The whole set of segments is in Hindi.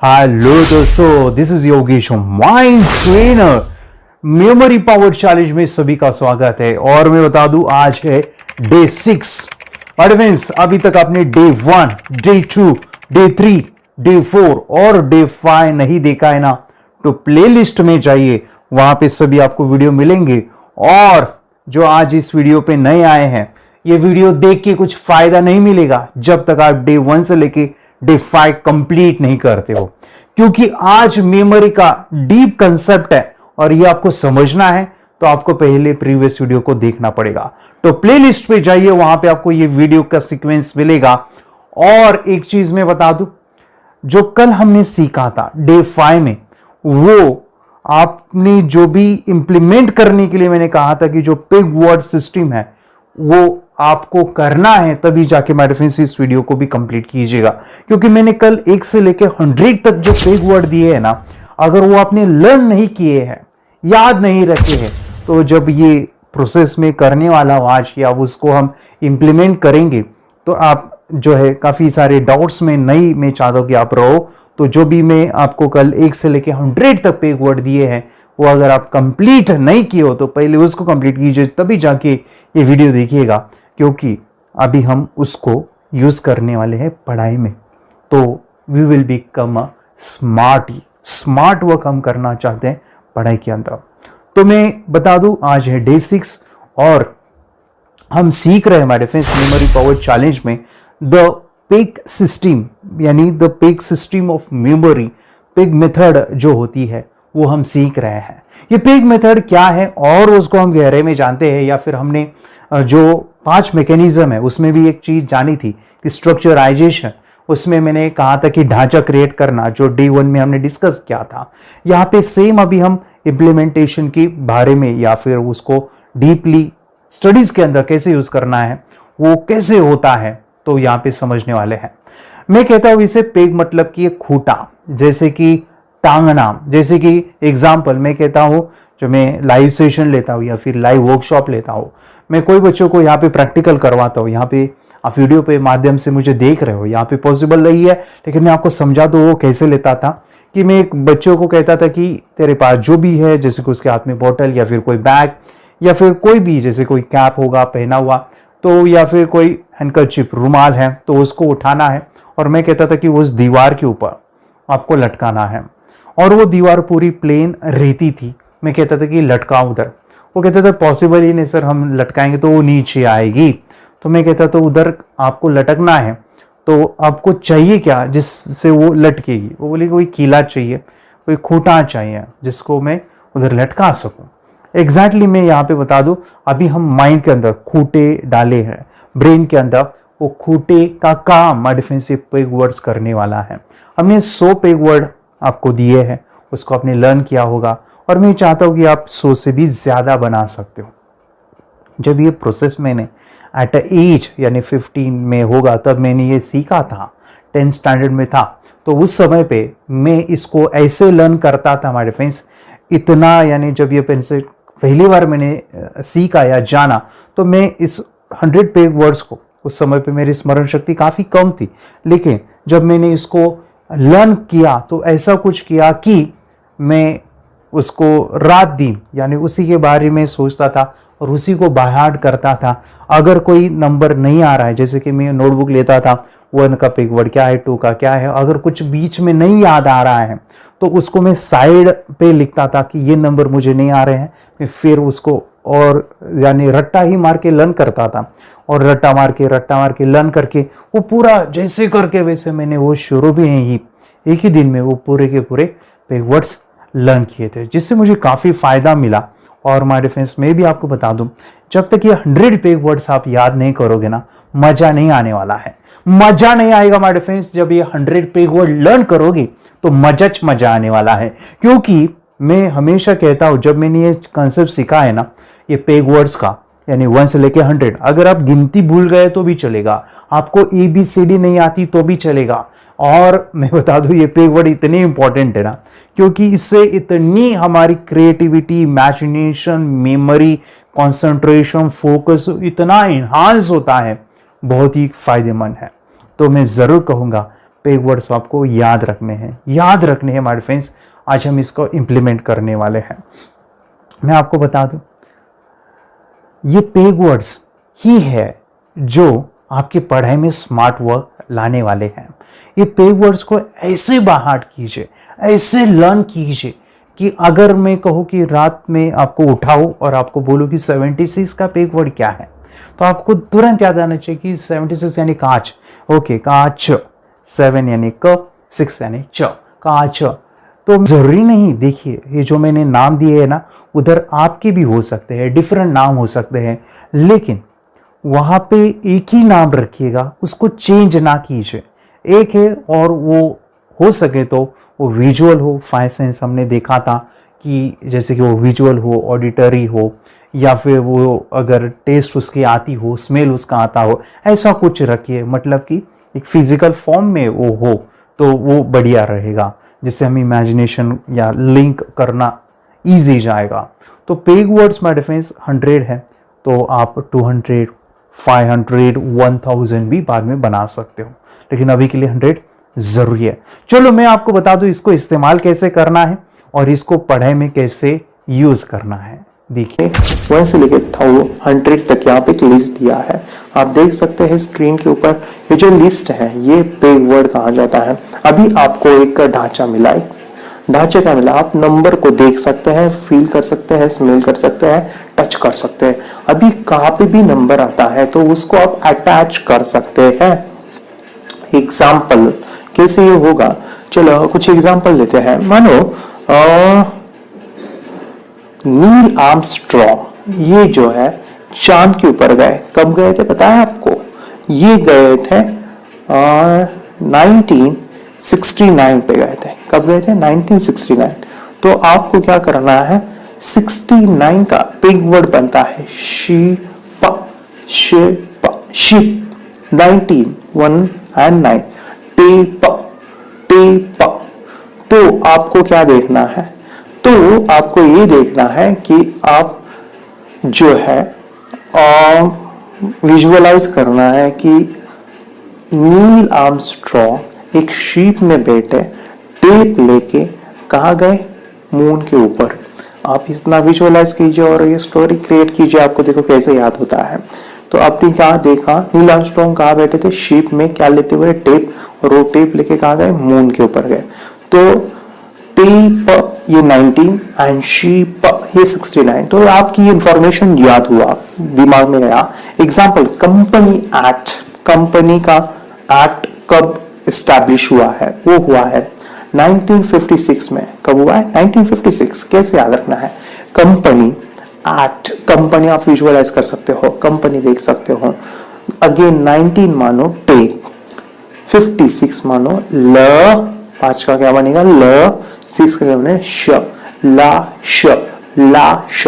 हेलो दोस्तों, this is Yogesh mind trainer. Memory power challenge में सभी का स्वागत है। और मैं बता दूं, आज है डे 6। फ्रेंड्स, अभी तक आपने डे 1, डे 2, डे 3, डे 4 और डे 5 नहीं देखा है ना, तो प्लेलिस्ट में जाइए, वहां पे सभी आपको वीडियो मिलेंगे। और जो आज इस वीडियो पे नए आए हैं, ये वीडियो देख के कुछ फायदा नहीं मिलेगा जब तक आप डे 1 से लेके डे 5 कंप्लीट नहीं करते हो, क्योंकि आज मेमोरी का डीप कंसेप्ट है और ये आपको समझना है तो आपको पहले प्रीवियस वीडियो को देखना पड़ेगा। तो प्लेलिस्ट पे जाइए, वहां पे आपको ये वीडियो का सीक्वेंस मिलेगा। और एक चीज मैं बता दूं, जो कल हमने सीखा था डे 5 में, वो आपने जो भी इंप्लीमेंट करने के लिए मैंने कहा था कि जो पिग वर्ड सिस्टम है वो आपको करना है, तभी जाके मेरे फ्रेंड्स इस वीडियो को भी कंप्लीट कीजिएगा। क्योंकि मैंने कल 1 से लेके 100 तक जो पिग वर्ड दिए हैं ना, अगर वो आपने लर्न नहीं किए हैं, याद नहीं रखे हैं, तो जब ये प्रोसेस में करने वाला हूं आज, या उसको हम इंप्लीमेंट करेंगे, तो आप जो है काफी सारे डाउट्स में नहीं, मैं चाहता हूं कि आप रहो। तो जो भी मैं आपको कल 1 से लेके 100 तक पिग वर्ड दिए हैं, वो अगर आप कंप्लीट नहीं किए हो तो पहले उसको कंप्लीट कीजिए, तभी जाके ये वीडियो देखिएगा। क्योंकि अभी हम उसको यूज करने वाले हैं पढ़ाई में, तो we will become a smart work हम करना चाहते हैं पढ़ाई के अंदर। तो मैं बता दूं, आज है डे 6 और हम सीख रहे हैं हमारे फ्रेंड्स मेमोरी पावर चैलेंज में द पिग सिस्टम, यानी the pig system of memory. Pig method जो होती है वो हम सीख रहे हैं। ये पिग मेथड क्या है और उसको हम गहरे में जानते हैं, या फिर हमने जो 5 मैकेनिज्म है उसमें भी एक चीज जानी थी कि स्ट्रक्चराइजेशन। उसमें मैंने कहा था कि ढांचा क्रिएट करना, जो डे 1 में हमने डिस्कस किया था। यहाँ पे सेम अभी हम इंप्लीमेंटेशन के बारे में, या फिर उसको डीपली स्टडीज के अंदर कैसे यूज करना है, वो कैसे होता है, तो यहाँ पे समझने वाले हैं। मैं कहता हूं इसे पेग मतलब कि एक खूंटा, जैसे कि टांगना। जैसे कि एग्जाम्पल मैं कहता हूं, जो मैं लाइव सेशन लेता हूं या फिर लाइव वर्कशॉप लेता हूं, मैं कोई बच्चों को यहाँ पे प्रैक्टिकल करवाता हूँ। यहाँ पे आप वीडियो पे माध्यम से मुझे देख रहे हो, यहाँ पे पॉसिबल नहीं है, लेकिन मैं आपको समझा दो वो कैसे लेता था। कि मैं एक बच्चों को कहता था कि तेरे पास जो भी है, जैसे कि उसके हाथ में बॉटल या फिर कोई बैग या फिर कोई भी, जैसे कोई कैप होगा पहना हुआ, तो या फिर कोई हैंडकरचिप रुमाल है, तो उसको उठाना है। और मैं कहता था कि उस दीवार के ऊपर आपको लटकाना है, और वो दीवार पूरी प्लेन रहती थी। मैं कहता था कि लटकाओ उधर। वो कहता था पॉसिबल ही नहीं सर, हम लटकाएंगे तो वो नीचे आएगी। तो मैं कहता तो उधर आपको लटकना है, तो आपको चाहिए क्या जिससे वो लटकेगी? वो बोली कोई कीला चाहिए, कोई खूंटा चाहिए जिसको मैं उधर लटका सकूं। एग्जैक्टली मैं यहाँ पे बता दूं, अभी हम माइंड के अंदर खूंटे डाले हैं, ब्रेन के अंदर वो खूंटे का काम डिफेंसिव पेग वर्ड्स करने वाला है। हमने 100 पेग वर्ड आपको दिए हैं, उसको आपने लर्न किया होगा, और मैं चाहता हूं कि आप 100 से भी ज्यादा बना सकते हो। जब ये प्रोसेस मैंने एट अ एज यानी 15 में होगा, तब मैंने ये सीखा था, 10th स्टैंडर्ड में था, तो उस समय पे मैं इसको ऐसे लर्न करता था हमारे फ्रेंड्स, इतना, यानी जब ये पेन से पहली बार मैंने सीखा या जाना, तो मैं इस 100 पेग वर्ड्स को, उस समय पे मेरी स्मरण शक्ति काफी कम थी, लेकिन जब मैंने इसको लर्न किया तो ऐसा कुछ किया कि मैं उसको रात दिन यानी उसी के बारे में सोचता था और उसी को बाय हार्ट करता था। अगर कोई नंबर नहीं आ रहा है, जैसे कि मैं नोटबुक लेता था, 1 का पिग वर्ड क्या है, 2 का क्या है, अगर कुछ बीच में नहीं याद आ रहा है तो उसको मैं साइड पे लिखता था कि ये नंबर मुझे नहीं आ रहे हैं। मैं फिर उसको और यानी रट्टा ही मार के लर्न करता था, और रट्टा मार के लर्न करके वो पूरा जैसे करके वैसे मैंने वो शुरू भी ही एक ही दिन में वो पूरे के पूरे पेग वर्ड्स लर्न किए थे, जिससे मुझे काफी फायदा मिला। और माय फ्रेंड्स, मैं भी आपको बता दूं, जब तक ये 100 पेग वर्ड्स आप याद नहीं करोगे ना, मजा नहीं आने वाला है। मजा नहीं आएगा माय फ्रेंड्स, जब ये 100 पेग वर्ड लर्न करोगे तो मजा आने वाला है। क्योंकि मैं हमेशा कहता हूं, जब मैंने ये कंसेप्ट सीखा है ना, ये पेग वर्ड्स का, यानी 1 से लेके 100, अगर आप गिनती भूल गए तो भी चलेगा, आपको ABCD नहीं आती तो भी चलेगा। और मैं बता दूं, ये पेग वर्ड इतने इंपॉर्टेंट है ना, क्योंकि इससे इतनी हमारी creativity, imagination, memory, concentration, focus इतना इन्हांस होता है, बहुत ही फायदेमंद है। तो मैं जरूर कहूंगा पेग वर्ड्स आपको याद रखने हैं माय फ्रेंड्स। आज हम इसको इम्प्लीमेंट करने वाले हैं। मैं आपको बता दूं, ये पेग वर्ड्स ही है जो आपकी पढ़ाई में स्मार्ट वर्क लाने वाले हैं। ये पेग वर्ड्स को ऐसे बाहर कीजिए, ऐसे लर्न कीजिए कि अगर मैं कहूँ कि रात में आपको उठाओ और आपको बोलूँ कि 76 का पेग वर्ड क्या है, तो आपको तुरंत याद आना चाहिए कि 76 यानी कांच। ओके, कांच। 7 यानी क, 6 यानी च, कांच। तो जरूरी नहीं, देखिए ये जो मैंने नाम दिए है ना, उधर आपके भी हो सकते हैं, डिफरेंट नाम हो सकते हैं, लेकिन वहां पे एक ही नाम रखिएगा, उसको चेंज ना कीजिए। एक है और वो हो सके तो वो विजुअल हो। 5 सेंस हमने देखा था कि जैसे कि वो विजुअल हो, ऑडिटरी हो, या फिर वो अगर टेस्ट उसकी आती हो, स्मेल उसका आता हो, ऐसा कुछ रखिए। मतलब कि एक फिजिकल फॉर्म में वो हो तो वो बढ़िया रहेगा, जिससे हम इमेजिनेशन या लिंक करना ईजी जाएगा। तो पेग वर्ड्स माय डिफरेंस 100 है, तो आप 200, 500, 1000 भी बाद में बना सकते हो, लेकिन अभी के लिए 100 जरूरी है। चलो मैं आपको बता दूं इसको इस्तेमाल कैसे करना है और इसको पढ़ाई में कैसे यूज करना है। देखिए 1 से लेकर 100 तक यहाँ पे एक लिस्ट दिया है। आप देख सकते हैं स्क्रीन के ऊपर ये जो लिस्ट है ये पेग वर्ड कहा जाता है। अभी आपको एक ढांचा मिला, एक ढांचे का मिला। आप नंबर को देख सकते हैं, फील कर सकते हैं, स्मेल कर सकते हैं, टच कर सकते हैं। अभी कहाँ पे भी नंबर आता है तो उसको आप अटैच कर सकते हैं। एग्जाम्पल कैसे ये होगा, चलो कुछ एग्जाम्पल लेते हैं। मानो नील आर्मस्ट्रॉन्ग ये जो है चांद के ऊपर गए। कब गए थे पता है आपको? ये गए थे 1969 पे गए थे। कब गए थे? 1969। तो आपको क्या करना है, 69 का पेग वर्ड बनता है sheep, sheep 19 1 and 9, tape, tape. तो आपको क्या देखना है, तो आपको ये देखना है कि आप जो है विजुअलाइज करना है कि नील आर्मस्ट्रॉन्ग एक शीप में बैठे टेप लेके कहाँ गए? मून के ऊपर। आप इतना विजुअलाइज कीजिए और ये स्टोरी क्रिएट कीजिए, आपको देखो कैसे याद होता है। तो आपने क्या देखा, नील आर्मस्ट्रॉन्ग कहाँ बैठे थे? शीप में। क्या लेते हुए? टेप। और वो टेप लेके कहाँ गए? मून के ऊपर गए। तो टेप ये 19 एंड शीप ये 69। तो आपकी ये इंफॉर्मेशन याद हुआ, दिमाग में गया। Example, company act. कंपनी का एक्ट कब एस्टैब्लिश हुआ है? वो हुआ है 1956 में। कब हुआ है? 1956। कैसे याद रखना है? कंपनी एक्ट, कंपनी आप विजुअलाइज कर सकते हो, कंपनी देख सकते हो। अगेन 19 मानो टेप, 56 मानो ल, 5 का क्या बनेगा? ल, 6 का क्या बनेगा? श, ला श, ला श।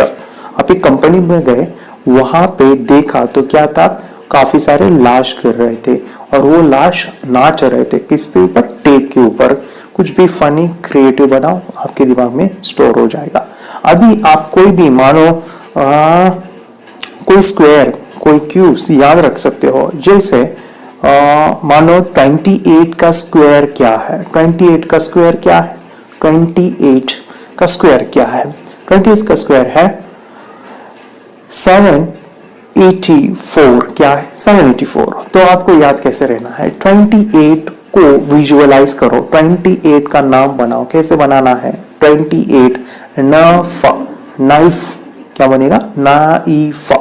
आप एक कंपनी में गए, वहां पे देखा तो क्या था? काफी सारे लाश गिर रहे थे और वो लाश नाच रहे थे। किस पे ऊपर? टेप के ऊपर। कुछ भी फनी क्रिएटिव बनाओ, आपके दिमाग में स्टोर हो जाएगा। अभी आप कोई भी मानो कोई स्क्वायर, कोई क्यूब्स याद रख सकते हो। जैसे मानो 28 का स्क्वायर क्या है? 28 का स्क्वायर क्या है? 28 का स्क्वायर क्या है? 28 का स्क्वायर है 784। क्या है? 784। तो आपको याद कैसे रहना है? 28 को विजुअलाइज करो, 28 का नाम बनाओ। कैसे बनाना है? 28 नफ, नाइफ क्या बनेगा? नाइफ,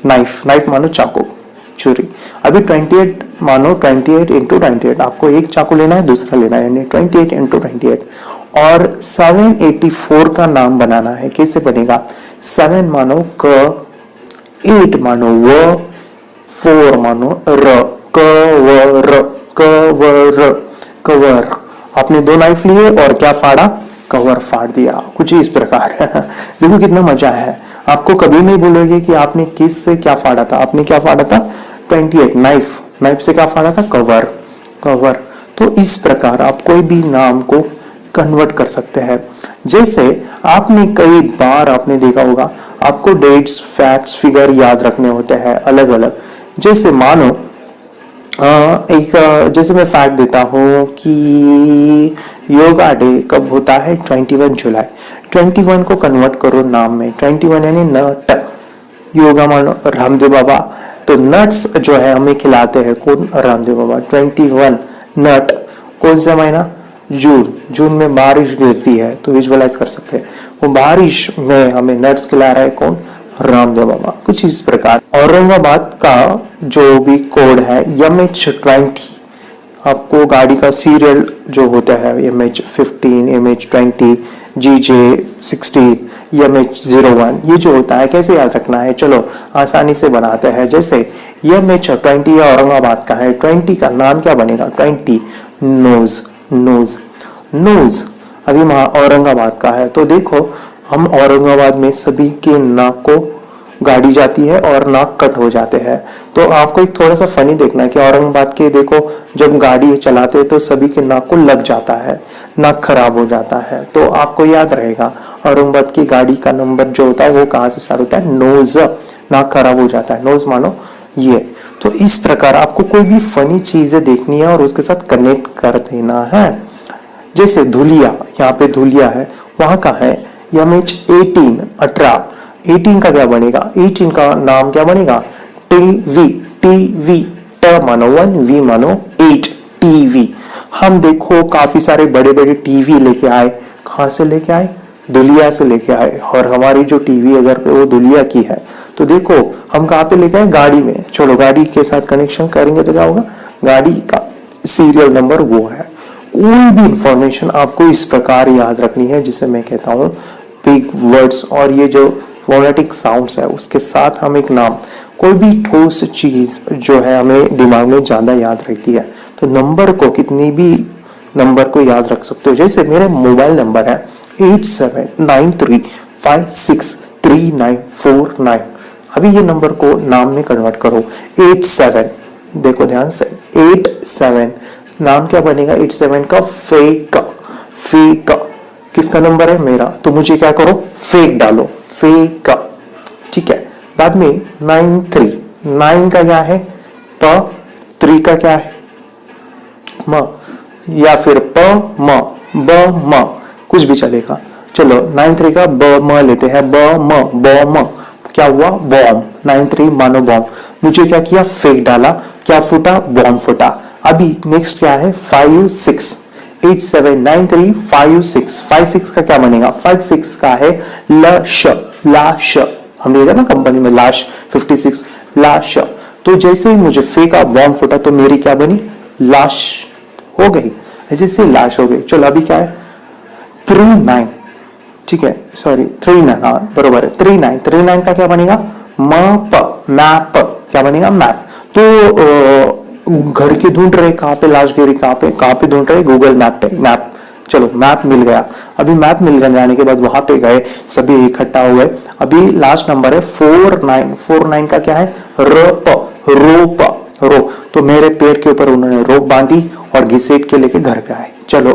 नाइफ, नाइफ मानो चाकू, छुरी। अभी 28 मानो 28 इंटू 28, आपको एक चाकू लेना है, दूसरा लेना है, यानी 28 इंटू 28। और 784 का नाम बनाना है। कैसे बनेगा? 7 मानो क, 8 मानो व, 4 मानो र, क व र, क व र, कवर। आपने 2 नाइफ लिए और क्या फाड़ा? कवर फाड़ दिया। कुछ इस प्रकार देखो कितना मजा है। आपको कभी नहीं बोलोगे कि आपने किस से क्या फाड़ा था। आपने क्या फाड़ा था? 28 नाइफ, नाइफ से क्या फाड़ा था? Cover, cover. तो इस प्रकार आप कोई भी नाम को कन्वर्ट कर सकते हैं। जैसे आपने कई बार आपने देखा होगा, आपको डेट्स, फैक्ट्स, फिगर याद रखने होते हैं अलग अलग। जैसे मानो जैसे मैं फैक्ट देता हूँ कि योगा डे कब होता है, 21 जुलाई। 21 को कन्वर्ट करो नाम में, 21 यानी नट, योगा मानो रामदेव बाबा, तो नट्स जो है हमें खिलाते हैं कौन, रामदेव बाबा। 21 नट, कौन सा महीना, जून। जून में बारिश गिरती है, तो विजुअलाइज कर सकते हैं वो बारिश में हमें नट्स खिला रहा है कौन, रामदेव बाबा। कुछ इस प्रकार औरंगाबाद का जो भी कोड है MH20, आपको गाड़ी का सीरियल जो होता है MH15, MH20, GJ16, MH01, ये जो होता है कैसे याद रखना है, चलो आसानी से बनाते हैं। जैसे MH20 औरंगाबाद का है, 20 का नाम क्या बनेगा, 20 नोज, नोज, नोज अभी औरंगाबाद का है। तो देखो हम औरंगाबाद में सभी के नाक को गाड़ी जाती है और नाक कट हो जाते हैं। तो आपको एक थोड़ा सा फनी देखना है कि औरंगाबाद के देखो जब गाड़ी चलाते हैं तो सभी के नाक को लग जाता है, नाक खराब हो जाता है। तो आपको याद रहेगा औरंगाबाद की गाड़ी का नंबर जो होता है वो कहाँ से स्टार्ट होता है, नोज, नाक खराब हो जाता है, नोज मानो ये। तो इस प्रकार आपको कोई भी फनी चीजें देखनी है और उसके साथ कनेक्ट कर देना है। जैसे धुलिया, यहाँ पे धुलिया है, वहां का है MH18, 18 का क्या बनेगा, 18 का नाम क्या बनेगा, टीवी, टीवी, ट मानो 1, वी मानो 8, टीवी। हम देखो काफी सारे बड़े बड़े टीवी लेके आए, कहां से लेके आए, धुलिया से लेके आए। और हमारी जो टीवी अगर वो धुलिया की है तो देखो हम कहाँ पे लेके आए, गाड़ी में। चलो गाड़ी के साथ कनेक्शन करेंगे तो क्या होगा, गाड़ी का सीरियल नंबर वो है। कोई भी इंफॉर्मेशन आपको इस प्रकार याद रखनी है जिसे मैं कहता हूँ बिग वर्ड्स और ये जो फोनेटिक साउंड्स है उसके साथ हम एक नाम, कोई भी ठोस चीज जो है हमें दिमाग में ज्यादा याद रहती है। तो नंबर को कितनी भी नंबर को याद रख सकते हो। जैसे मेरे मोबाइल नंबर है 8793563949। अभी ये नंबर को नाम में कन्वर्ट करो, 87, देखो ध्यान से, 87 नाम क्या बनेगा, 87 का फेक, फेक किसका नंबर है, मेरा। तो मुझे क्या करो, फेक डालो, फेक, ठीक है। बाद में 93, 9 का क्या है, प, 3 का क्या है, म, या फिर प म, ब म, कुछ भी चलेगा। चलो 93 का ब म लेते हैं, ब म, ब म, क्या हुआ, बॉम्ब। 93 मानो बॉम्ब। मुझे क्या किया, फेक डाला, क्या फूटा, बॉम्ब फूटा। अभी नेक्स्ट क्या है, 56, 8793 56, 56 का क्या बनेगा, 56 का है लाश, लाश, हम देखा ना कंपनी में लाश 56, लाश। तो जैसे ही मुझे फेंका, बॉम्ब फूटा, तो मेरी क्या बनी, लाश हो गई, ऐसे से लाश हो गई। चलो अभी क्या है, 39, ठीक है, सॉरी 39, हाँ बरोबर है, 39, 39 का क्या बनेगा, मैप, मैप, क्या बनेगा, मैप। तो घर के ढूंढ रहे कहाँ पे लाश गिरी, कहाँ पे ढूंढ रहे, गूगल मैप पे, मैप। चलो मैप मिल गया। अभी मैप मिल जाने के बाद वहां पे गए, सभी इकट्ठा हो गए। अभी लास्ट नंबर है 49, 49 का क्या है, रोप, रोप, रो। तो मेरे पैर के ऊपर उन्होंने रोप बांधी और घिसेट के लेके घर पे आए। चलो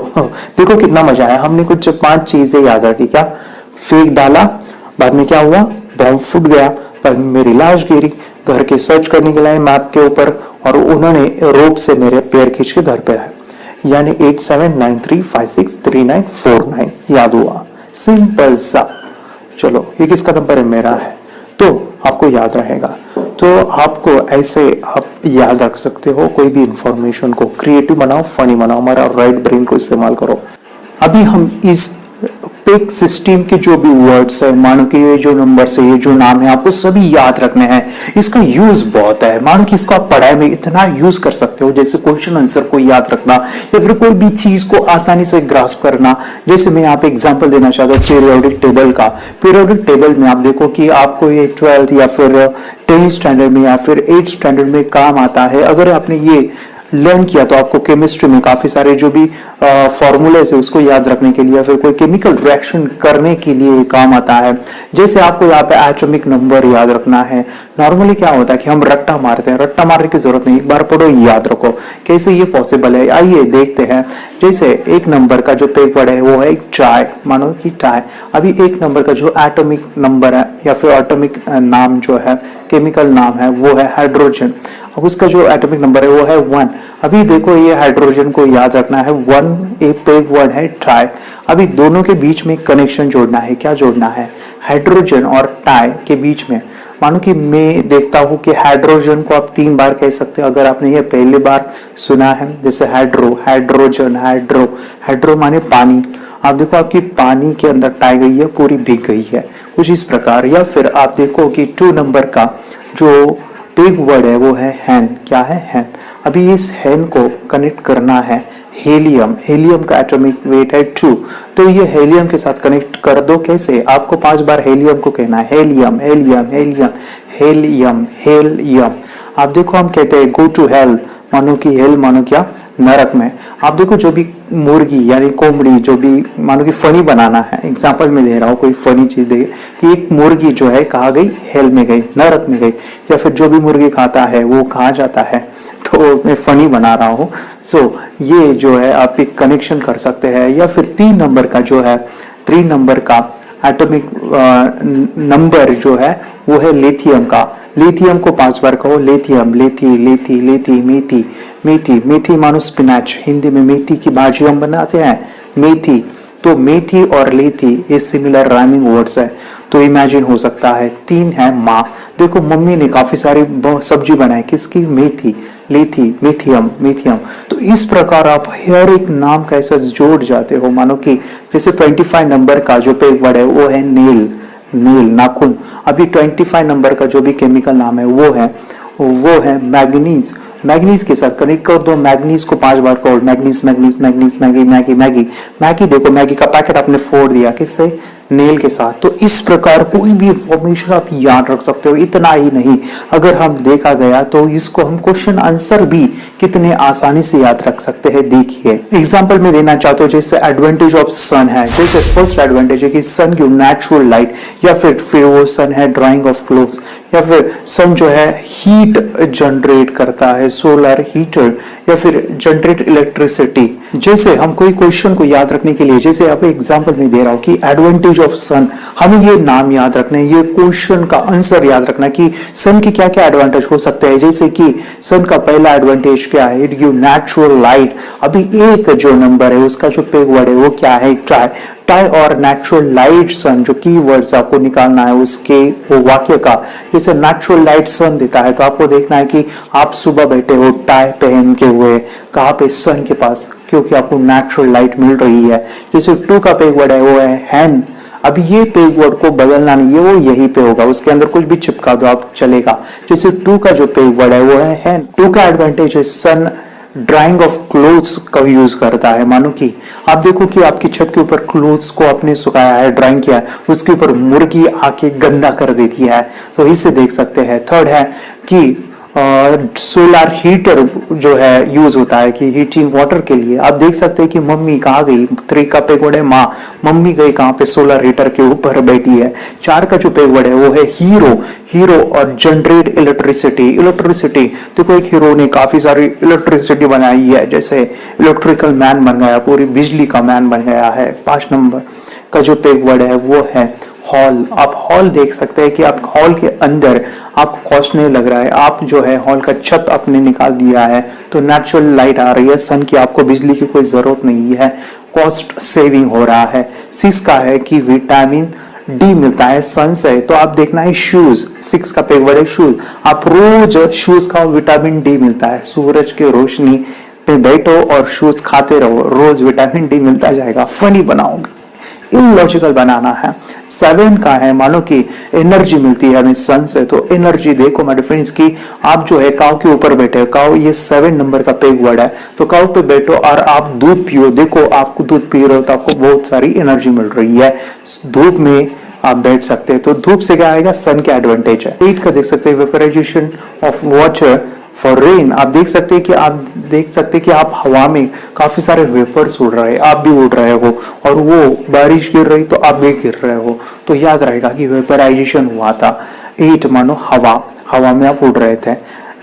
देखो कितना मजा आया, हमने कुछ 5 चीजें याद रखी। क्या, फेक डाला, बाद में क्या हुआ, बॉम्ब फूट गया, पर मेरी लाश गिरी, घर के सर्च करने के लिए मैप के ऊपर, और उन्होंने रोप से मेरे पैर खींच के घर पे आए। यानी 8793563949 याद हुआ, सिंपल सा। चलो ये किसका नंबर है, मेरा है, तो आपको याद रहेगा। तो आपको ऐसे आप याद रख सकते हो कोई भी इंफॉर्मेशन को, क्रिएटिव बनाओ, फनी बनाओ, हमारा राइट ब्रेन को इस्तेमाल करो। अभी हम इस पिक सिस्टम के जो भी वर्ड्स है, मानो कि ये जो नंबर है, ये जो नाम है, आपको सभी याद रखने हैं। इसका यूज बहुत है, मानो कि इसको आप पढ़ाई में इतना यूज कर सकते हो, जैसे क्वेश्चन आंसर को याद रखना या फिर कोई भी चीज को आसानी से ग्रास्प करना। जैसे मैं यहाँ पे एग्जांपल देना चाहता हूँ पीरियोडिक टेबल का। पीरियोडिक टेबल में आप देखो कि आपको ये 12th या फिर 10th स्टैंडर्ड में या फिर 8th स्टैंडर्ड में काम आता है। अगर आपने ये लर्न किया तो आपको केमिस्ट्री में काफी सारे जो भी फॉर्मूलेज है उसको याद रखने के लिए, फिर कोई केमिकल रिएक्शन करने के लिए काम आता है। जैसे आपको यहाँ पे एटॉमिक नंबर याद रखना है, नॉर्मली क्या होता है कि हम रट्टा मारते हैं, रट्टा मारने की जरूरत नहीं, एक बार पढ़ो याद रखो। कैसे ये पॉसिबल है, आइए देखते हैं। जैसे एक नंबर का जो पेग वर्ड है वो है चाय, मानो कि चाय। अभी एक नंबर का जो एटॉमिक नंबर है या फिर एटॉमिक नाम जो है, केमिकल नाम है, वो है हाइड्रोजन। अब उसका जो एटॉमिक नंबर है वो है 1। अभी देखो ये हाइड्रोजन को याद रखना है, 1 एक पेग वर्ड है ट्राई। अभी दोनों के बीच में कनेक्शन जोड़ना है, क्या जोड़ना है, हाइड्रोजन और टाई के बीच में। मानो कि मैं देखता हूं कि हाइड्रोजन को आप 3 बार कह सकते हो, अगर आपने ये पहली बार सुना है, जैसे हाइड्रो, हाइड्रोजन, हाइड्रो, हाइड्रो माने पानी। आप देखो आपकी पानी के अंदर टाई गई है, पूरी भीग गई है, कुछ इस प्रकार। या फिर आप देखो कि 2 नंबर का जो पेग वर्ड है वो है हैन, क्या है, हैन। अभी इस हैन को कनेक्ट करना है हेलियम, हेलियम का एटॉमिक वेट है 2, तो ये हेलियम के साथ कनेक्ट कर दो। कैसे, आपको 5 बार हेलियम को कहना है, helium, helium, helium, helium, helium. आप देखो हम कहते हैं गो टू हेल, मानो कि हेल मानो क्या, नरक में। आप देखो जो भी मुर्गी यानी कोमड़ी, जो भी मानो कि फनी बनाना है, एग्जाम्पल में दे रहा हूँ, कोई फनी चीज दे कि एक मुर्गी जो है कहाँ गई, हेल में गई, नरक में गई। या फिर जो भी मुर्गी खाता है वो कहाँ जाता है, तो मैं फनी बना रहा हूँ। सो ये जो है आप एक कनेक्शन कर सकते हैं। या फिर 3 नंबर का जो है, 3 नंबर का एटॉमिक नंबर जो है वो है लिथियम का। लिथियम को 5 बार कहो, लिथियम, लेथी, लेथी, लेथी, मेथी, मेथी, मेथी मानो स्पिनच, हिंदी में मेथी की भाजी हम बनाते हैं, मेथी। तो मेथी और लेथी ये सिमिलर राइमिंग वर्ड्स है। तो इमेजिन हो सकता है 3 है माँ। देखो मम्मी ने काफी सारी सब्जी बनाई, किसकी, मेथी, लेथी, मेथियम, मेथियम। तो इस प्रकार आप हर एक नाम का ऐसा जोड़ जाते हो। मानो कि जैसे 25 नंबर का जो पेग वर्ड है वो है नेल, नेल नाखून। अभी 25 नंबर का जो भी केमिकल नाम है वो है मैग्नीज। मैग्नीज के साथ कनेक्ट कर दो, मैग्नीज को 5 बार कहो, manganese, manganese, manganese, Maggi, Maggi, Maggi, Maggi. देखो मैगी का पैकेट आपने फोड़ दिया, किससे, नेल के साथ। तो इस प्रकार कोई भी इंफॉर्मेशन आप याद रख सकते हो। इतना ही नहीं, अगर हम देखा गया तो इसको हम क्वेश्चन आंसर भी कितने आसानी से याद रख सकते हैं। देखिए एग्जांपल में देना चाहता हूँ, जैसे एडवांटेज ऑफ सन है, जैसे फर्स्ट एडवांटेज है कि सन गिव नेचुरल लाइट, या फिर वो सन है ड्राइंग ऑफ क्लोथ्स, या फिर सन जो है हीट जनरेट करता है, सोलर हीटर, या फिर जनरेट इलेक्ट्रिसिटी। जैसे हम कोई क्वेश्चन को याद रखने के लिए, जैसे आप एग्जांपल में दे रहा हूं कि एडवांटेज ऑफ सन, हमें ये नाम याद रखना है, ये क्वेश्चन का आंसर याद रखना कि सन के क्या क्या एडवांटेज हो सकते हैं। जैसे कि सन का पहला एडवांटेज क्या है, इट गिव नेचुरल लाइट। अभी एक जो नंबर है उसका जो पेग वर्ड है वो क्या है, ट्राई। टाई और नेचुरल लाइट सन, जो कीवर्ड्स आपको निकालना है उसके वो वाक्य का। जैसे नेचुरल लाइट सन देता है तो आपको देखना है कि आप सुबह बैठे हो टाई पहन के हुए, कहाँ पे, सन के पास, क्योंकि आपको नेचुरल लाइट मिल रही है। जैसे 2 का पेग वर्ड है वो है हैंड। अभी ये पेग वर्ड को बदलना नहीं है, वो यहीं पे होगा, उसके अंदर कुछ भी चिपका दो आप चलेगा। जैसे 2 का जो पेग वर्ड है वो है हैंड। 2 का एडवांटेज है सन ड्राइंग ऑफ क्लोथ्स का यूज करता है। मानो कि आप देखो कि आपकी छत के ऊपर क्लोथ्स को आपने सुखाया है, ड्राइंग किया है, उसके ऊपर मुर्गी आके गंदा कर देती है, तो इसे देख सकते हैं। थर्ड है कि सोलर हीटर जो है यूज होता है कि हीटिंग वाटर के लिए। आप देख सकते हैं कि मम्मी कहाँ गई, 3 का पेग वर्ड है माँ, मम्मी गई कहाँ पे, सोलर हीटर के ऊपर बैठी है। 4 का जो पेग वर्ड है वो है हीरो, हीरो और जनरेट इलेक्ट्रिसिटी, इलेक्ट्रिसिटी। देखो एक हीरो ने काफी सारी इलेक्ट्रिसिटी बनाई है, जैसे इलेक्ट्रिकल मैन बन गया, पूरी बिजली का मैन बन गया है। 5 नंबर का जो पेग वर्ड है वो है हॉल। आप हॉल देख सकते हैं कि आप हॉल के अंदर आपको कॉस्ट नहीं लग रहा है, आप जो है हॉल का छत आपने निकाल दिया है तो नेचुरल लाइट आ रही है सन की, आपको बिजली की कोई जरूरत नहीं है, कॉस्ट सेविंग हो रहा है। 6 का है कि विटामिन डी मिलता है सन से, तो आप देखना है शूज, 6 का पेग वर्ड है शूज। आप रोज शूज खाओ, विटामिन डी मिलता है, सूरज की रोशनी पे बैठो और शूज खाते रहो, रोज विटामिन डी मिलता जाएगा। फनी बनाओगे, इलॉजिकल बनाना है। 7 का है, मानो कि एनर्जी मिलती है हमें सन से, तो एनर्जी देखो माय फ्रेंड्स की आप जो है काऊ के ऊपर बैठे हो, काऊ ये 7 नंबर का पेग वर्ड है, तो काऊ पे बैठो और आप दूध पियो। देखो आपको दूध पी रहे हो तो आपको बहुत सारी एनर्जी मिल रही है, धूप में आप बैठ सकते हैं, तो धूप से क्या आएगा, सन के एडवांटेज है। 8 का देख सकते हैं, vaporisation of water for rain. आप देख सकते हैं कि आप हवा में काफी सारे वेपर्स उड़ रहे हैं, आप भी उड़ रहे हो, और वो बारिश गिर रही तो आप भी गिर रहे हो, तो याद रहेगा कि वेपराइजेशन हुआ था। 8 मानो हवा, हवा में आप उड़ रहे थे।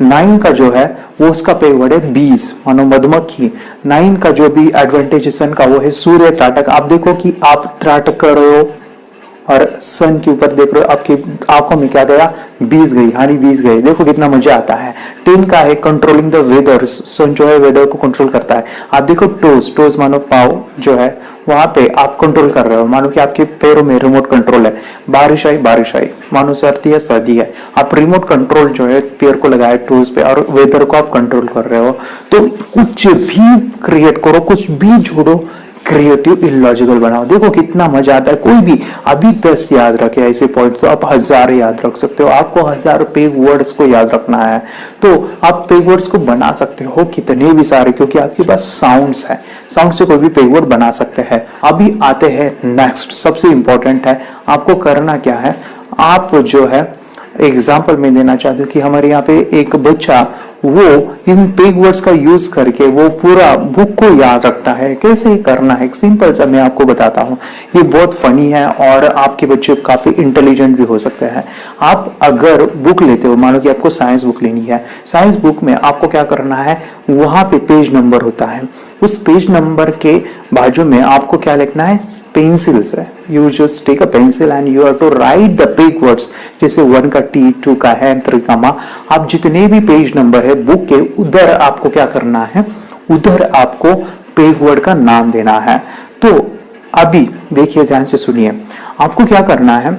9 का जो है वो उसका पेग वर्ड है बीज, मानो मधुमक्खी। 9 का जो भी एडवांटेजेशन का वो है सूर्य त्राटक। आप देखो कि आप त्राटक कर रहे हो और सन के ऊपर देख रहे हो, आपकी आंखों में क्या गया, बीज गई, हानी बीज गई। देखो कितना मजा आता है। 10 का है कंट्रोलिंग द वेदर, सन जो है वेदर को कंट्रोल करता है। आप देखो टोज, टोज मानो पाव जो है वहां पे आप कंट्रोल कर रहे हो, मानो कि आपके पैरों में रिमोट कंट्रोल है। बारिश आई, बारिश आई, मानो सर्दी है, सर्दी है। आप रिमोट कंट्रोल जो है पैर को लगाए टोज पे और वेदर को आप कंट्रोल कर रहे हो। तो कुछ भी क्रिएट करो, कुछ भी जोड़ो, क्रिएटिव इलॉजिकल बनाओ। देखो कितना मजा आता है। कोई भी अभी 10 याद रखे ऐसे पॉइंट, तो आप 1000 याद रख सकते हो। आपको 1000 पेग वर्ड्स को याद रखना है तो आप पेग वर्ड्स को बना सकते हो कितने भी सारे, क्योंकि आपके पास साउंड्स है, साउंड से कोई भी पेग वर्ड बना सकते हैं। अभी आते हैं नेक्स्ट, सबसे इंपॉर्टेंट है आपको करना क्या है। आप जो है एग्जाम्पल में देना चाहती हूँ कि हमारे यहाँ पे एक बच्चा वो इन पेग वर्ड्स का यूज करके वो पूरा बुक को याद रखता है। कैसे करना है, एक सिंपल सा मैं आपको बताता हूँ। ये बहुत फनी है और आपके बच्चे काफी इंटेलिजेंट भी हो सकते हैं। आप अगर बुक लेते हो, मानो कि आपको साइंस बुक लेनी है, साइंस बुक में आपको क्या करना है, वहां पे पेज नंबर होता है। उस पेज नंबर के बाजू में आपको क्या लिखना है, पेंसिल से। You just take a pencil and you have to write the peg words. जैसे 1 का टी, 2 का है, 3 का मा। आप जितने भी पेज नंबर है बुक के, उधर आपको क्या करना है, उधर आपको पेग वर्ड का नाम देना है। तो अभी देखिए, ध्यान से सुनिए, आपको क्या करना है,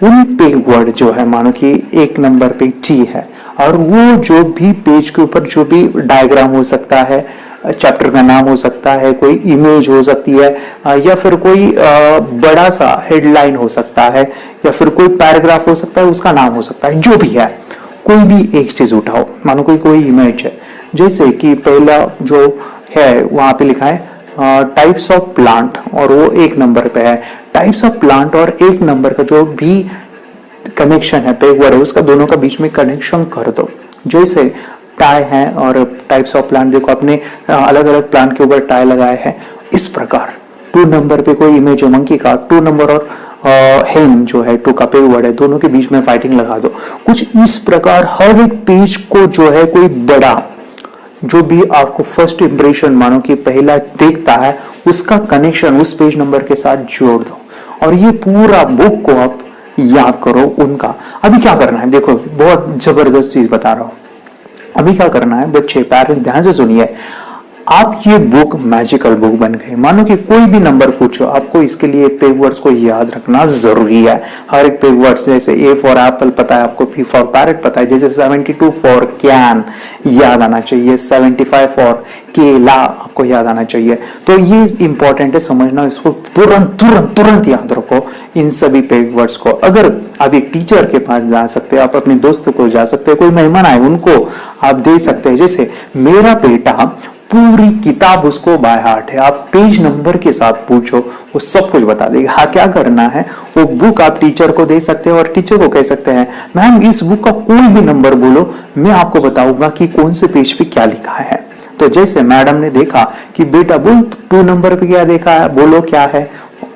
उन पेग वर्ड जो है, मानो कि 1 नंबर पे टी है, और वो जो भी पेज के ऊपर जो भी डायग्राम हो सकता है, चैप्टर का नाम हो सकता है, कोई इमेज हो सकती है, या फिर कोई बड़ा सा हेडलाइन हो सकता है, या फिर कोई पैराग्राफ हो सकता है, उसका नाम हो सकता है, जो भी है, कोई भी एक चीज उठाओ। मानो कोई इमेज है, जैसे कि पहला जो है वहां पे लिखा है टाइप्स ऑफ प्लांट, और वो 1 नंबर पे है। टाइप्स ऑफ प्लांट और 1 नंबर का जो भी कनेक्शन है, पेग वर्ड है, उसका दोनों का बीच में कनेक्शन कर दो। जैसे टाई है और टाइप्स ऑफ प्लांट, देखो अपने अलग अलग प्लांट के ऊपर टाई लगाए हैं। इस प्रकार 2 नंबर पे कोई इमेज है मंकी का, 2 नंबर और हेन जो है 2 का पेग वर्ड है, दोनों के बीच में फाइटिंग लगा दो। कुछ इस प्रकार हर एक पेज को जो है कोई बड़ा, जो भी आपको फर्स्ट इंप्रेशन मानो कि पहला देखता है, उसका कनेक्शन उस पेज नंबर के साथ जोड़ दो, और ये पूरा बुक को आप याद करो उनका। अभी क्या करना है, देखो बहुत जबरदस्त चीज बता रहा हूं। अभी क्या करना है बच्चे, पेरेंट्स ध्यान से सुनिए। आप ये बुक मैजिकल बुक बन गई। मानो कि कोई भी नंबर पूछो, आपको इसके लिए पेग वर्ड्स को याद रखना जरूरी है। हर एक पेग वर्ड्स, जैसे A फॉर एप्पल पता है आपको, P फॉर पैरेट पता है, जैसे 72 फॉर कैन याद आना चाहिए, 75 फॉर केला आपको याद आना चाहिए। तो ये इंपॉर्टेंट है समझना, इसको तुरंत तुरंत तुरंत याद रखो इन सभी पेग वर्ड्स को। अगर अभी टीचर के पास जा सकते हैं, आप अपने दोस्त को जा सकते हैं, कोई मेहमान आए उनको आप दे सकते हैं। जैसे मेरा बेटा पूरी किताब उसको बाय हार्ट है, आप पेज नंबर के साथ पूछो वो सब कुछ बता देगा। हाँ, क्या करना है, वो बुक आप टीचर को दे सकते हैं और टीचर को कह सकते हैं मैम इस बुक का कोई भी नंबर बोलो, मैं आपको बताऊंगा कि कौन से पेज पे क्या लिखा है। तो जैसे मैडम ने देखा कि बेटा बोल 2 नंबर पे क्या देखा है, बोलो क्या है,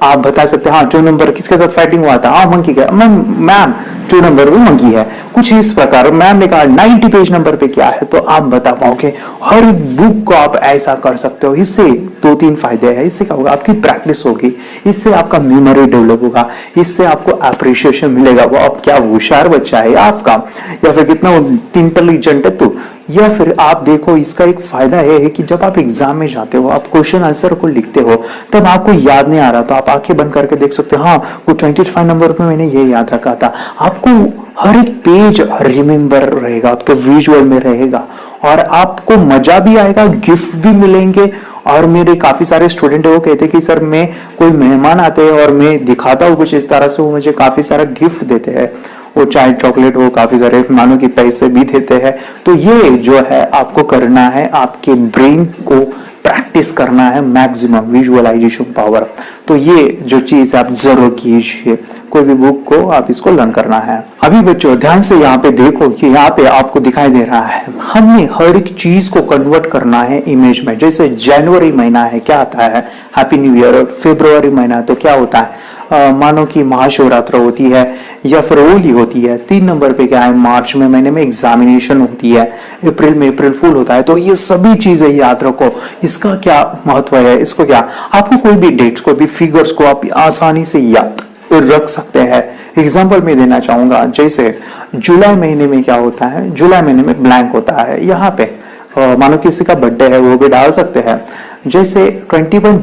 आप बता सकते हैं हाँ 2 नंबर किसके साथ फाइटिंग हुआ था, हाँ मंकी का, मैम 2 नंबर पे मंकी है। कुछ इस प्रकार मैम ने कहा 90 पेज नंबर पे क्या है, तो आप बता पाओगे। हर बुक को आप ऐसा कर सकते हो। इससे 2-3 फायदे हैं। इससे क्या होगा, आपकी प्रैक्टिस होगी, इससे आपका मेमोरी डेवलप होगा, इससे आपको अप्रिशिएशन मिलेगा। वो अब क्या होशियार बच्चा है आपका, या फिर कितना इंटेलिजेंट है तो, या फिर आप देखो इसका एक फायदा यह है कि जब आप एग्जाम में जाते हो, आप क्वेश्चन आंसर को लिखते हो, तब आपको याद नहीं आ रहा तो आप आंखें बंद करके देख सकते हो, हाँ वो 25 नंबर पे मैंने ये याद रखा था। आपको हर एक पेज रिमेम्बर रहेगा, आपके विजुअल में रहेगा, और आपको मजा भी आएगा, गिफ्ट भी मिलेंगे। और मेरे काफी सारे स्टूडेंट है वो कहते कि सर मैं कोई मेहमान आते हैं और मैं दिखाता हूँ कुछ इस तरह से, वो मुझे काफी सारा गिफ्ट देते हैं, वो चाहे चॉकलेट हो, काफी सारे मानो कि पैसे भी देते हैं। तो ये जो है आपको करना है, आपके ब्रेन को प्रैक्टिस करना है मैक्सिमम विजुअलाइजेशन पावर। तो ये जो चीज आप जरूर कीजिए, कोई भी बुक को आप इसको लर्न करना है। अभी बच्चों ध्यान से यहाँ पे देखो कि यहाँ पे आपको दिखाई दे रहा है, हमने हर एक चीज को कन्वर्ट करना है इमेज में। जैसे जनवरी महीना है क्या आता है, हैप्पी न्यू ईयर। फेब्रुवरी महीना तो क्या होता है, मानो कि महाशिवरात्रि होती है या फिर होली होती है। 3 नंबर पे क्या है, मार्च में महीने में एग्जामिनेशन होती है, अप्रैल में अप्रैल फूल होता है। तो ये सभी चीजें याद रखो। इसका क्या महत्व है, इसको क्या, आपको कोई भी डेट्स को भी फिगर्स को आप आसानी से याद रख सकते हैं। एग्जाम्पल में देना चाहूंगा, जैसे जुलाई महीने में क्या होता है, जुलाई महीने में ब्लैंक होता है। यहाँ पे मानो किसी का बर्थडे है वो भी डाल सकते हैं। जैसे 21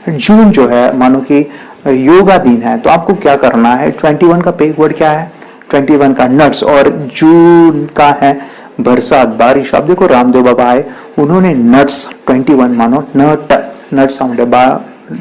जून जो है मानो कि योगा दिन है, तो आपको क्या करना है, 21 का पेग वर्ड क्या है, 21 का नट्स, और जून का है बरसात बारिश। आप देखो रामदेव बाबा आए, उन्होंने नट्स 21 मानो नट साउंड है,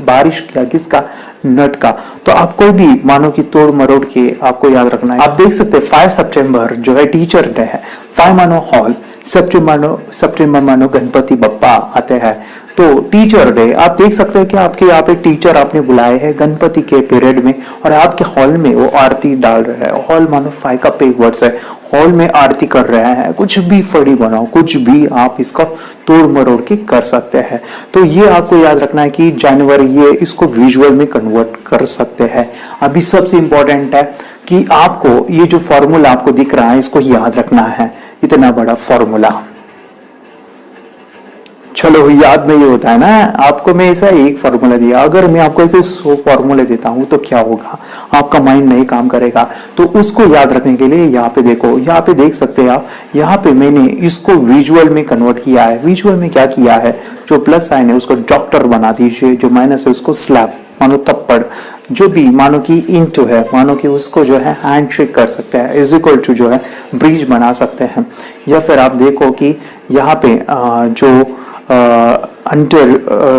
बारिश किया किसका, नट का। तो आप कोई भी मानो कि तोड़ मरोड़ के आपको याद रखना है। आप देख सकते हैं 5 सितंबर जो है टीचर डे है, 5 मानो हॉल, सितंबर मानो गणपति बप्पा आते हैं। तो टीचर डे आप देख सकते हैं कि आपके यहाँ पे टीचर आपने बुलाए हैं गणपति के पीरियड में, और आपके हॉल में वो आरती डाल रहे हैं। हॉल मानो 5 का पेग वर्ड्स है, हॉल में आरती कर रहे हैं। कुछ भी फड़ी बनाओ, कुछ भी आप इसका तोड़ मरोड़ के कर सकते हैं। तो ये आपको याद रखना है कि जनवरी, ये इसको विजुअल में कन्वर्ट कर सकते हैं। अभी सबसे इंपॉर्टेंट है कि आपको ये जो फॉर्मूला आपको दिख रहा है इसको याद रखना है, इतना बड़ा फॉर्मूला। चलो याद नहीं होता है ना आपको, मैं ऐसा एक फॉर्मूला दिया, अगर मैं आपको ऐसे 100 फॉर्मूले देता हूं तो क्या होगा, आपका माइंड नहीं काम करेगा। तो उसको याद रखने के लिए यहाँ पे देखो, यहाँ पे देख सकते हैं आप, यहाँ पे मैंने इसको विजुअल में कन्वर्ट किया है। विजुअल में क्या किया है, जो प्लस साइन है उसको डॉक्टर बना दीजिए, जो माइनस है उसको स्लैब मानो थप्पड़, जो भी मानो कि इंटू है मानो कि उसको जो है हैंडशेक कर सकते हैं, इज इक्वल टू जो है ब्रिज बना सकते हैं। या फिर आप देखो कि यहाँ पे जो अंडर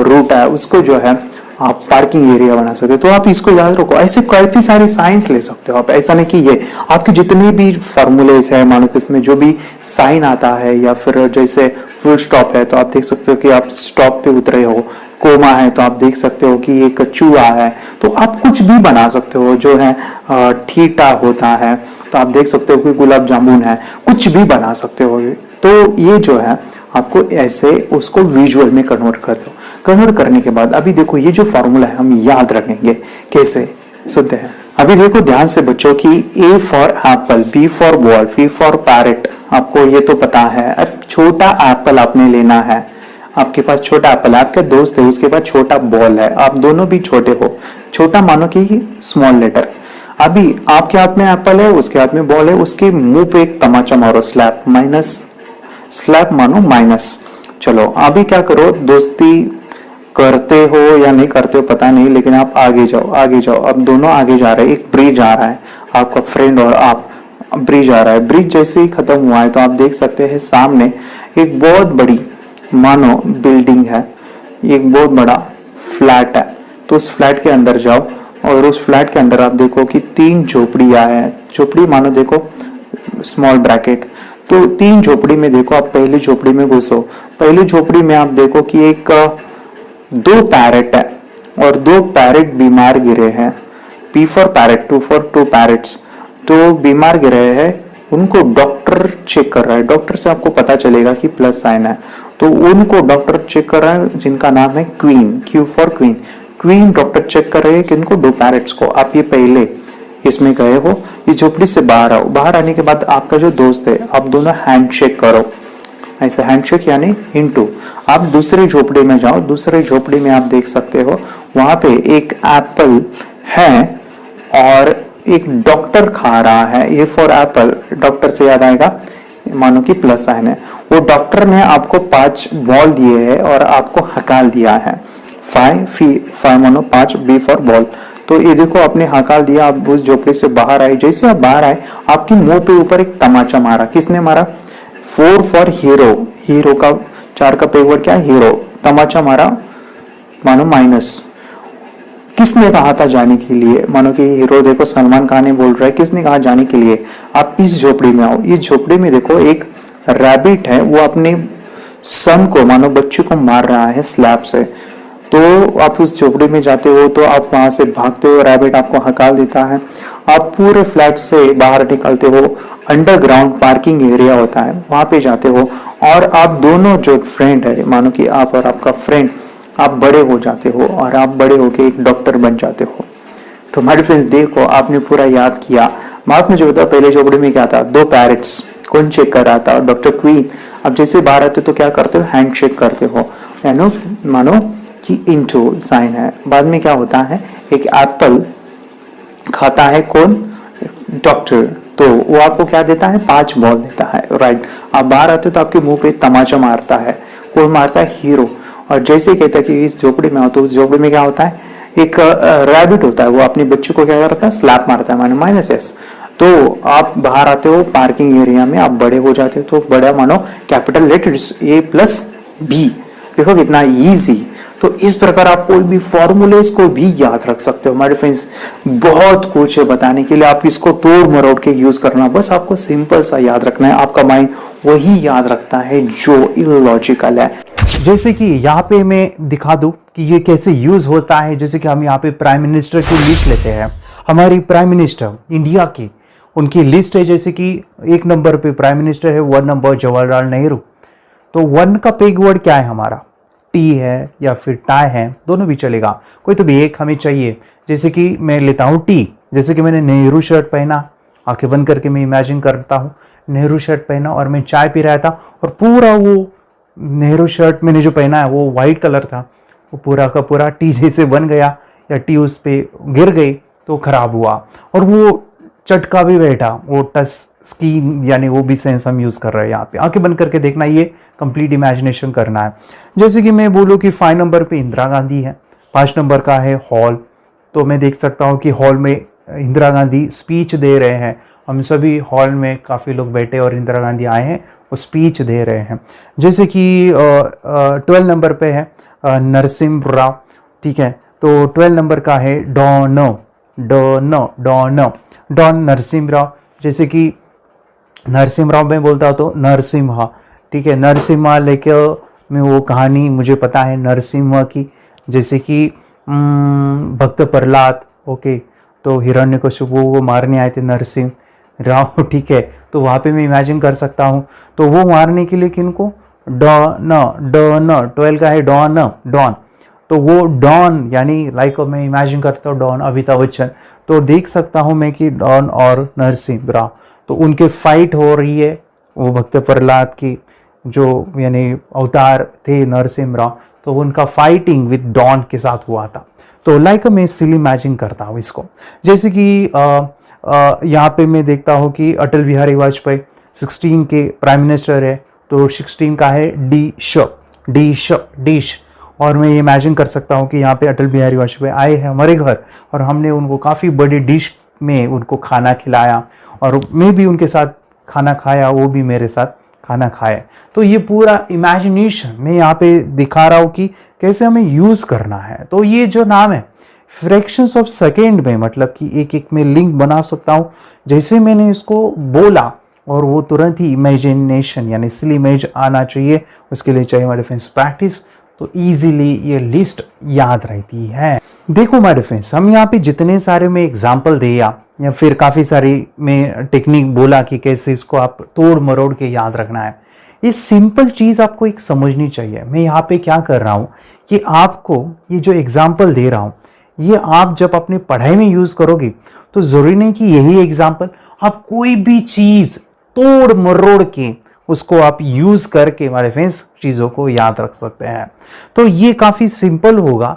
रूट है उसको जो है आप पार्किंग एरिया बना सकते हो। तो आप इसको याद रखो, ऐसे काफी सारी साइंस ले सकते हो आप। ऐसा नहीं कि ये आपके जितने भी फॉर्मूलेस है मानो कि उसमें जो भी साइन आता है, या फिर जैसे फुल स्टॉप है तो आप देख सकते हो कि आप स्टॉप पे उतरे हो, कोमा है तो आप देख सकते हो कि एक चूहा है। तो आप कुछ भी बना सकते हो, जो है थीटा होता है तो आप देख सकते हो कि गुलाब जामुन है, कुछ भी बना सकते हो। तो ये जो है आपको ऐसे उसको विजुअल में कन्वर्ट कर दो। कन्वर्ट करने के बाद अभी देखो ये जो फॉर्मूला है हम याद रखेंगे कैसे, सुनते हैं। अभी देखो ध्यान से बच्चों की, A for apple, B for ball, C for parrot, आपको ये तो पता है। अब छोटा एप्पल आपने लेना है, आपके पास छोटा एप्पल है, आपके दोस्त है उसके पास छोटा बॉल है, आप दोनों भी छोटे हो, छोटा मानो कि स्मॉल लेटर। अभी आपके हाथ में एप्पल है, उसके हाथ में बॉल है, उसके मुंह पे एक तमाचा मारो, स्लैप, माइनस, स्लैप मानो माइनस। चलो अभी क्या करो, दोस्ती करते हो या नहीं करते हो पता नहीं, लेकिन आप आगे जाओ आगे जाओ। अब दोनों आगे जा रहे हैं, एक ब्रिज आ रहा है, आपका फ्रेंड और आप, ब्रिज आ रहा है। ब्रिज जैसे ही खत्म हुआ है तो आप देख सकते हैं सामने एक बहुत बड़ी मानो बिल्डिंग है, एक बहुत बड़ा फ्लैट है। तो उस फ्लैट के अंदर जाओ और उस फ्लैट के अंदर आप देखो कि 3 झोपड़ियां हैं। झोपड़ी मानो देखो स्मॉल ब्रैकेट, तो 3 झोपड़ी में देखो आप पहली झोपड़ी में घुसो। पहली झोपड़ी में आप देखो कि एक 2 पैरेट है और 2 पैरेट बीमार गिरे हैं। P for parrot, 2 for 2 parrots, तो बीमार गिरे हैं, उनको डॉक्टर चेक कर रहा है। डॉक्टर से आपको पता चलेगा कि प्लस साइन है, तो उनको डॉक्टर चेक कर रहा है जिनका नाम है queen, Q for queen. Queen doctor check कर रहे हैं किनको, 2 पैरेट्स को। आप ये पहले इसमें गए हो, इस झोपड़ी से बाहर आओ। बाहर आने के बाद आपका जो दोस्त है, आप दोनों हैंडशेक करो, ऐसे हैंडशेक यानी इनटू। आप दूसरे झोपड़ी में जाओ, दूसरे झोपड़ी में आप देख सकते हो वहां पे एक एप्पल है और एक डॉक्टर खा रहा है। ए फॉर एप्पल, डॉक्टर से याद आएगा मानो कि प्लस साइन है। वो डॉक्टर ने आपको 5 बॉल दिए हैं और आपको हकाल दिया है, 5 मानो 5, बी फॉर बॉल। तो ये देखो आपने हकाल दिया, आप उस झोपड़ी से बाहर आए। जैसे आप बाहर आए आपकी मुंह पे ऊपर एक तमाचा मारा। किसने मारा? 4 फॉर हीरो, हीरो का 4 का पेवर क्या है, हीरो। तमाचा मारा मानो माइनस। किसने कहा था जाने के लिए? मानो कि हीरो देखो सलमान खान ने बोल रहा है, किसने कहा जाने के लिए? आप इस झोपड़ी में आओ। इस झोपड़ी में देखो एक रैबिट है, वो अपने सन को मानो बच्चे को मार रहा है स्लैब से। तो आप उस झोपड़ी में जाते हो तो आप वहां से भागते हो, रैबिट आपको हकाल देता है। आप पूरे फ्लैट से बाहर निकलते हो, अंडरग्राउंड पार्किंग एरिया होता है वहां पे जाते हो और आप दोनों जो फ्रेंड है, मानो कि आप और आपका फ्रेंड, आप बड़े हो जाते हो और आप बड़े होके एक डॉक्टर बन जाते हो। तो हमारे फ्रेंड्स देखो, आपने पूरा याद किया। माफ मुझे बताओ, पहले चौपड़ी में क्या था? दो पैरेट्स, कौन चेक कर रहा था? Doctor queen. अब जैसे बाहर आते तो क्या करते हो? हैंड शेक करते हो, यानी मानो कि इंटू साइन है। बाद में क्या होता है? एक एप्पल खाता है कौन? डॉक्टर। तो वो आपको क्या देता है? 5 बॉल देता है, राइट। आप बाहर आते हो तो आपके मुंह पे तमाचा मारता है। कौन मारता है? हीरो। और जैसे कहता है कि इस झोपड़ी में आओ, तो उस झोपड़ी में क्या होता है? एक रैबिट होता है, वो अपने बच्चे को क्या करता है? स्लैप मारता है, मानो -S। तो आप बाहर आते हो पार्किंग एरिया में, आप बड़े हो जाते हो तो बड़ा मानो कैपिटल लेटर्स A+B। देखो कितना इजी। तो इस प्रकार आप कोई भी फॉर्मूलेस को भी याद रख सकते हो हमारे फ्रेंड्स। बहुत कुछ है बताने के लिए, आप इसको तोड़ मरोड़ के यूज करना, बस आपको सिंपल सा याद रखना है। आपका माइंड वही याद रखता है जो इलॉजिकल है। जैसे कि यहाँ पे मैं दिखा दूं कि ये कैसे यूज होता है। जैसे कि हम यहाँ पे प्राइम मिनिस्टर की लिस्ट लेते हैं, हमारी प्राइम मिनिस्टर इंडिया की, उनकी लिस्ट है। जैसे कि 1 नंबर पे प्राइम मिनिस्टर है, 1 नंबर जवाहरलाल नेहरू। तो 1 का पेग वर्ड क्या है हमारा? टी है या फिर टाई है, दोनों भी चलेगा, कोई तो भी एक हमें चाहिए। जैसे कि मैं लेता हूँ टी। जैसे कि मैंने नेहरू शर्ट पहना, आंखें बंद करके मैं इमेजिन करता हूँ नेहरू शर्ट पहना और मैं चाय पी रहा था, और पूरा वो नेहरू शर्ट मैंने जो पहना है वो वाइट कलर था, वो पूरा का पूरा टी जैसे बन गया, या टी उस पर गिर गई तो खराब हुआ, और वो चटका भी बैठा। वो टच स्क्रीन यानी वो भी सेंस हम यूज कर रहे हैं। यहाँ पे आंखें बंद करके देखना, ये कंप्लीट इमेजिनेशन करना है। जैसे कि मैं बोलूँ कि 5 नंबर पे इंदिरा गांधी है, 5 नंबर का है हॉल। तो मैं देख सकता हूँ कि हॉल में इंदिरा गांधी स्पीच दे रहे हैं। हम सभी हॉल में काफ़ी लोग बैठे और इंदिरा गांधी आए हैं, वो स्पीच दे रहे हैं। जैसे कि 12 नंबर पे है नरसिम्हा राव, ठीक है। तो 12 नंबर का है डॉन नरसिम्हा राव। जैसे कि नरसिम्हा राव मैं बोलता हूँ तो नरसिम्हा, ठीक है। नरसिम्हा लेके मैं वो कहानी मुझे पता है नरसिम्हा की। जैसे कि भक्त प्रहलाद, ओके, तो हिरण्यकशिपु को मारने आए थे नरसिंह राव, ठीक है। तो वहाँ पे मैं इमेजिन कर सकता हूँ। तो वो मारने के लिए किनको? डॉन 12 का है डॉन। तो वो डॉन यानी लाइक मैं इमेजिन करता हूँ डॉन अमिताभ बच्चन। तो देख सकता हूँ मैं कि डॉन और नरसिंह राव, तो उनके फाइट हो रही है। वो भक्त प्रहलाद की जो यानी अवतार थे नरसिंह राव, तो उनका फाइटिंग विद डॉन के साथ हुआ था। तो लाइक मैं इसलिए इमेजिन करता हूँ इसको। जैसे कि यहाँ पे मैं देखता हूँ कि अटल बिहारी वाजपेयी 16 के प्राइम मिनिस्टर है। तो 16 का है डिश। और मैं ये इमेजिन कर सकता हूँ कि यहाँ पे अटल बिहारी वाजपेयी आए हैं हमारे घर, और हमने उनको काफ़ी बड़ी डिश में उनको खाना खिलाया, और मैं भी उनके साथ खाना खाया, वो भी मेरे साथ खाना खाए। तो ये पूरा इमेजिनेशन मैं यहाँ पे दिखा रहा हूँ कि कैसे हमें यूज़ करना है। तो ये जो नाम है फ्रैक्शंस ऑफ सेकेंड में, मतलब कि एक एक में लिंक बना सकता हूँ। जैसे मैंने इसको बोला और वो तुरंत ही इमेजिनेशन यानी सिली इमेज आना चाहिए, उसके लिए चाहिए हमारे फ्रेंड्स प्रैक्टिस। तो इजीली ये लिस्ट याद रहती है। देखो हमारे फ्रेंड्स, हम यहाँ पे जितने सारे में एग्जाम्पल दिया या फिर काफ़ी सारी में टेक्निक बोला कि कैसे इसको आप तोड़ मरोड़ के याद रखना है, ये सिंपल चीज़ आपको एक समझनी चाहिए। मैं यहाँ पे क्या कर रहा हूँ कि आपको ये जो एग्जाम्पल दे रहा हूँ, ये आप जब अपने पढ़ाई में यूज़ करोगे तो ज़रूरी नहीं कि यही एग्जाम्पल, आप कोई भी चीज़ तोड़ मरोड़ के उसको आप यूज़ करके हमारे फ्रेंड्स चीज़ों को याद रख सकते हैं। तो ये काफ़ी सिंपल होगा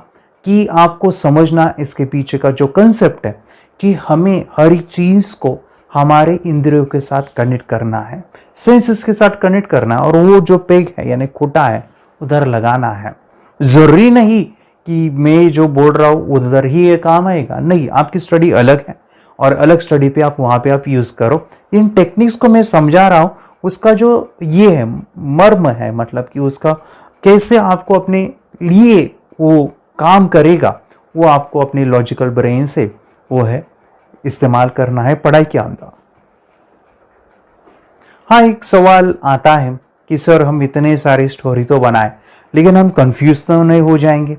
कि आपको समझना इसके पीछे का जो कंसेप्ट है कि हमें हर एक चीज़ को हमारे इंद्रियों के साथ कनेक्ट करना है, सेंसेस के साथ कनेक्ट करना है, और वो जो पेग है यानी खोटा है उधर लगाना है। ज़रूरी नहीं कि मैं जो बोल रहा हूँ उधर ही ये काम आएगा, नहीं, आपकी स्टडी अलग है और अलग स्टडी पे आप वहाँ पे आप यूज़ करो। इन टेक्निक्स को मैं समझा रहा हूँ, उसका जो ये है मर्म है, मतलब कि उसका कैसे आपको अपने लिए वो काम करेगा, वो आपको अपने लॉजिकल ब्रेन से वो है इस्तेमाल करना है पढ़ाई के अंदर। हाँ, एक सवाल आता है कि सर हम इतने सारे स्टोरी तो बनाए, लेकिन हम कंफ्यूज तो नहीं हो जाएंगे?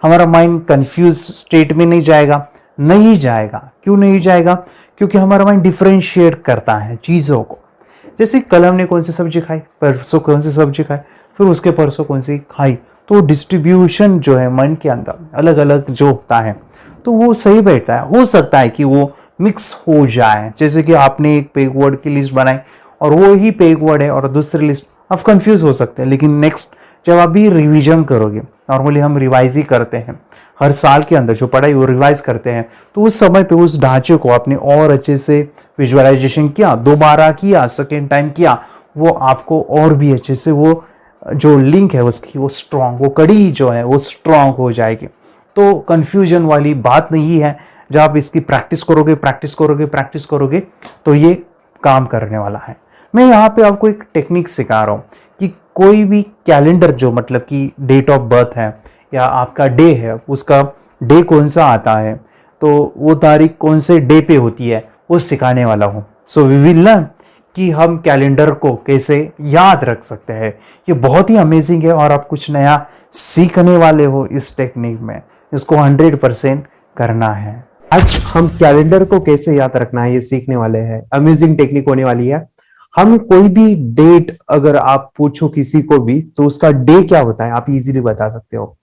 हमारा माइंड कंफ्यूज स्टेट में नहीं जाएगा? नहीं जाएगा। क्यों नहीं जाएगा? क्योंकि हमारा माइंड डिफरेंशिएट करता है चीज़ों को। जैसे कलम ने कौन सी सब्जी खाई, परसों कौन सी सब्जी खाई, फिर उसके परसों कौन सी खाई, तो डिस्ट्रीब्यूशन जो है मन के अंदर अलग अलग जो होता है, तो वो सही बैठता है। हो सकता है कि वो मिक्स हो जाए, जैसे कि आपने एक पेग वर्ड की लिस्ट बनाई और वो ही पेग वर्ड है और दूसरी लिस्ट, आप कंफ्यूज हो सकते हैं। लेकिन नेक्स्ट जब आप भी रिवीजन करोगे, नॉर्मली हम रिवाइज ही करते हैं हर साल के अंदर, जो पढ़ाई वो रिवाइज करते हैं, तो उस समय पे उस ढांचे को आपने और अच्छे से विजुअलाइजेशन किया, दोबारा किया, सेकेंड टाइम किया, वो आपको और भी अच्छे से वो जो लिंक है उसकी वो स्ट्रांग, वो कड़ी जो है वो स्ट्रांग हो जाएगी। तो कंफ्यूजन वाली बात नहीं है। जब आप इसकी प्रैक्टिस करोगे प्रैक्टिस करोगे प्रैक्टिस करोगे तो ये काम करने वाला है। मैं यहाँ पे आपको एक टेक्निक सिखा रहा हूँ कि कोई भी कैलेंडर जो मतलब कि डेट ऑफ बर्थ है या आपका डे है, उसका डे कौन सा आता है, तो वो तारीख कौन से डे पे होती है, वो सिखाने वाला हूँ। सो वी विल लर्न कि हम कैलेंडर को कैसे याद रख सकते हैं। ये बहुत ही अमेजिंग है और आप कुछ नया सीखने वाले हो इस टेक्निक में। इसको 100% करना है। आज हम कैलेंडर को कैसे याद रखना है ये सीखने वाले हैं। अमेजिंग टेक्निक होने वाली है। हम कोई भी डेट अगर आप पूछो किसी को भी तो उसका डे क्या होता है आप इजीली बता सकते हो।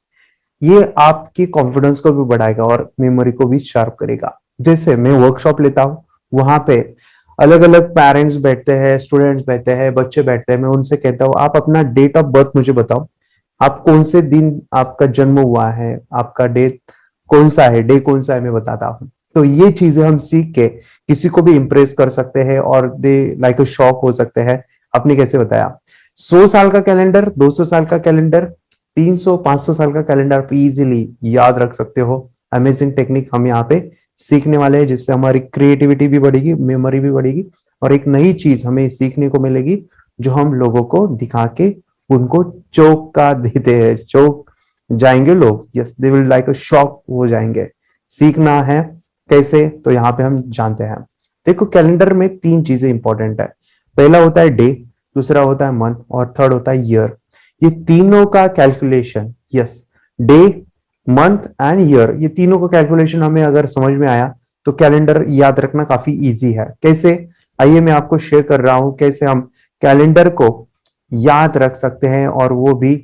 ये आपकी कॉन्फिडेंस को भी बढ़ाएगा और मेमोरी को भी शार्प करेगा। जैसे मैं वर्कशॉप लेता हूँ, वहां पे अलग अलग पेरेंट्स बैठते हैं, स्टूडेंट्स बैठते हैं, बच्चे बैठते हैं। मैं उनसे कहता हूँ आप अपना डेट ऑफ बर्थ मुझे बताओ, आप कौन से दिन आपका जन्म हुआ है, आपका डेट कौन सा है, डे कौन सा है, मैं बताता हूँ। तो ये चीजें हम सीख के किसी को भी इंप्रेस कर सकते हैं और दे लाइक अ शॉक हो सकते हैं। आपने कैसे बताया 100 साल का कैलेंडर, 200 साल का कैलेंडर, 300 500 साल का कैलेंडर आप इजीली याद रख सकते हो। अमेजिंग टेक्निक हम यहाँ पे सीखने वाले हैं, जिससे हमारी क्रिएटिविटी भी बढ़ेगी, मेमोरी भी बढ़ेगी और एक नई चीज हमें सीखने को मिलेगी जो हम लोगों को दिखा के उनको चौंका देते हैं। चौंक जाएंगे लोग, yes they will like a shock हो जाएंगे। सीखना है कैसे, तो यहाँ पे हम जानते हैं। देखो कैलेंडर में 3 चीजें इंपॉर्टेंट है। पहला होता है डे, दूसरा होता है मंथ और थर्ड होता है ईयर। ये तीनों का calculation, yes day month and year, ये तीनों का कैलकुलेशन हमें अगर समझ में आया तो कैलेंडर याद रखना काफी इजी है। कैसे, आइए मैं आपको शेयर कर रहा हूं कैसे हम कैलेंडर को याद रख सकते हैं और वो भी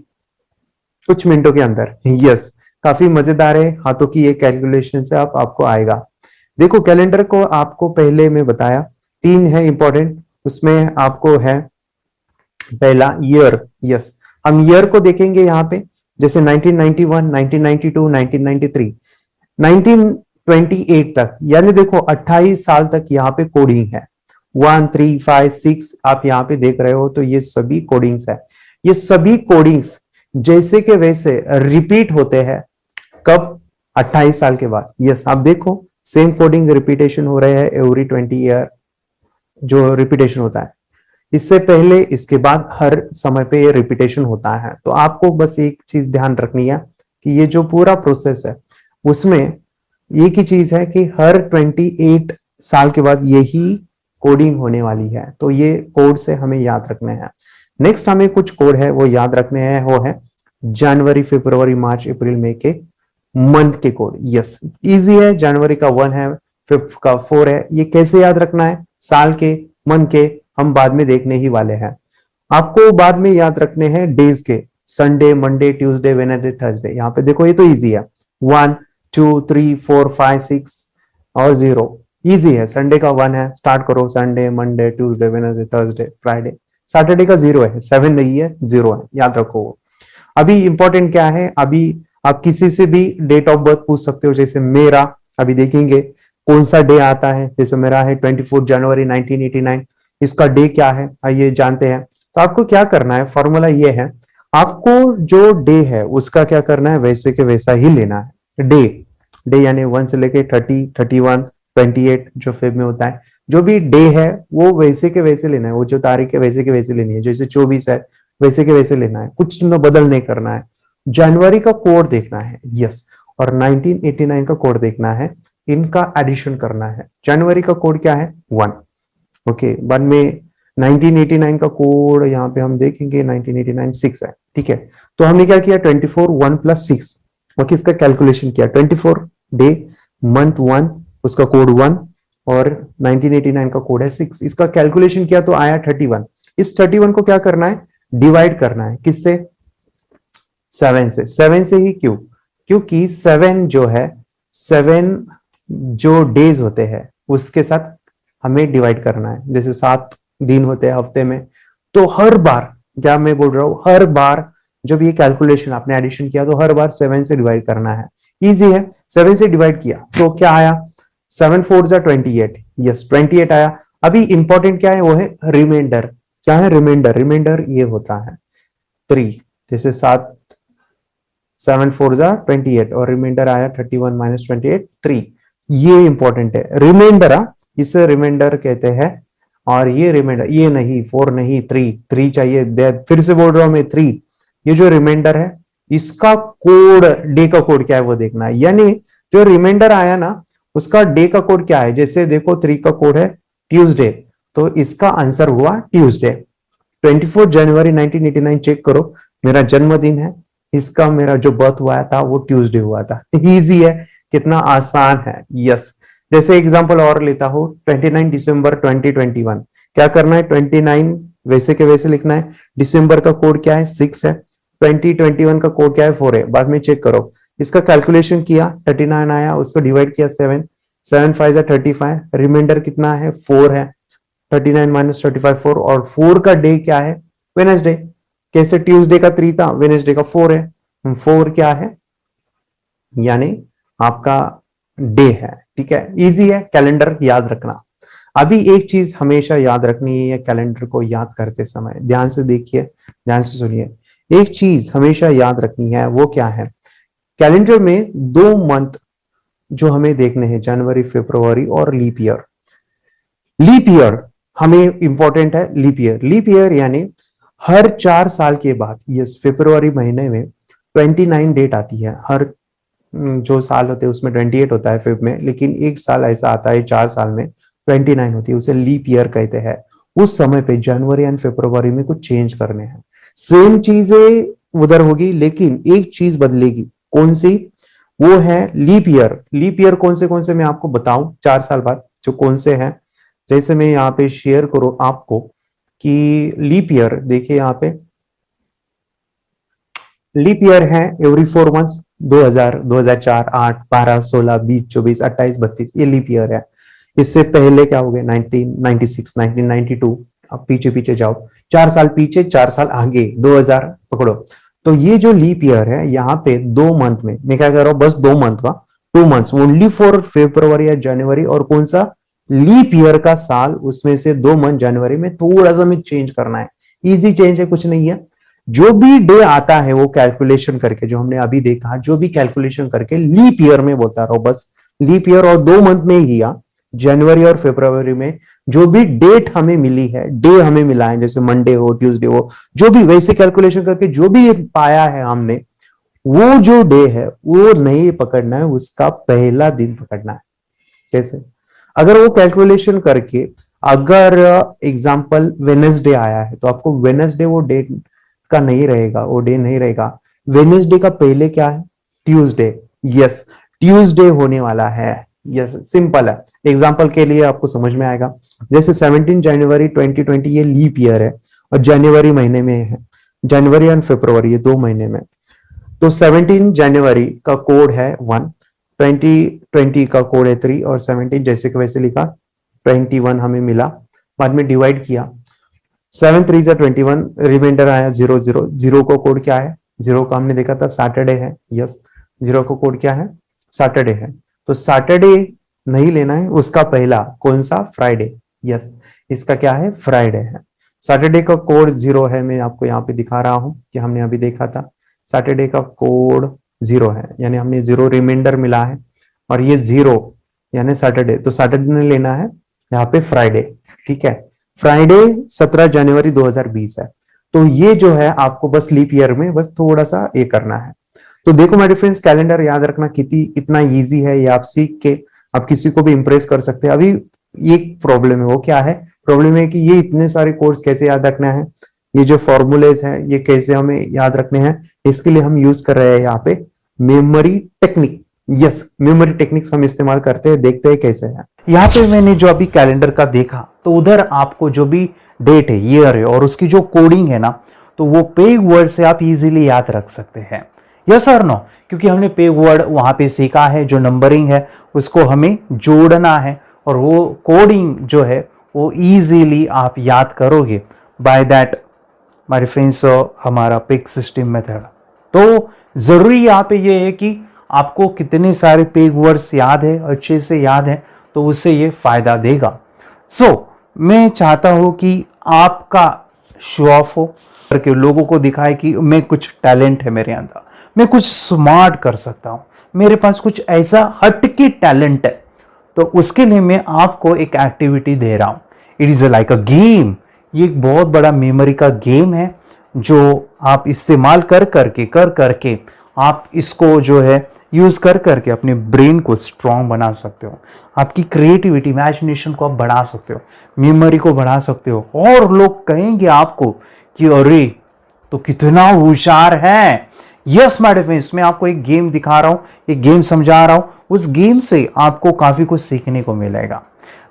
कुछ मिनटों के अंदर। यस काफी मजेदार है, हाथों की ये कैलकुलेशन से आपको आएगा। देखो कैलेंडर को आपको पहले मैं बताया 3 है इंपॉर्टेंट, उसमें आपको है पहला ईयर। यस हम ईयर को देखेंगे यहाँ पे, जैसे 1991, 1992, 1993, 1928 तक, यानी देखो 28 साल तक यहाँ पे कोडिंग है। 1 3 5 6 आप यहाँ पे देख रहे हो, तो ये सभी कोडिंग्स है। ये सभी कोडिंग्स जैसे के वैसे रिपीट होते हैं कब, 28 साल के बाद। यस आप देखो सेम कोडिंग रिपीटेशन हो रहे हैं एवरी 20 ईयर, जो रिपीटेशन होता है इससे पहले इसके बाद हर समय पे ये रिपीटेशन होता है। तो आपको बस एक चीज ध्यान रखनी है कि ये जो पूरा प्रोसेस है उसमें एक ही चीज है कि हर 28 साल के बाद यही कोडिंग होने वाली है। तो ये कोड से हमें याद रखने हैं। नेक्स्ट हमें कुछ कोड है वो याद रखने हैं, वो है जनवरी, फरवरी, मार्च, अप्रैल, मई के मंथ के कोड। यस इजी है, जनवरी का 1 है, फिफ्थ का 4 है। ये कैसे याद रखना है, साल के मंथ के हम बाद में देखने ही वाले हैं। आपको बाद में याद रखने हैं डेज के, Sunday, Monday, Tuesday, Wednesday, Thursday. यहाँ पे देखो ये तो इजी है, 1 2 3 4 5 6 और 0 इजी है। संडे का 1 है, स्टार्ट करो Sunday, Monday, Tuesday, Wednesday, Thursday, Friday. Saturday का 0 है, 7 नहीं है, 0 है, याद रखो वो। अभी इंपॉर्टेंट क्या है, अभी आप किसी से भी डेट ऑफ बर्थ पूछ सकते हो। जैसे मेरा अभी देखेंगे कौन सा डे आता है, जैसे मेरा है 24 जनवरी 1989, इसका डे क्या है आइए जानते हैं। तो आपको क्या करना है, फॉर्मूला ये है, आपको जो डे है उसका क्या करना है, वैसे के वैसा ही लेना है। डे यानी 1 से लेके 30, 31, 28 जो फेब में होता है, जो भी डे है वो वैसे के वैसे लेना है। वो जो तारीख है वैसे के वैसे लेनी है, जैसे 24 है वैसे के वैसे लेना है, कुछ बदल नहीं करना है। जनवरी का कोड देखना है, यस, और 1989 का कोड देखना है, इनका एडिशन करना है। जनवरी का कोड क्या है, 1, ओके। बाद में 1989 का कोड यहाँ पे हम देखेंगे 1989 6 है, ठीक है। तो हमने क्या किया, 24 1 + 6, ओके, इसका कैलकुलेशन किया। 24 डे, मंथ 1, उसका कोड 1 और 1989 का कोड है 6, इसका कैलकुलेशन किया तो आया 31। इस 31 को क्या करना है, डिवाइड करना है, किससे, 7 से। 7 से ही क्यों, क्योंकि 7 जो है 7 जो डेज होते हैं उसके साथ हमें डिवाइड करना है। जैसे 7 दिन होते हैं हफ्ते में, तो हर बार, क्या मैं बोल रहा हूँ, हर बार जब ये कैलकुलेशन आपने एडिशन किया तो हर बार 7 से डिवाइड करना है। इजी है, 7 से डिवाइड किया तो क्या आया, 7 4 28, यस 28 आया। अभी इंपॉर्टेंट क्या है, वो है रिमाइंडर। क्या है रिमाइंडर? रिमाइंडर ये होता है 3, जैसे 7 4 28 और रिमाइंडर आया 31 माइनस 28 3। ये इंपॉर्टेंट है रिमाइंडर, इसे रिमाइंडर कहते हैं। और ये रिमाइंडर, ये नहीं 4 नहीं 3 चाहिए, फिर से बोल रहा हूं मैं 3। ये जो रिमाइंडर है इसका कोड, डे का कोड क्या है वो देखना है। यानी जो रिमाइंडर आया ना उसका डे का कोड क्या है। जैसे देखो 3 का कोड है ट्यूसडे, तो इसका आंसर हुआ ट्यूसडे। 24 जनवरी 1989 चेक करो, मेरा जन्मदिन है, इसका मेरा जो बर्थ हुआ था वो ट्यूसडे हुआ था। इजी है, कितना आसान है। यस, जैसे एग्जांपल और लेता हूं, 29 दिसंबर 2021। क्या करना है, 29 वैसे के वैसे लिखना है। दिसंबर का कोड क्या है, 6 है। 2021 का कोड क्या है, 4 है। बाद में चेक करो, इसका कैलकुलेशन किया 39 आया, उसको डिवाइड किया 7 5 35, रिमाइंडर कितना है, 4 है। 39 माइनस 35 4, और 4 का डे क्या है, वेडनेसडे। कैसे ट्यूसडे का 3 था, वेडनेसडे का 4 है। 4 क्या है, यानी आपका डे है। ठीक है, इजी है, कैलेंडर याद रखना। अभी एक चीज हमेशा याद रखनी है कैलेंडर को याद करते समय, ध्यान से देखिए, ध्यान से सुनिए। एक चीज हमेशा याद रखनी है, वो क्या है, कैलेंडर में 2 मंथ जो हमें देखने हैं, जनवरी, फरवरी और लीप ईयर। लीप ईयर हमें इंपॉर्टेंट है। लीप ईयर, लीप ईयर यानी हर 4 साल के बाद, यस, फरवरी महीने में 29 डेट आती है। हर जो साल होते हैं उसमें 28 होता है फेब में, लेकिन एक साल ऐसा आता है 4 साल में 29 होती है, उसे लीप ईयर कहते हैं। उस समय पे जनवरी एंड फरवरी में कुछ चेंज करने हैं। सेम चीजें उधर होगी लेकिन एक चीज बदलेगी, कौन सी, वो है लीप ईयर। लीप ईयर कौन से मैं आपको बताऊं 4 साल बाद, जो कौन से हैं। जैसे मैं यहाँ पे शेयर करूं आपको कि लीप ईयर, देखिए यहाँ पे लीप ईयर है एवरी 4 मंथ्स। 2000, 2004, 8, 12, 16, 20, 24, 28, 32, ये लीप ईयर है। इससे पहले क्या हो गया, 1996, 1992। अब पीछे पीछे जाओ, 4 साल पीछे, 4 साल आगे, 2000 पकड़ो। तो ये जो लीप ईयर है, यहाँ पे 2 मंथ में मैं क्या कर रहा हूँ, बस 2 मंथ का, 2 मंथ्स ओनली फॉर फरवरी या जनवरी, और कौन सा लीप ईयर का साल, उसमें से 2 मंथ जनवरी में थोड़ा सा में चेंज करना है। इजी चेंज है, कुछ नहीं है। जो भी डे आता है वो कैलकुलेशन करके, जो हमने अभी देखा, जो भी कैलकुलेशन करके लीप ईयर में बोलता रहो, बस लीप ईयर। और 2 मंथ में ही जनवरी और फरवरी में जो भी डेट हमें मिली है, डे हमें मिला है, जैसे मंडे हो, ट्यूसडे हो, जो भी, वैसे कैलकुलेशन करके जो भी पाया है हमने, वो जो डे है वो नहीं पकड़ना है, उसका पहला दिन पकड़ना है। कैसे, अगर वो कैलकुलेशन करके, अगर एग्जाम्पल वेडनेसडे आया है तो आपको वेडनेसडे वो डेट का नहीं रहेगा, वो डे नहीं रहेगा। वेडनेसडे का पहले क्या है, ट्यूसडे। यस, ट्यूसडे होने वाला है। यस, सिंपल है, एग्जांपल के लिए आपको समझ में आएगा। जैसे 17 जनवरी 2020 ये लीप ईयर है और जनवरी महीने में है, जनवरी एंड फरवरी ये 2 महीने में। तो 17 जनवरी का कोड है 1, 2020 का कोड है 3, और 17 जैसे कि वैसे लिखा, 21 हमें मिला, बाद में डिवाइड किया, 7 3 21, रिमाइंडर आया 0 0 0 का कोड क्या है, 0 का हमने देखा था सैटरडे है। यस, 0 का कोड क्या है, सैटरडे है। तो सैटरडे नहीं लेना है, उसका पहला कौन सा, फ्राइडे। यस, इसका क्या है, फ्राइडे है। सैटरडे का कोड 0 है, मैं आपको यहाँ पे दिखा रहा हूं कि हमने अभी देखा था, सैटरडे का कोड 0 है, यानी हमने 0 रिमाइंडर मिला है, और ये 0 यानी सैटरडे, तो सैटरडे ने लेना है यहाँ पे फ्राइडे। ठीक है, फ्राइडे 17 जनवरी 2020 है। तो ये जो है आपको बस लीप ईयर में बस थोड़ा सा ये करना है। तो देखो माय फ्रेंड्स, कैलेंडर याद रखना कितना इजी है, ये आप सीख के आप किसी को भी इंप्रेस कर सकते हैं। अभी एक प्रॉब्लम है, वो क्या है, प्रॉब्लम है कि ये इतने सारे कोर्स कैसे याद रखना है, ये जो फॉर्मूलेज है ये कैसे हमें याद रखने हैं, इसके लिए हम यूज कर रहे हैं यहाँ पे memory technique. Yes, memory techniques हम इस्तेमाल करते हैं, देखते हैं कैसे है। यहाँ पे मैंने जो अभी कैलेंडर का देखा, तो उधर आपको जो भी डेट है, ईयर है, और उसकी जो कोडिंग है ना, तो वो पेग वर्ड से आप इजीली याद रख सकते हैं। यस और नो, क्योंकि हमने पेग वर्ड वहां पे सीखा है, जो नंबरिंग है उसको हमें जोड़ना है और वो कोडिंग जो है वो इजीली आप याद करोगे बाय दैट माय फ्रेंड्स हमारा पेग सिस्टम मेथड। तो जरूरी यहाँ पे ये है कि आपको कितने सारे पेग वर्ड्स याद है, अच्छे से याद है, तो उससे ये फायदा देगा। मैं चाहता हूं कि आपका शो ऑफ हो करके लोगों को दिखाए कि मैं कुछ टैलेंट है मेरे अंदर, मैं कुछ स्मार्ट कर सकता हूं, मेरे पास कुछ ऐसा हटके टैलेंट है। तो उसके लिए मैं आपको एक एक्टिविटी दे रहा हूं। It is like a game. ये एक बहुत बड़ा मेमोरी का गेम है जो आप इस्तेमाल कर करके आप इसको जो है यूज कर करके अपने ब्रेन को स्ट्रांग बना सकते हो, आपकी क्रिएटिविटी इमेजिनेशन को आप बढ़ा सकते हो, मेमोरी को बढ़ा सकते हो, और लोग कहेंगे आपको कि अरे तो कितना होशियार है। यस माय डियर फ्रेंड्स, मैं आपको एक गेम दिखा रहा हूं, एक गेम समझा रहा हूं, उस गेम से आपको काफी कुछ सीखने को मिलेगा।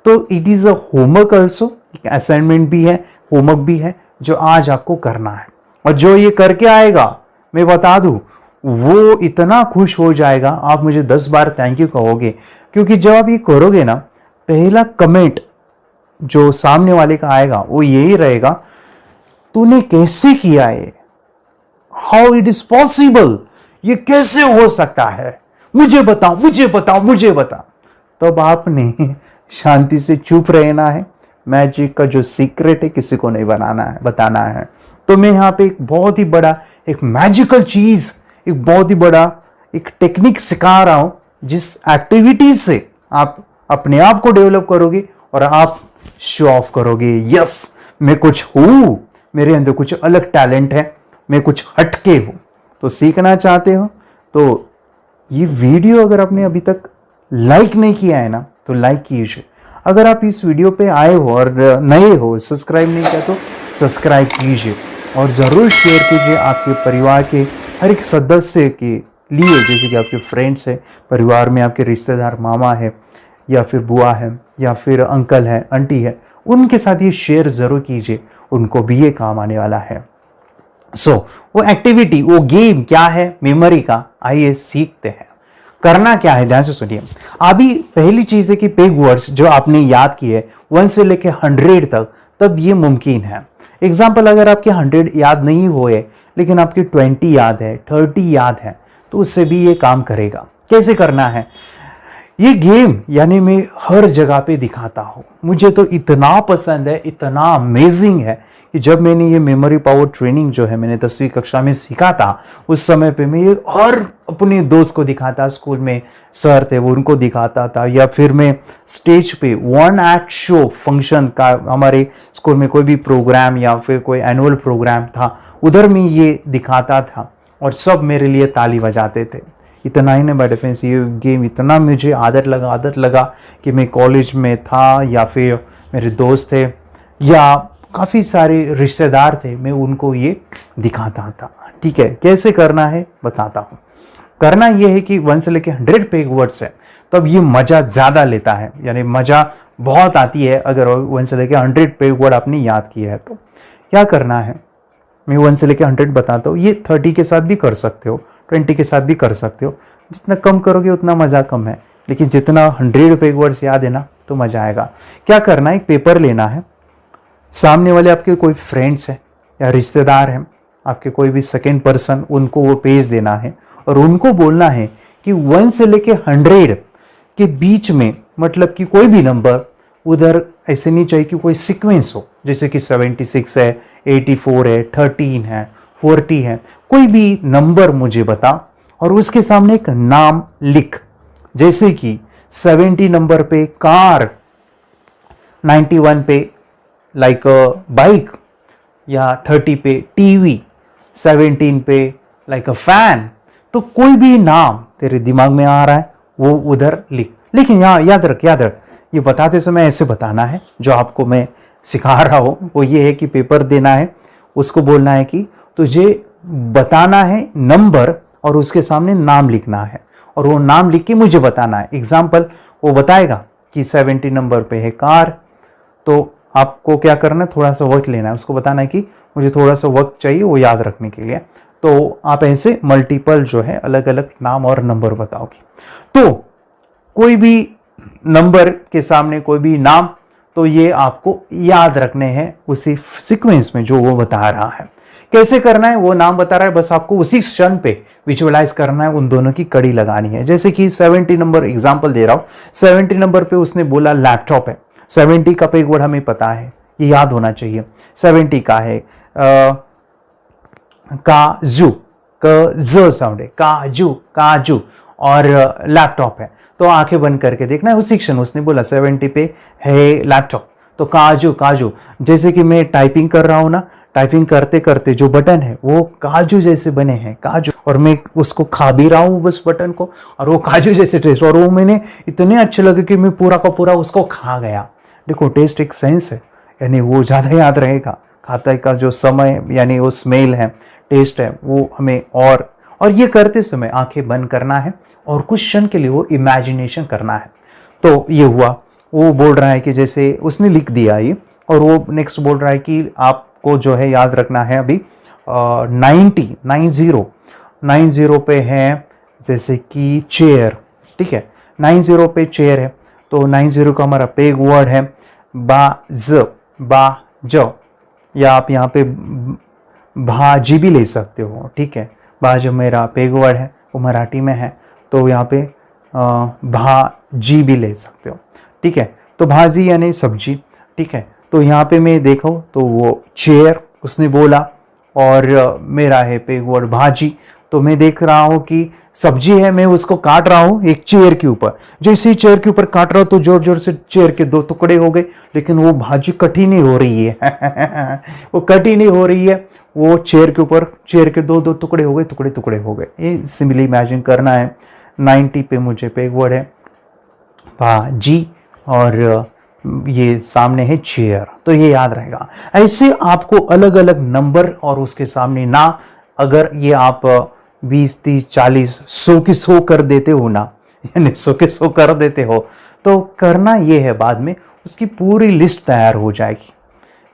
तो it is a homework also, एक असाइनमेंट भी है, होमवर्क भी है जो आज आपको करना है। और जो ये करके आएगा, मैं बता दूं, वो इतना खुश हो जाएगा, आप मुझे 10 बार थैंक यू कहोगे। क्योंकि जब आप ये करोगे ना, पहला कमेंट जो सामने वाले का आएगा वो यही रहेगा, तूने कैसे किया है, हाउ इट इज पॉसिबल, ये कैसे हो सकता है, मुझे बताओ मुझे बताओ मुझे बताओ। तब आपने शांति से चुप रहना है। मैजिक का जो सीक्रेट है किसी को नहीं बताना है। तो मैं यहाँ पे एक बहुत ही बड़ा एक मैजिकल चीज, एक बहुत ही बड़ा एक टेक्निक सिखा रहा हूं, जिस एक्टिविटीज से आप अपने आप को डेवलप करोगे और आप शो ऑफ करोगे। यस, मैं कुछ हूं, मेरे अंदर कुछ अलग टैलेंट है, मैं कुछ हटके हूं। तो सीखना चाहते हो तो ये वीडियो अगर आपने अभी तक लाइक नहीं किया है ना, तो लाइक कीजिए। अगर आप इस वीडियो पे आए हो और नए हो, सब्सक्राइब नहीं किया तो सब्सक्राइब कीजिए और ज़रूर शेयर कीजिए आपके परिवार के हर एक सदस्य के लिए, जैसे कि आपके फ्रेंड्स है, परिवार में आपके रिश्तेदार, मामा है या फिर बुआ है या फिर अंकल है, आंटी है, उनके साथ ये शेयर ज़रूर कीजिए, उनको भी ये काम आने वाला है। वो एक्टिविटी, वो गेम क्या है मेमोरी का, आइए सीखते हैं। करना क्या है, ध्यान से सुनिए। अभी पहली चीज है कि पेग वर्ड्स जो आपने याद किए 1 से लेके 100 तक, तब ये मुमकिन है। एग्जाम्पल, अगर आपके 100 याद नहीं हुए लेकिन आपके 20 याद है, 30 याद है, तो उससे भी ये काम करेगा। कैसे करना है ये गेम, यानी मैं हर जगह पे दिखाता हूं। मुझे तो इतना पसंद है, इतना अमेजिंग है कि जब मैंने ये मेमोरी पावर ट्रेनिंग जो है मैंने 10वीं कक्षा में सीखा था, उस समय पे मैं ये हर अपने दोस्त को दिखाता, स्कूल में सर थे वो उनको दिखाता था, या फिर मैं स्टेज पे 1 एक्ट शो फंक्शन का, हमारे स्कूल में कोई भी प्रोग्राम या फिर कोई एनुअल प्रोग्राम था, उधर मैं ये दिखाता था और सब मेरे लिए ताली बजाते थे। इतना ही नहीं बाय डिफरेंस, ये गेम इतना मुझे आदत लगा कि मैं कॉलेज में था या फिर मेरे दोस्त थे या काफ़ी सारे रिश्तेदार थे, मैं उनको ये दिखाता था। ठीक है, कैसे करना है बताता हूँ। करना ये है कि 1 से लेके 100 पेग वर्ड्स है, तो अब ये मज़ा ज़्यादा लेता है, यानी मज़ा बहुत आती है अगर 1 से लेके 100 पेग वर्ड आपने याद किया है। तो क्या करना है, मैं 1 से लेके 100 बताता हूँ। ये 30 के साथ भी कर सकते हो, 20 के साथ भी कर सकते हो। जितना कम करोगे उतना मज़ा कम है, लेकिन जितना 100 पेग वर्ड्स याद है ना, तो मज़ा आएगा। क्या करना है, एक पेपर लेना है, सामने वाले आपके कोई फ्रेंड्स हैं या रिश्तेदार हैं, आपके कोई भी सेकेंड पर्सन, उनको वो पेज देना है और उनको बोलना है कि 1 से लेके 100 के बीच में, मतलब कि कोई भी नंबर उधर ऐसे नहीं चाहिए कि कोई सीक्वेंस हो, जैसे कि 76 है, 84 है, 13 है, 40 है, कोई भी नंबर मुझे बता और उसके सामने एक नाम लिख। जैसे कि 70 नंबर पे कार, 91 पे लाइक बाइक, या 30 पे टीवी, 17 पे लाइक अ फैन। तो कोई भी नाम तेरे दिमाग में आ रहा है वो उधर लिख। लेकिन यहाँ याद रख, ये बताते समय ऐसे बताना है, जो आपको मैं सिखा रहा हूँ वो ये है कि पेपर देना है, उसको बोलना है कि तुझे बताना है नंबर और उसके सामने नाम लिखना है, और वो नाम लिख के मुझे बताना है। एग्जाम्पल, वो बताएगा कि 70 नंबर पे है कार, तो आपको क्या करना है, थोड़ा सा वक्त लेना है, उसको बताना है कि मुझे थोड़ा सा वक्त चाहिए वो याद रखने के लिए। तो तो आप ऐसे मल्टीपल जो है अलग अलग नाम और नंबर बताओगे। तो कोई भी नंबर के सामने कोई भी नाम, तो ये आपको याद रखने हैं उसी सीक्वेंस में जो वो बता रहा है। कैसे करना है, वो नाम बता रहा है, बस आपको उसी क्षण पे विजुअलाइज करना है, उन दोनों की कड़ी लगानी है। जैसे कि 70 नंबर एग्जांपल दे रहा हूं, 70 नंबर पे उसने बोला लैपटॉप है। 70 का पेग वर्ड हमें पता है, ये याद होना चाहिए। 70 का है काजू, क साउंड है, काजू काजू, और लैपटॉप है। तो आंखें बंद करके देखना है उसी क्षण उसने बोला 70 पे है लैपटॉप, तो काजू काजू। जैसे कि मैं टाइपिंग कर रहा हूं ना, टाइपिंग करते करते जो बटन है वो काजू जैसे बने हैं, काजू, और मैं उसको खा भी रहा हूँ उस बटन को, और वो काजू जैसे टेस्ट, और वो मैंने इतने अच्छे लगे कि मैं पूरा का पूरा उसको खा गया। देखो टेस्ट एक सेंस है, यानी वो ज़्यादा याद रहेगा। खाते का जो समय यानी वो स्मेल है, टेस्ट है, वो हमें और ये करते समय आंखें बंद करना है और कुछ क्षण के लिए वो इमेजिनेशन करना है। तो ये हुआ, वो बोल रहा है कि जैसे उसने लिख दिया ये, और वो नेक्स्ट बोल रहा है कि आपको जो है याद रखना है अभी 90 पे है जैसे कि चेयर, ठीक है, 90 पे चेयर है, तो 90 का हमारा पेग वर्ड है बाज, या आप यहाँ पे भाजी भी ले सकते हो, ठीक है। भाज मेरा पेग वर्ड है, वो मराठी में है, तो यहाँ पे भाजी भी ले सकते हो, ठीक है। तो भाजी यानी सब्जी, ठीक है। तो यहाँ पे मैं देखो तो वो चेयर उसने बोला, और मेरा है पेग वर्ड भाजी, तो मैं देख रहा हूँ कि सब्जी है, मैं उसको काट रहा हूँ एक चेयर के ऊपर। जैसे ही चेयर के ऊपर काट रहा हूँ तो जोर जोर से चेयर के 2 टुकड़े हो गए, लेकिन वो भाजी कटी नहीं हो रही है वो कटी नहीं हो रही है, वो चेयर के ऊपर चेयर के 2 टुकड़े हो गए, टुकड़े टुकड़े हो गए। ये सिंपली इमेजिन करना है। 90 पे मुझे पेग वर्ड है भाजी, और ये सामने है चेयर, तो ये याद रहेगा। ऐसे आपको अलग अलग नंबर और उसके सामने ना, अगर ये आप 20, 30, 40, 100 की 100 कर देते हो ना, यानी 100 के 100 कर देते हो, तो करना ये है बाद में उसकी पूरी लिस्ट तैयार हो जाएगी।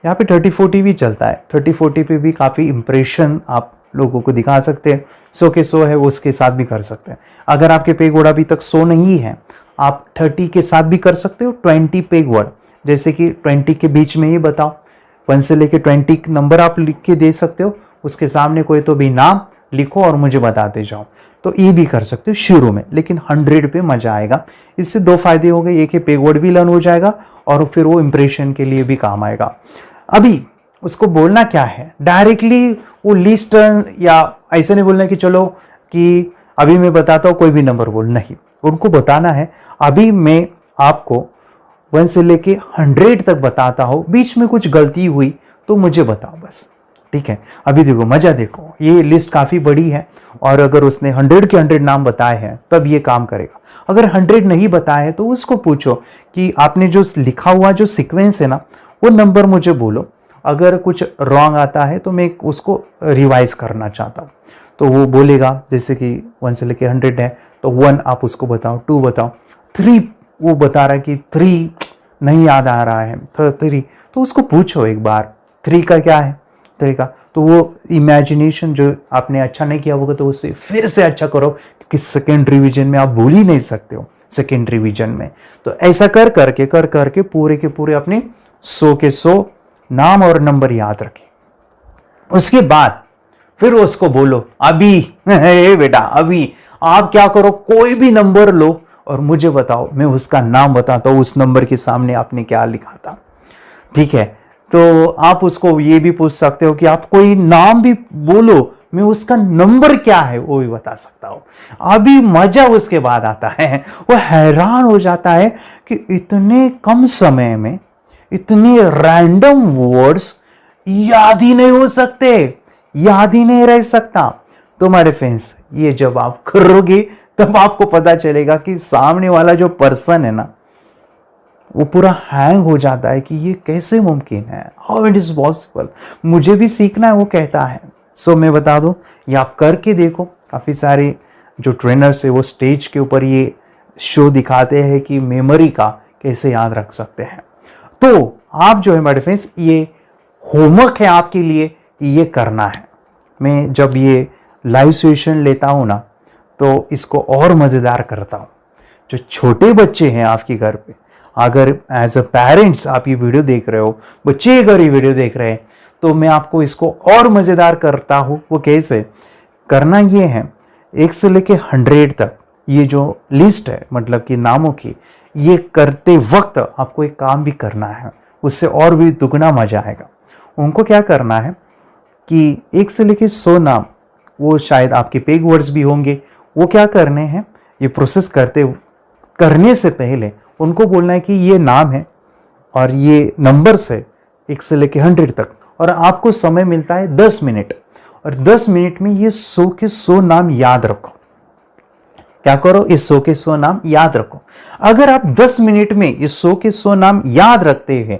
यहाँ पे 30-40 भी चलता है, 30-40 पे भी काफ़ी इंप्रेशन आप लोगों को दिखा सकते हैं। 100 के 100 है वो उसके साथ भी कर सकते हैं। अगर आपके पेग वर्ड अभी तक 100 नहीं है, आप 30 के साथ भी कर सकते हो। 20 पेग वर्ड, जैसे कि 20 के बीच में ही बताओ, 1 से लेके 20 नंबर आप लिख के दे सकते हो, उसके सामने कोई तो भी नाम लिखो और मुझे बताते जाओ, तो ये भी कर सकते हो शुरू में। लेकिन 100 पे मजा आएगा। इससे 2 फायदे हो गए, एक है पेग वर्ड भी लर्न हो जाएगा और फिर वो इंप्रेशन के लिए भी काम आएगा। अभी उसको बोलना क्या है, डायरेक्टली वो लिस्ट, या ऐसे नहीं बोलना कि चलो कि अभी मैं बताता हूँ कोई भी नंबर बोल, नहीं, उनको बताना है अभी मैं आपको 1 से लेके 100 तक बताता हूँ, बीच में कुछ गलती हुई तो मुझे बताओ बस, ठीक है। अभी देखो मजा देखो, ये लिस्ट काफी बड़ी है, और अगर उसने 100 के 100 नाम बताए हैं तब ये काम करेगा। अगर 100 नहीं बताए तो उसको पूछो कि आपने जो लिखा हुआ जो सीक्वेंस है ना, वो नंबर मुझे बोलो, अगर कुछ रॉन्ग आता है तो मैं उसको रिवाइज करना चाहता हूँ। तो वो बोलेगा, जैसे कि 1 से लेके 100 है, तो 1 आप उसको बताओ, 2 बताओ, 3 वो बता रहा है कि 3 नहीं याद आ रहा है, 3, तो उसको पूछो एक बार 3 का क्या है, 3 का, तो वो इमेजिनेशन जो आपने अच्छा नहीं किया होगा तो उससे फिर से अच्छा करो, क्योंकि सेकेंड रिवीजन में आप भूल ही नहीं सकते हो, सेकेंड रिवीजन में। तो ऐसा कर करके पूरे के पूरे अपने 100 के 100 नाम और नंबर याद रखें। उसके बाद फिर उसको बोलो अभी बेटा अभी आप क्या करो, कोई भी नंबर लो और मुझे बताओ, मैं उसका नाम बताता हूं उस नंबर के सामने आपने क्या लिखा था, ठीक है। तो आप उसको ये भी पूछ सकते हो कि आप कोई नाम भी बोलो, मैं उसका नंबर क्या है वो भी बता सकता हूं। अभी मजा उसके बाद आता है, वो हैरान हो जाता है कि इतने कम समय में इतने रैंडम वर्ड्स याद ही नहीं हो सकते, याद ही नहीं रह सकता। तो हमारे फ्रेंड्स, ये जब आप करोगे तब आपको पता चलेगा कि सामने वाला जो पर्सन है ना, वो पूरा हैंग हो जाता है कि ये कैसे मुमकिन है, हाउ इट इज पॉसिबल, मुझे भी सीखना है, वो कहता है। सो मैं बता दूं, ये आप करके देखो। काफ़ी सारे जो ट्रेनर्स है वो स्टेज के ऊपर ये शो दिखाते हैं कि मेमोरी का कैसे याद रख सकते हैं। तो आप जो है मेरे फ्रेंड्स, ये होमवर्क है आपके लिए, ये करना है। मैं जब ये लाइव सेशन लेता हूँ ना, तो इसको और मज़ेदार करता हूँ। जो छोटे बच्चे हैं आपके घर पे, अगर एज अ पेरेंट्स आप ये वीडियो देख रहे हो, बच्चे अगर ये वीडियो देख रहे हैं, तो मैं आपको इसको और मज़ेदार करता हूँ। वो कैसे करना, ये है 1 से लेके 100 तक ये जो लिस्ट है, मतलब कि नामों की, ये करते वक्त आपको एक काम भी करना है, उससे और भी दुगना मजा आएगा। उनको क्या करना है कि 1 से लेके 100 नाम, वो शायद आपके पेग वर्ड्स भी होंगे, वो क्या करने हैं, ये प्रोसेस करने से पहले उनको बोलना है कि ये नाम है और ये नंबर्स है 1 से लेके 100 तक, और आपको समय मिलता है 10 मिनट, और 10 मिनट में ये 100 के 100 नाम याद रखो। क्या करो, इस 100 के 100 नाम याद रखो। अगर आप 10 मिनट में इस 100 के 100 नाम याद रखते हैं,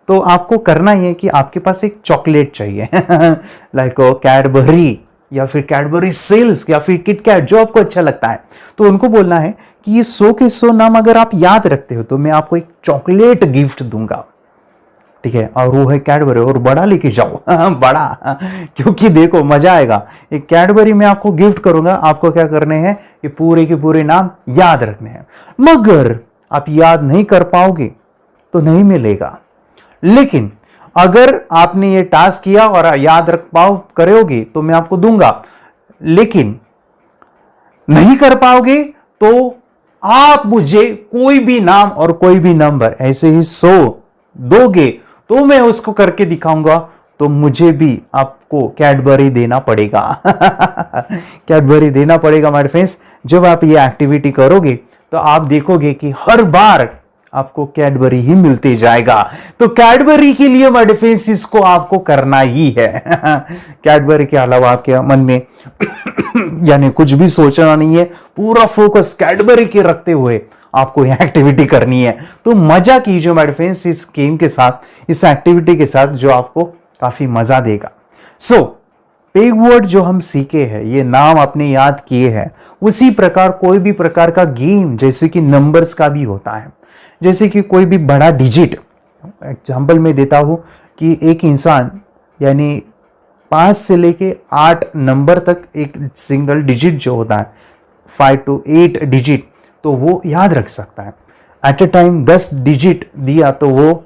तो आपको करना ही है कि आपके पास एक चॉकलेट चाहिए लाइक कैडबरी या फिर कैडबरी सेल्स या फिर किटकैट, जो आपको अच्छा लगता है। तो उनको बोलना है कि ये 100 के 100 नाम अगर आप याद रखते हो तो मैं आपको एक चॉकलेट गिफ्ट दूंगा, ठीक है, और वो है कैडबरी, और बड़ा लेके जाओ बड़ा, क्योंकि देखो मजा आएगा। एक कैडबरी में आपको गिफ्ट करूंगा, आपको क्या करने हैं, ये पूरे के पूरे नाम याद रखने हैं। मगर आप याद नहीं कर पाओगे तो नहीं मिलेगा, लेकिन अगर आपने ये टास्क किया और याद रख करोगे तो मैं आपको दूंगा, लेकिन नहीं कर पाओगे तो आप मुझे कोई भी नाम और कोई भी नंबर ऐसे ही 100 दोगे तो मैं उसको करके दिखाऊंगा, तो मुझे भी आपको कैडबरी देना पड़ेगा कैडबरी देना पड़ेगा माय फ्रेंड्स। जब आप ये एक्टिविटी करोगे तो आप देखोगे कि हर बार आपको कैडबरी ही मिलते जाएगा। तो कैडबरी के लिए माय फ्रेंड्स इसको आपको करना ही है कैडबरी के अलावा आपके मन में यानी कुछ भी सोचना नहीं है, पूरा फोकस कैडबरी के रखते हुए आपको यह एक्टिविटी करनी है। तो मजा कीजिए माय फ्रेंड्स इस गेम के साथ, इस एक्टिविटी के साथ, जो आपको काफी मजा देगा। सो पेग वर्ड जो हम सीखे हैं, ये नाम आपने याद किए हैं, उसी प्रकार कोई भी प्रकार का गेम जैसे कि नंबर्स का भी होता है। जैसे कि कोई भी बड़ा डिजिट, एग्जाम्पल में देता हूं कि एक इंसान यानी 5 से लेके 8 नंबर तक एक सिंगल डिजिट जो होता है, 5 to 8 डिजिट, तो वो याद रख सकता है। एट ए टाइम 10 डिजिट दिया तो वो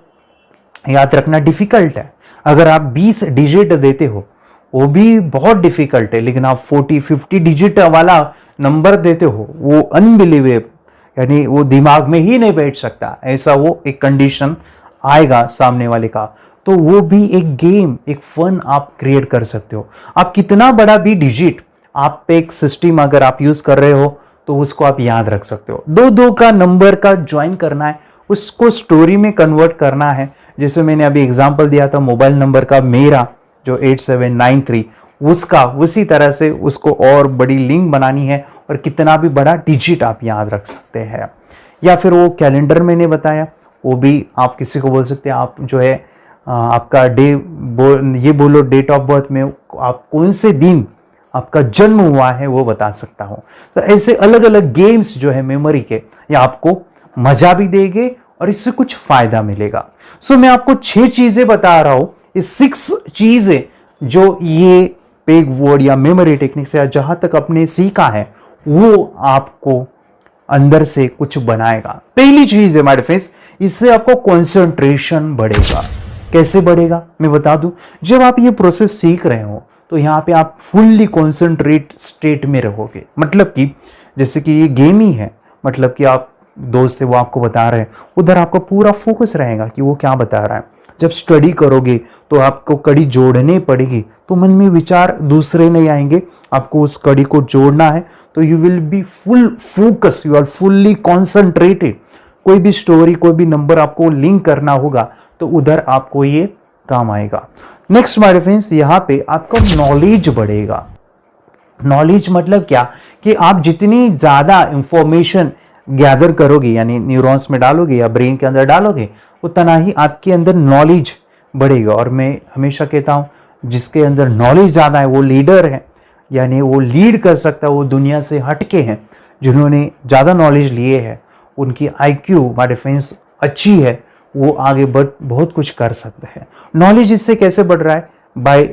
याद रखना डिफिकल्ट है। अगर आप 20 डिजिट देते हो वो भी बहुत डिफिकल्ट है, लेकिन आप 40-50 डिजिट वाला नंबर देते हो, वो अनबिलीवेबल, यानी वो दिमाग में ही नहीं बैठ सकता, ऐसा वो एक कंडीशन आएगा सामने वाले का। तो वो भी एक गेम, एक फन आप क्रिएट कर सकते हो। आप कितना बड़ा भी डिजिट, आप पे एक सिस्टम अगर आप यूज कर रहे हो तो उसको आप याद रख सकते हो। 2-2 का नंबर का ज्वाइन करना है, उसको स्टोरी में कन्वर्ट करना है। जैसे मैंने अभी एग्जांपल दिया था मोबाइल नंबर का, मेरा जो 8793, उसका उसी तरह से उसको और बड़ी लिंक बनानी है, और कितना भी बड़ा डिजिट आप याद रख सकते हैं। या फिर वो कैलेंडर मैंने बताया, वो भी आप किसी को बोल सकते हैं। आप जो है आपका ये बोलो डेट ऑफ बर्थ में आप कौन से दिन आपका जन्म हुआ है वो बता सकता हूं। तो ऐसे अलग अलग गेम्स जो है मेमोरी के, ये आपको मजा भी देंगे और इससे कुछ फायदा मिलेगा। सो मैं आपको 6 चीजें बता रहा हूं, ये 6 चीजें जो ये पेग वर्ड या मेमोरी टेक्निक से जहां तक आपने सीखा है वो आपको अंदर से कुछ बनाएगा। पहली चीज है माय फ्रेंड्स, इससे आपको कंसंट्रेशन बढ़ेगा। कैसे बढ़ेगा मैं बता दूं, जब आप ये प्रोसेस सीख रहे हो तो यहाँ पे आप फुल्ली कॉन्सेंट्रेट स्टेट में रहोगे। मतलब कि जैसे कि ये गेम ही है, मतलब कि आप दोस्त है वो आपको बता रहे हैं, उधर आपका पूरा फोकस रहेगा कि वो क्या बता रहा है। जब स्टडी करोगे तो आपको कड़ी जोड़नी पड़ेगी, तो मन में विचार दूसरे नहीं आएंगे, आपको उस कड़ी को जोड़ना है। तो you will be full focus, you are fully concentrated. कोई भी स्टोरी, कोई भी नंबर आपको लिंक करना होगा तो उधर आपको ये काम आएगा। नेक्स्ट माय फ्रेंड्स, यहाँ पे आपका नॉलेज बढ़ेगा। नॉलेज मतलब क्या, कि आप जितनी ज्यादा इंफॉर्मेशन गैदर करोगे, यानी न्यूरॉन्स में डालोगे या ब्रेन के अंदर डालोगे, उतना ही आपके अंदर नॉलेज बढ़ेगा। और मैं हमेशा कहता हूं, जिसके अंदर नॉलेज ज्यादा है वो लीडर है, यानी वो लीड कर सकता है, वो दुनिया से हटके हैं। जिन्होंने ज्यादा नॉलेज लिए है, उनकी IQ माय फ्रेंड्स अच्छी है, वो आगे बहुत कुछ कर सकते हैं। नॉलेज इससे कैसे बढ़ रहा है, बाय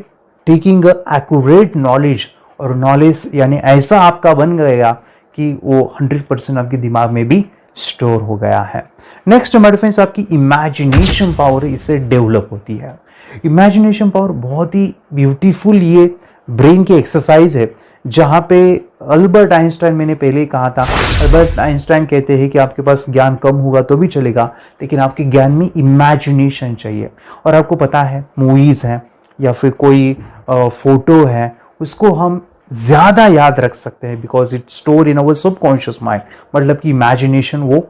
टेकिंग एक्यूरेट नॉलेज और नॉलेज यानी ऐसा आपका बन गएगा कि वो 100% आपके दिमाग में भी स्टोर हो गया है। नेक्स्ट हमारे फ्रेंड्स आपकी इमेजिनेशन पावर इससे डेवलप होती है। इमेजिनेशन पावर बहुत ही ब्यूटीफुल ये ब्रेन की एक्सरसाइज है, जहाँ पे अल्बर्ट आइंस्टाइन, मैंने पहले ही कहा था, अल्बर्ट आइंस्टाइन कहते हैं कि आपके पास ज्ञान कम होगा तो भी चलेगा, लेकिन आपके ज्ञान में इमेजिनेशन चाहिए। और आपको पता है मूवीज़ हैं या फिर कोई फोटो है, उसको हम ज़्यादा याद रख सकते हैं because it store in our subconscious mind. मतलब कि इमेजिनेशन वो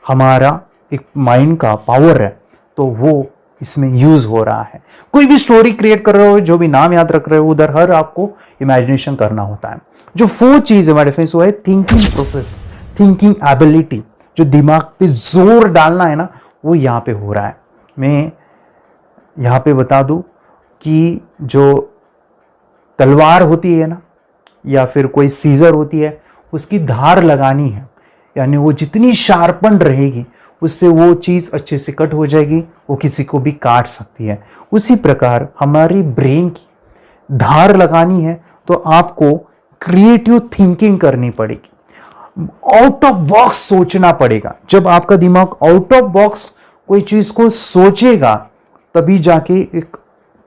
हमारा एक माइंड का पावर है, तो वो इसमें यूज हो रहा है। कोई भी स्टोरी क्रिएट कर रहे हो, जो भी नाम याद रख रहे हो, उधर हर आपको इमेजिनेशन करना होता है। जो फोर्थ चीज है हमारे फ्रेंड्स वो है थिंकिंग प्रोसेस, थिंकिंग एबिलिटी। जो दिमाग पे जोर डालना है ना, वो यहाँ पे हो रहा है। मैं यहाँ पे बता दूं कि जो तलवार होती है ना, या फिर कोई सीजर होती है, उसकी धार लगानी है, यानी वो जितनी शार्पन रहेगी उससे वो चीज़ अच्छे से कट हो जाएगी, वो किसी को भी काट सकती है। उसी प्रकार हमारी ब्रेन की धार लगानी है तो आपको क्रिएटिव थिंकिंग करनी पड़ेगी, आउट ऑफ बॉक्स सोचना पड़ेगा। जब आपका दिमाग आउट ऑफ बॉक्स कोई चीज़ को सोचेगा तभी जाके एक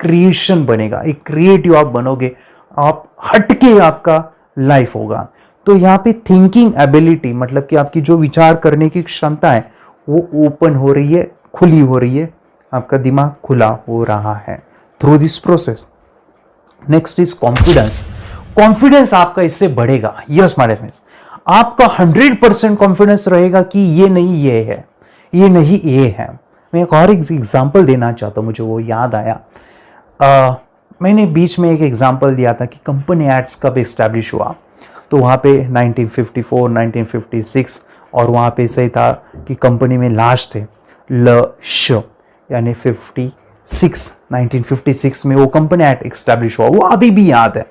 क्रिएशन बनेगा, एक क्रिएटिव आप बनोगे, आप हटके आपका लाइफ होगा। तो यहाँ पे थिंकिंग एबिलिटी मतलब कि आपकी जो विचार करने की क्षमता है वो ओपन हो रही है, खुली हो रही है, आपका दिमाग खुला हो रहा है through this process. Next is confidence. Confidence आपका इससे बढ़ेगा। यस माय फ्रेंड्स, आपका 100% कॉन्फिडेंस रहेगा कि ये नहीं ये है, ये नहीं ये है। मैं एक और एग्जांपल देना चाहता हूँ, मुझे वो याद आया। मैंने बीच में एक एग्जांपल दिया था कि कंपनी एक्ट कब इस्टेब्लिश हुआ, तो वहाँ पे 1954, 1956 और वहाँ पे सही था कि कंपनी में लास्ट थे ल यानी 1956 में वो कंपनी एक्ट इस्टेब्लिश हुआ। वो अभी भी याद है,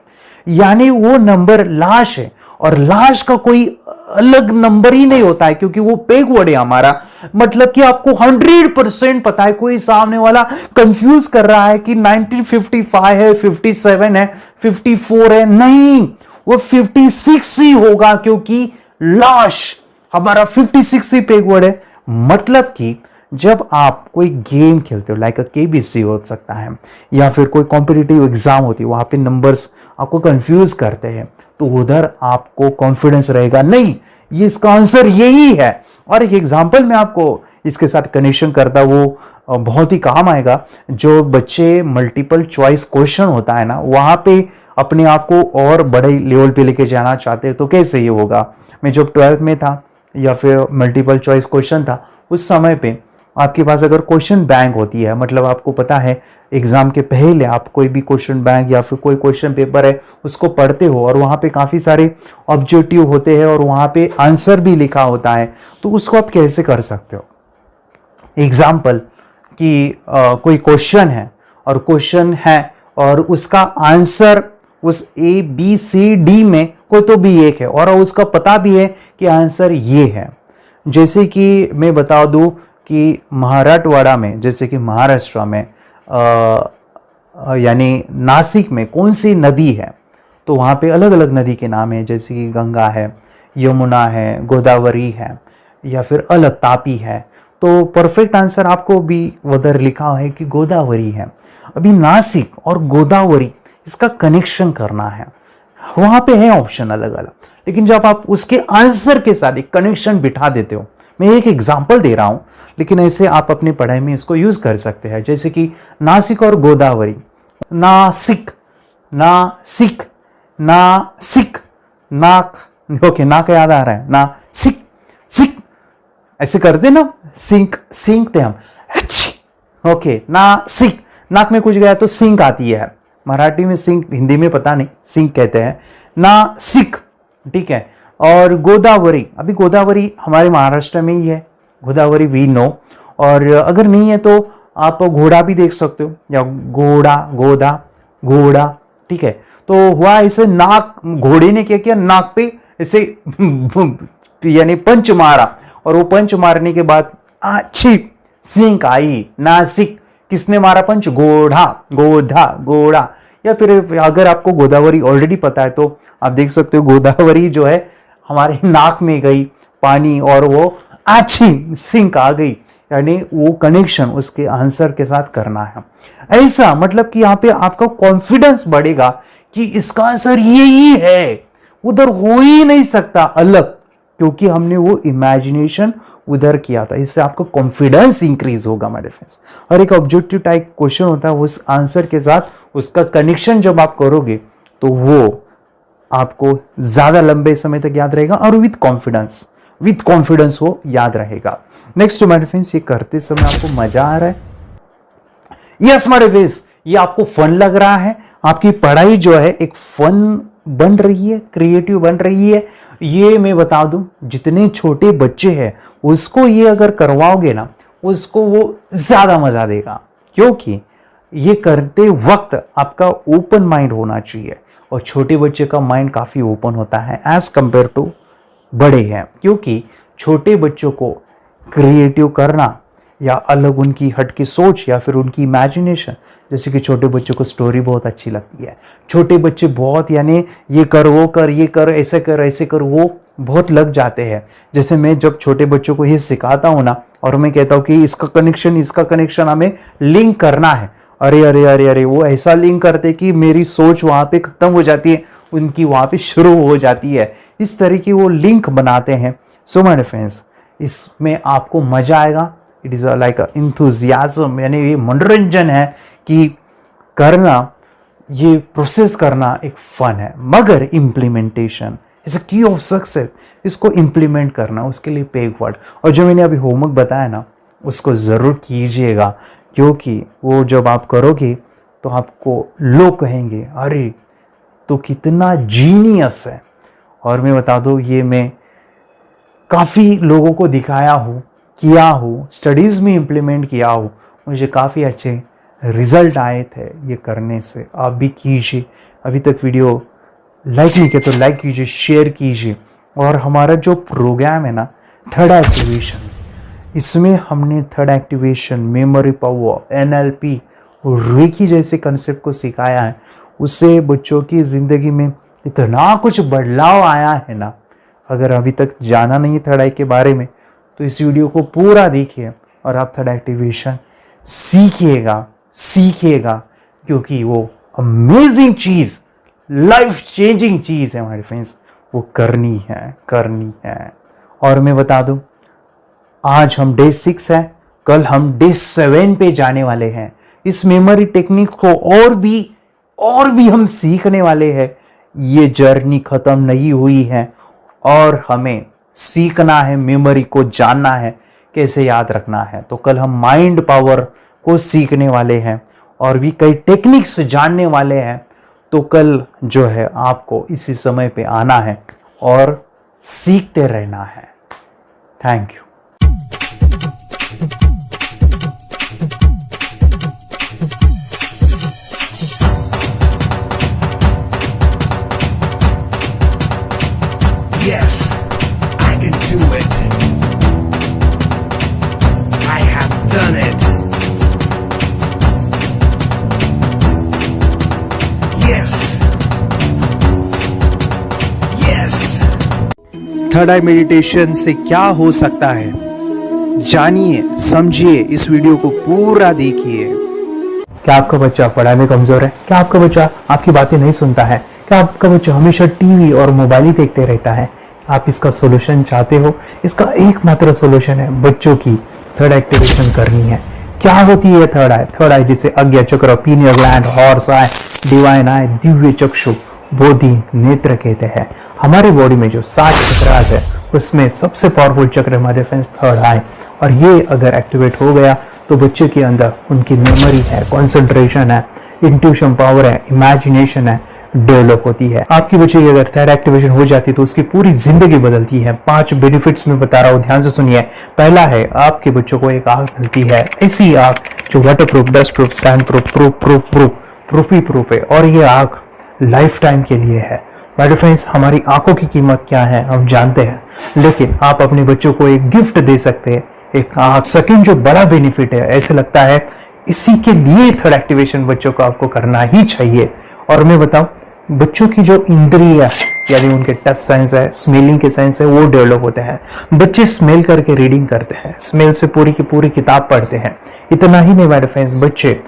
यानी वो नंबर लाश है और लाश का कोई अलग नंबर ही नहीं होता है क्योंकि वो पेग वर्ड है हमारा। मतलब कि आपको 100% पता है। कोई सामने वाला कंफ्यूज कर रहा है कि 1955 है, 57 है, 54 है, नहीं, वो 56 ही होगा क्योंकि लाश हमारा 56 ही पेग वर्ड है। मतलब कि जब आप कोई गेम खेलते हो, लाइक केबीसी हो सकता है या फिर कोई कॉम्पिटिटिव एग्जाम होती है, वहां पे नंबर्स आपको कंफ्यूज करते हैं, तो उधर आपको कॉन्फिडेंस रहेगा, नहीं ये इसका आंसर यही है। और एक एग्जांपल मैं आपको इसके साथ कनेक्शन करता, वो बहुत ही काम आएगा। जो बच्चे मल्टीपल चॉइस क्वेश्चन होता है ना, वहां पे अपने आप को और बड़े लेवल पे लेके जाना चाहते हैं, तो कैसे ये होगा। मैं जब 12th में था या फिर मल्टीपल चॉइस क्वेश्चन था, उस समय पे आपके पास अगर क्वेश्चन बैंक होती है, मतलब आपको पता है एग्जाम के पहले आप कोई भी क्वेश्चन बैंक या फिर कोई क्वेश्चन पेपर है उसको पढ़ते हो और वहाँ पे काफ़ी सारे ऑब्जेक्टिव होते हैं और वहाँ पे आंसर भी लिखा होता है, तो उसको आप कैसे कर सकते हो। एग्जाम्पल कि कोई क्वेश्चन है और क्वेश्चन है और उसका आंसर उस ABCD में कोई तो भी एक है और उसका पता भी है कि आंसर ये है। जैसे कि मैं बता दूं कि मराठवाड़ा में, जैसे कि महाराष्ट्र में यानी नासिक में कौन सी नदी है, तो वहाँ पे अलग अलग नदी के नाम है, जैसे कि गंगा है, यमुना है, गोदावरी है या फिर अलग तापी है। तो परफेक्ट आंसर आपको भी उधर लिखा है कि गोदावरी है। अभी नासिक और गोदावरी इसका कनेक्शन करना है, वहाँ पे है ऑप्शन अलग अलग, लेकिन जब आप उसके आंसर के साथ एक कनेक्शन बिठा देते हो, मैं एक एग्जांपल दे रहा हूं, लेकिन ऐसे आप अपनी पढ़ाई में इसको यूज कर सकते हैं। जैसे कि नासिक और गोदावरी, नासिक नासिक नासिक नाक, ओके नाक याद आ रहा है, ना सिक सिक ऐसे करते ना, सिंक सिंकते हम, ओके ना सिक, नाक में कुछ गया तो सिंक आती है, मराठी में सिंक, हिंदी में पता नहीं, सिंक कहते हैं, ना सिक, ठीक है। और गोदावरी, अभी गोदावरी हमारे महाराष्ट्र में ही है, गोदावरी वी नो। और अगर नहीं है तो आप घोड़ा भी देख सकते हो, या घोड़ा गोदा घोड़ा, ठीक है। तो हुआ ऐसे, नाक, घोड़े ने क्या किया, नाक पे ऐसे यानी पंच मारा और वो पंच मारने के बाद अच्छी सिंक आई, नासिक। किसने मारा पंच, घोड़ा गोधा घोड़ा, या फिर अगर आपको गोदावरी ऑलरेडी पता है तो आप देख सकते हो गोदावरी जो है हमारे नाक में गई पानी और वो आची सिंक आ गई, यानी वो कनेक्शन उसके आंसर के साथ करना है। ऐसा मतलब कि यहाँ पे आपका कॉन्फिडेंस बढ़ेगा कि इसका आंसर यही है, उधर हो ही नहीं सकता अलग, क्योंकि हमने वो इमेजिनेशन उधर किया था। इससे आपका कॉन्फिडेंस इंक्रीज होगा मेरे फ्रेंड्स। और एक ऑब्जेक्टिव टाइप क्वेश्चन होता है, उस आंसर के साथ उसका कनेक्शन जब आप करोगे तो वो आपको ज्यादा लंबे समय तक याद रहेगा और विथ कॉन्फिडेंस वो याद रहेगा। नेक्स्ट मेरे फ्रेंड्स, ये करते समय आपको मजा आ रहा है? यस मेरे फ्रेंड्स, ये आपको फन लग रहा है, आपकी पढ़ाई जो है एक फन बन रही है, क्रिएटिव बन रही है। ये मैं बता दूं, जितने छोटे बच्चे हैं उसको ये अगर करवाओगे ना, उसको वो ज्यादा मजा देगा, क्योंकि ये करते वक्त आपका ओपन माइंड होना चाहिए। और छोटे बच्चे का माइंड काफी ओपन होता है एज कंपेयर टू बड़े हैं, क्योंकि छोटे बच्चों को क्रिएटिव करना या अलग उनकी हटके सोच या फिर उनकी इमेजिनेशन, जैसे कि छोटे बच्चों को स्टोरी बहुत अच्छी लगती है। छोटे बच्चे बहुत, यानी ये कर वो कर, ये कर, ऐसे कर, वो बहुत लग जाते हैं। जैसे मैं जब छोटे बच्चों को ये सिखाता हूँ ना, और मैं कहता हूँ कि इसका कनेक्शन हमें लिंक करना है, अरे अरे अरे अरे वो ऐसा लिंक करते कि मेरी सोच वहाँ पे खत्म हो जाती है, उनकी वहाँ पे शुरू हो जाती है। इस तरह की वो लिंक बनाते हैं। सो माय फ्रेंड्स, इसमें आपको मजा आएगा। इट इज लाइक इंथुजियाज्म, यानी ये मनोरंजन है कि करना, ये प्रोसेस करना एक फन है, मगर इम्प्लीमेंटेशन इज अ की ऑफ सक्सेस। इसको इम्प्लीमेंट करना, उसके लिए पे वर्ड। और जो मैंने अभी होमवर्क बताया ना, उसको ज़रूर कीजिएगा, क्योंकि वो जब आप करोगे तो आपको लोग कहेंगे अरे तो कितना जीनियस है। और मैं बता दूँ, ये मैं काफ़ी लोगों को दिखाया हूँ, किया हूँ, स्टडीज़ में इम्प्लीमेंट किया हूँ, मुझे काफ़ी अच्छे रिजल्ट आए थे ये करने से। आप भी कीजिए। अभी तक वीडियो लाइक नहीं किया तो लाइक कीजिए, शेयर कीजिए। और हमारा जो प्रोग्राम है ना, थर्ड एक्टिवेशन, इसमें हमने third activation, memory power, NLP और रेकी जैसे कंसेप्ट को सिखाया है। उससे बच्चों की ज़िंदगी में इतना कुछ बदलाव आया है ना। अगर अभी तक जाना नहीं थर्ड आई के बारे में तो इस वीडियो को पूरा देखिए और आप थर्ड एक्टिवेशन सीखिएगा, क्योंकि वो अमेजिंग चीज़, लाइफ चेंजिंग चीज़ है हमारे फ्रेंड्स, वो करनी है। और मैं बता दूं, आज हम डे 6 है, कल हम डे 7 पे जाने वाले हैं। इस मेमोरी टेक्निक को और भी हम सीखने वाले हैं। ये जर्नी खत्म नहीं हुई है और हमें सीखना है, मेमोरी को जानना है, कैसे याद रखना है। तो कल हम माइंड पावर को सीखने वाले हैं और भी कई टेक्निक्स जानने वाले हैं। तो कल जो है आपको इसी समय पे आना है और सीखते रहना है। Thank you. Yes, I can do it. I have done it. Yes. Yes. Third I meditation से क्या हो सकता है, जानिए, समझिए, इस वीडियो को पूरा देखिए। क्या आपका बच्चा पढ़ाई में कमजोर है? क्या आपका बच्चा आपकी बातें नहीं सुनता है? क्या आपका बच्चा हमेशा टीवी और मोबाइल ही देखते रहता है? आप इसका सॉल्यूशन चाहते हो? इसका एकमात्र सॉल्यूशन है, बच्चों की थर्ड एक्टिवेशन करनी है। क्या होती है थर्ड आई? थर्ड आई जिसे आज्ञा चक्र, pineal gland, Horus eye, divine eye, दिव्य चक्षु, बोधि नेत्र कहते हैं। हमारे बॉडी में जो 7 चक्रास है उसमें सबसे पावरफुल चक्र हमारे फ्रेंड्स थर्ड आई। और ये अगर एक्टिवेट हो गया तो बच्चे के अंदर उनकी मेमोरी है, कंसंट्रेशन है, इंट्यूशन पावर है, इमेजिनेशन है, डेवलप होती है। आपकी बच्चे की अगर थर्ड एक्टिवेशन हो जाती है तो उसकी पूरी जिंदगी बदलती है। 5 बेनिफिट्स में बता रहा हूँ, ध्यान से सुनिए। पहला है, आपके बच्चों को एक आंख मिलती है, ऐसी आंख जो water proof, dust proof, sand proof है, और ये आंख लाइफ टाइम के लिए है। माय फ्रेंड्स, हमारी आंखों की कीमत क्या है हम जानते हैं, लेकिन आप अपने बच्चों को एक गिफ्ट दे सकते हैं, एक आंख। सेकंड जो बड़ा बेनिफिट है, ऐसे लगता है इसी के लिए थर्ड एक्टिवेशन बच्चों को आपको करना ही चाहिए, और मैं बताऊं, बच्चों की जो इंद्रिय यानी उनके टच सेंस है, स्मेलिंग के सेंस है, वो डेवलप होते हैं। बच्चे स्मेल करके रीडिंग करते हैं, स्मेल से पूरी की पूरी किताब पढ़ते हैं। इतना ही नहीं मेरे फ्रेंड्स, बच्चे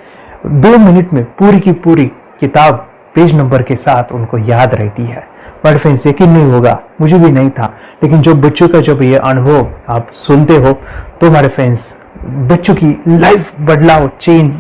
2 मिनट में पूरी की पूरी किताब पेज नंबर के साथ उनको याद रहती है। बट फ्रेंड्स, यकीन नहीं होगा, मुझे भी नहीं था, लेकिन जब बच्चों का जब ये अनुभव आप सुनते हो तो हमारे फ्रेंड्स बच्चों की लाइफ बदलाव चेंज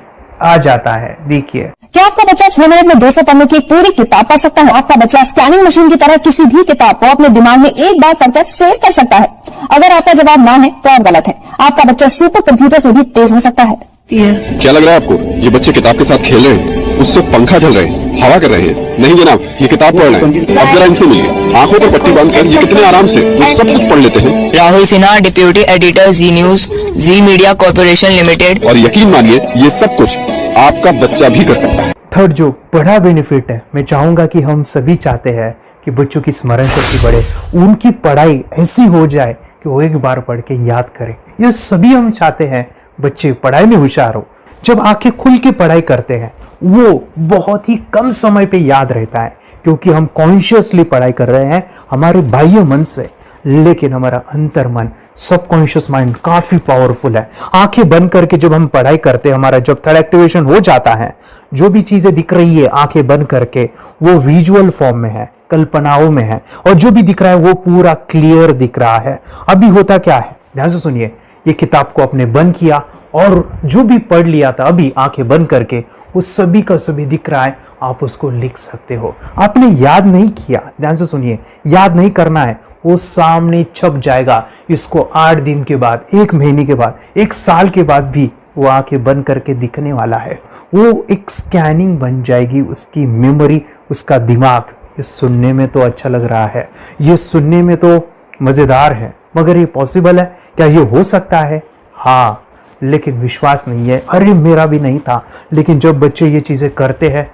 आ जाता है। देखिए, क्या आपका बच्चा 6 मिनट में 200 पन्नों की एक पूरी किताब पढ़ सकता है? आपका बच्चा स्कैनिंग मशीन की तरह किसी भी किताब को अपने दिमाग में एक बार पढ़कर सेव कर सकता है। अगर आपका जवाब ना है तो आप गलत है। आपका बच्चा सुपर कंप्यूटर से भी तेज हो सकता है। क्या लग रहा है आपको? ये बच्चे किताब के साथ खेल रहे हैं, उससे पंखा चल रहे हैं, हवा कर रहे हैं। नहीं जनाब, ये किताब पढ़ रहे हैं। अब जरा इनसे मिलिए, आंखों पर पट्टी बांधकर ये कितने आराम से ये सब कुछ पढ़ लेते हैं। राहुल सिन्हा, डिप्यूटी एडिटर, जी न्यूज, जी मीडिया कॉर्पोरेशन लिमिटेड। और यकीन मानिए, ये सब कुछ आपका बच्चा भी कर सकता है। थर्ड जो बड़ा बेनिफिट है, मैं चाहूंगा कि हम सभी चाहते हैं कि बच्चों की स्मरण शक्ति बढ़े, उनकी पढ़ाई ऐसी हो जाए कि वो एक बार पढ़ के याद करें। ये सभी हम चाहते हैं, बच्चे पढ़ाई में होशियार हो। जब आंखें खुल के पढ़ाई करते हैं, वो बहुत ही कम समय पे याद रहता है, क्योंकि हम कॉन्शियसली पढ़ाई कर रहे हैं हमारे बाह्य मन से, लेकिन हमारा अंतर मन, सबकॉन्शियस माइंड काफी पावरफुल है। आंखें बंद करके जब हम पढ़ाई करते हैं, हमारा जब थर्ड एक्टिवेशन हो जाता है, जो भी चीजें दिख रही है आंखें बंद करके, वो विजुअल फॉर्म में है, कल्पनाओं में है, और जो भी दिख रहा है वो पूरा क्लियर दिख रहा है। अभी होता क्या है, ध्यान से सुनिए, ये किताब को आपने बंद किया और जो भी पढ़ लिया था अभी आंखें बंद करके, वो सभी का सभी दिख रहा है, आप उसको लिख सकते हो। आपने याद नहीं किया, ध्यान से सुनिए, याद नहीं करना है, वो सामने छप जाएगा। इसको 8 दिन के बाद, 1 महीने के बाद, 1 साल के बाद भी वो आंखें बंद करके दिखने वाला है। वो एक स्कैनिंग बन जाएगी, उसकी मेमोरी, उसका दिमाग। ये सुनने में तो अच्छा लग रहा है, ये सुनने में तो मजेदार है, मगर ये पॉसिबल है क्या? ये हो सकता है, हाँ, लेकिन विश्वास नहीं है। अरे मेरा भी नहीं था, लेकिन जब बच्चे ये चीजें करते हैं,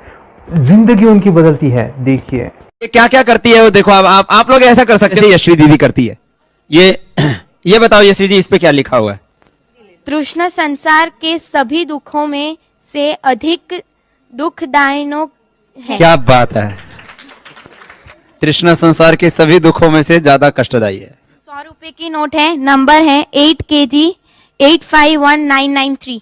जिंदगी उनकी बदलती है। देखिए क्या क्या करती है वो, देखो आप लोग ऐसा कर सकते हैं, यश्वी दीदी करती है। ये बताओ यश्वी जी, इस पे क्या लिखा हुआ है? तृष्णा संसार के सभी दुखों में से अधिक दुखदायक है। क्या बात है, तृष्णा संसार के सभी दुखों में से ज्यादा कष्टदायी है। 100 रुपए की नोट है, नंबर है 8 kg 851993।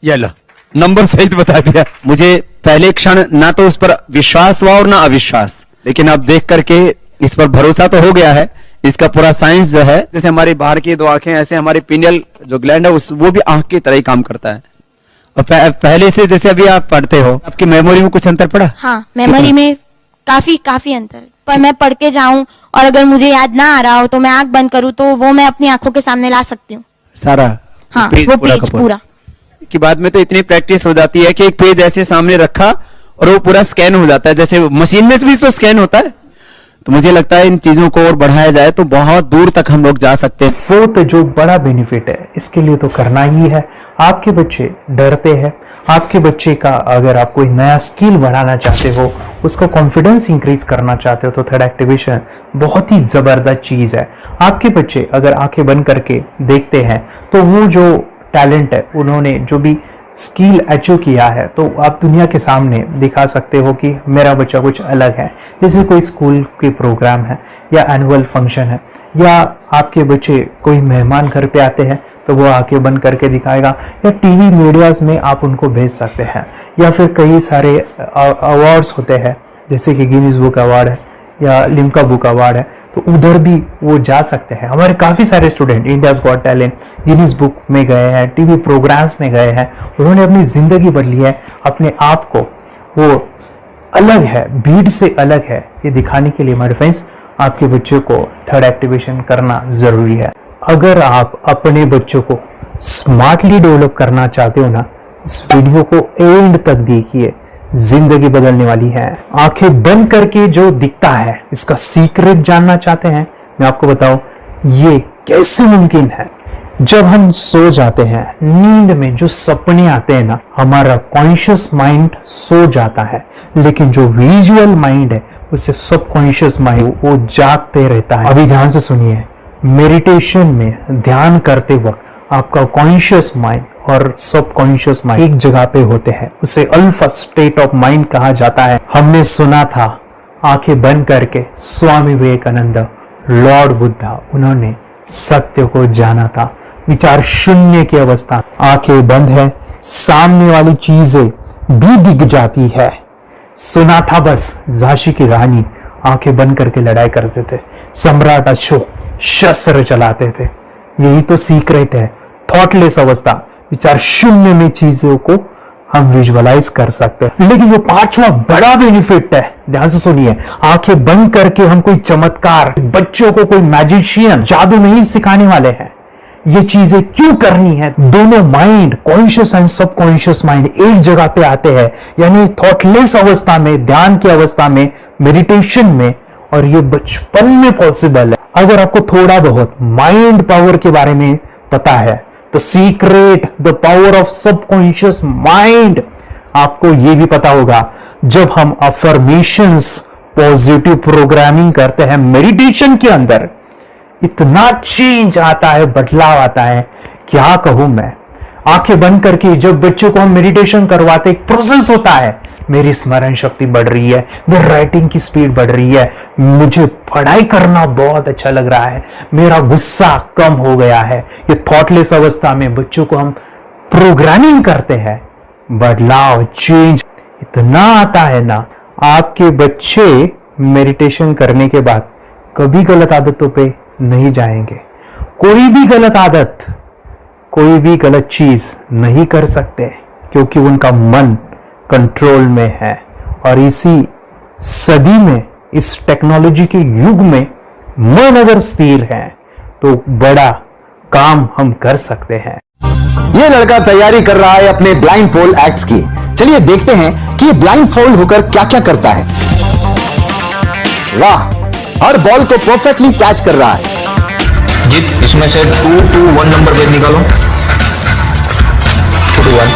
ये लो, नंबर सहित बता दिया। मुझे पहले क्षण ना तो उस पर विश्वास हुआ और ना अविश्वास, लेकिन अब देख करके इस पर भरोसा तो हो गया है। इसका पूरा साइंस जो है, जैसे हमारी बाहर की 2 आंखें, ऐसे हमारी पिनियल जो ग्लैंड है वो भी आंख की तरह ही काम करता है। और पहले से जैसे अभी आप पढ़ते हो, आपकी मेमोरी में कुछ अंतर पड़ा? हाँ, मेमोरी में काफी अंतर। पर मैं पढ़ के जाऊं और अगर मुझे याद ना आ रहा हो तो मैं आंख बंद करूं तो वो मैं अपनी आंखों के सामने ला सकती हूँ सारा। हाँ, वो पेज पूरा की बाद में तो इतनी प्रैक्टिस हो जाती है कि एक पेज ऐसे सामने रखा और वो पूरा स्कैन हो जाता है, जैसे मशीन में भी तो स्कैन होता है। तो मुझे लगता है इन चीजों को और बढ़ाया जाए तो बहुत दूर तक हम लोग जा सकते हैं। फोर्थ जो बड़ा बेनिफिट है, इसके लिए तो करना ही है। आपके बच्चे डरते हैं, आपके बच्चे का अगर आप कोई नया स्किल बढ़ाना चाहते हो, उसका कॉन्फिडेंस इंक्रीज करना चाहते हो, तो थर्ड एक्टिवेशन बहुत ही जबरदस्त चीज है। आपके बच्चे अगर आंखें बंद करके देखते हैं तो वो जो टैलेंट है, उन्होंने जो भी स्किल अचीव किया है, तो आप दुनिया के सामने दिखा सकते हो कि मेरा बच्चा कुछ अलग है। जैसे कोई स्कूल के प्रोग्राम है या एनुअल फंक्शन है, या आपके बच्चे कोई मेहमान घर पे आते हैं तो वो आंखें बंद करके दिखाएगा, या टीवी मीडियाज में आप उनको भेज सकते हैं, या फिर कई सारे अवार्ड्स होते हैं जैसे कि गिनीज बुक अवार्ड है या लिम्का बुक अवार्ड है, तो उधर भी वो जा सकते हैं। हमारे काफ़ी सारे student India's got talent, Guinness book में गए हैं, टीवी प्रोग्राम्स में गए हैं, उन्होंने अपनी ज़िंदगी बदली है, अपने आप को वो अलग है, भीड़ से अलग है, ये दिखाने के लिए मेरे फ्रेंड्स आपके बच्चों को थर्ड एक्टिवेशन करना ज़रूरी है। अगर आप अपने बच्चों को स्मार्टली डेवलप करना चाहते हो ना, इस वीडियो को एंड तक देखिए, जिंदगी बदलने वाली है। आंखें बंद करके जो दिखता है, इसका सीक्रेट जानना चाहते हैं, मैं आपको बताऊं ये कैसे मुमकिन है। जब हम सो जाते हैं, नींद में जो सपने आते हैं ना, हमारा कॉन्शियस माइंड सो जाता है, लेकिन जो विजुअल माइंड है, उसे सबकॉन्शियस माइंड वो जागते रहता है। अभी ध्यान से सुनिए, मेडिटेशन में ध्यान करते वक्त आपका कॉन्शियस माइंड और सब कॉन्शियस माइंड एक जगह पे होते हैं, उसे अल्फा स्टेट ऑफ माइंड कहा जाता है। हमने सुना था आंखें बंद करके स्वामी विवेकानंद, लॉर्ड बुद्धा, उन्होंने सत्य को जाना था। विचार शून्य की अवस्था, आंखें बंद है, सामने वाली चीजें भी दिख जाती है। सुना था बस झांसी की रानी आंखें बंद करके लड़ाई करते थे, सम्राट अशोक शस्त्र चलाते थे। यही तो सीक्रेट है, थॉटलेस अवस्था, विचार शून्य में चीजों को हम विजुअलाइज कर सकते हैं। लेकिन वो पांचवा बड़ा बेनिफिट है, ध्यान से सुनिए, आंखें बंद करके हम कोई चमत्कार, बच्चों को कोई मैजिशियन जादू नहीं सिखाने वाले हैं। ये चीजें क्यों करनी है? दोनों mind, conscious and subconscious mind एक जगह पे आते हैं, यानी थॉटलेस अवस्था में, ध्यान की अवस्था में, मेडिटेशन में, और ये बचपन में पॉसिबल है। अगर आपको थोड़ा बहुत माइंड पावर के बारे में पता है तो secret, the power of subconscious mind, आपको ये भी पता होगा जब हम अफर्मेशंस, पॉजिटिव प्रोग्रामिंग करते हैं मेडिटेशन के अंदर, इतना चेंज आता है, बदलाव आता है, क्या कहूं मैं। आंखें बंद करके जब बच्चों को हम मेडिटेशन करवाते, एक प्रोसेस होता है, मेरी स्मरण शक्ति बढ़ रही है, मेरी राइटिंग की स्पीड बढ़ रही है, मुझे पढ़ाई करना बहुत अच्छा लग रहा है, मेरा गुस्सा कम हो गया है। ये थॉटलेस अवस्था में बच्चों को हम प्रोग्रामिंग करते हैं, बदलाव, चेंज इतना आता है ना। आपके बच्चे मेडिटेशन करने के बाद कभी गलत आदतों पे नहीं जाएंगे, कोई भी गलत आदत, कोई भी गलत चीज नहीं कर सकते, क्योंकि उनका मन कंट्रोल में है। और इसी सदी में, इस टेक्नोलॉजी के युग में मन अगर स्थिर है तो बड़ा काम हम कर सकते हैं। ये लड़का तैयारी कर रहा है अपने ब्लाइंड फोल्ड एक्ट्स की। चलिए देखते हैं कि ये ब्लाइंड फोल्ड होकर क्या क्या करता है। वाह, हर बॉल को परफेक्टली कैच कर रहा है। जीत, इसमें से 2 to 1 नंबर भेद निकालो। 2 to 1,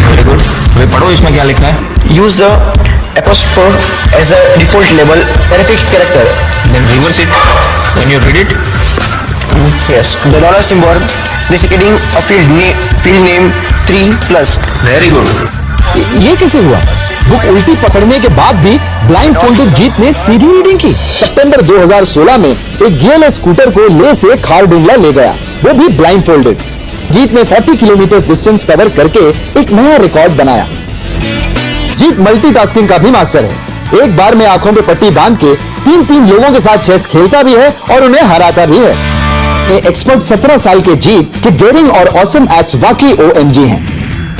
वेरी गुड। वे पढ़ो, इसमें क्या लिखा है। Use the apostrophe as a default label terrific character, then reverse it when you read it. Yes, the dollar symbol preceding a field name 3+. Very good. ये कैसे हुआ? बुक उल्टी पकड़ने के बाद भी ब्लाइंड फोल्डेड जीत ने सीधी रीडिंग की। सितंबर 2016 में एक गियर स्कूटर को ले से खारडुंगला ले गया, वो भी ब्लाइंड फोल्डेड। जीत ने 40 किलोमीटर डिस्टेंस कवर करके एक नया रिकॉर्ड बनाया। जीत मल्टीटास्किंग का भी मास्टर है। एक बार में आंखों पे पट्टी बांध के 3 लोगों के साथ चेस खेलता भी है और उन्हें हराता भी है। एक्सपर्ट 17 साल के जीत के डेयरिंग और ऑसम एक्ट्स वाकई OMG हैं।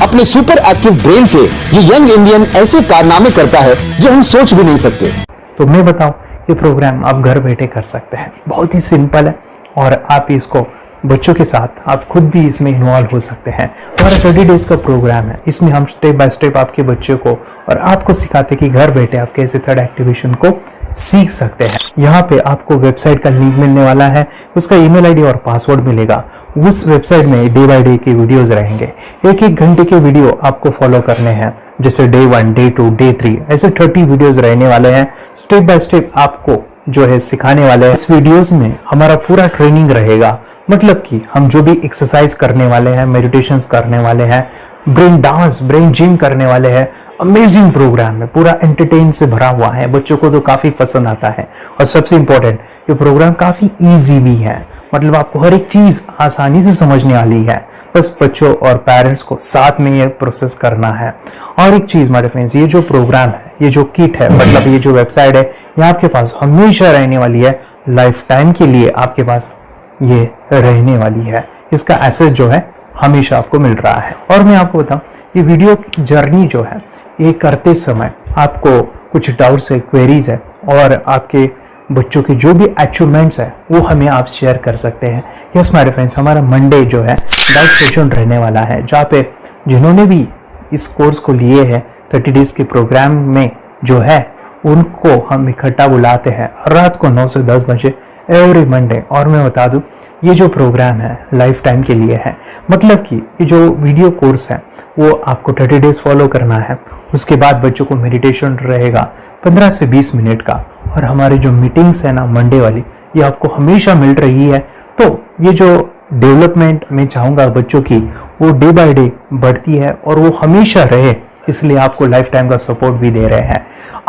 अपने सुपर एक्टिव ब्रेन से ये यंग इंडियन ऐसे कारनामे करता है जो हम सोच भी नहीं सकते। तो मैं बताऊं, ये प्रोग्राम आप घर बैठे कर सकते हैं, बहुत ही सिंपल है, और आप इसको बच्चों के साथ आप खुद भी इसमें इन्वॉल्व हो सकते हैं। हमारा 30 डेज का प्रोग्राम है, इसमें हम स्टेप बाय स्टेप आपके बच्चे को और आपको सिखाते कि घर बैठे आप कैसे थर्ड एक्टिवेशन को सीख सकते हैं। यहाँ पे आपको वेबसाइट का लिंक मिलने वाला है, उसका ईमेल आईडी और पासवर्ड मिलेगा। उस वेबसाइट में डे बाय डे के वीडियोस रहेंगे, 1-1 घंटे के वीडियो आपको फॉलो करने हैं, जैसे डे 1, डे 2, डे 3, ऐसे 30 वीडियोस रहने वाले हैं। स्टेप बाय स्टेप आपको जो है सिखाने वाले हैं। इस वीडियोस में हमारा पूरा ट्रेनिंग रहेगा, मतलब कि हम जो भी एक्सरसाइज करने वाले हैं, मेडिटेशंस करने वाले हैं, ब्रेन डांस, ब्रेन जिम करने वाले हैं। अमेजिंग प्रोग्राम है, पूरा एंटरटेन से भरा हुआ है, बच्चों को तो काफी पसंद आता है। और सबसे इंपॉर्टेंट, ये प्रोग्राम काफी इजी भी है, मतलब आपको हर एक चीज आसानी से समझने वाली है, बस बच्चों और पेरेंट्स को साथ में ये प्रोसेस करना है। और एक चीज मेरे फ्रेंड्स, ये जो प्रोग्राम है, ये जो किट है, मतलब ये जो वेबसाइट है, ये आपके पास हमेशा रहने वाली है, लाइफ टाइम के लिए आपके पास ये रहने वाली है। इसका एक्सेस जो है हमेशा आपको मिल रहा है। और मैं आपको बताऊं, ये वीडियो जर्नी जो है, ये करते समय आपको कुछ डाउट्स है, क्वेरीज है, और आपके बच्चों के जो भी अचीवमेंट्स है वो हमें आप शेयर कर सकते हैं। यस माय फ्रेंड्स, हमारा मंडे जो है डाउट सेशन रहने वाला है, जहाँ पे जिन्होंने भी इस कोर्स को लिए हैं 30 डेज के प्रोग्राम में जो है, उनको हम इकट्ठा बुलाते हैं रात को 9 से 10 बजे एवरी मंडे। और मैं बता दूं, ये जो प्रोग्राम है लाइफ टाइम के लिए है, मतलब कि ये जो वीडियो कोर्स है वो आपको 30 डेज फॉलो करना है। उसके बाद बच्चों को मेडिटेशन रहेगा 15 से 20 मिनट का, और हमारी जो मीटिंग्स है ना मंडे वाली, ये आपको हमेशा मिल रही है। तो ये जो डेवलपमेंट मैं चाहूँगा बच्चों की वो डे बाय डे बढ़ती है और वो हमेशा रहे, इसलिए आपको लाइफ टाइम का सपोर्ट भी दे रहे हैं।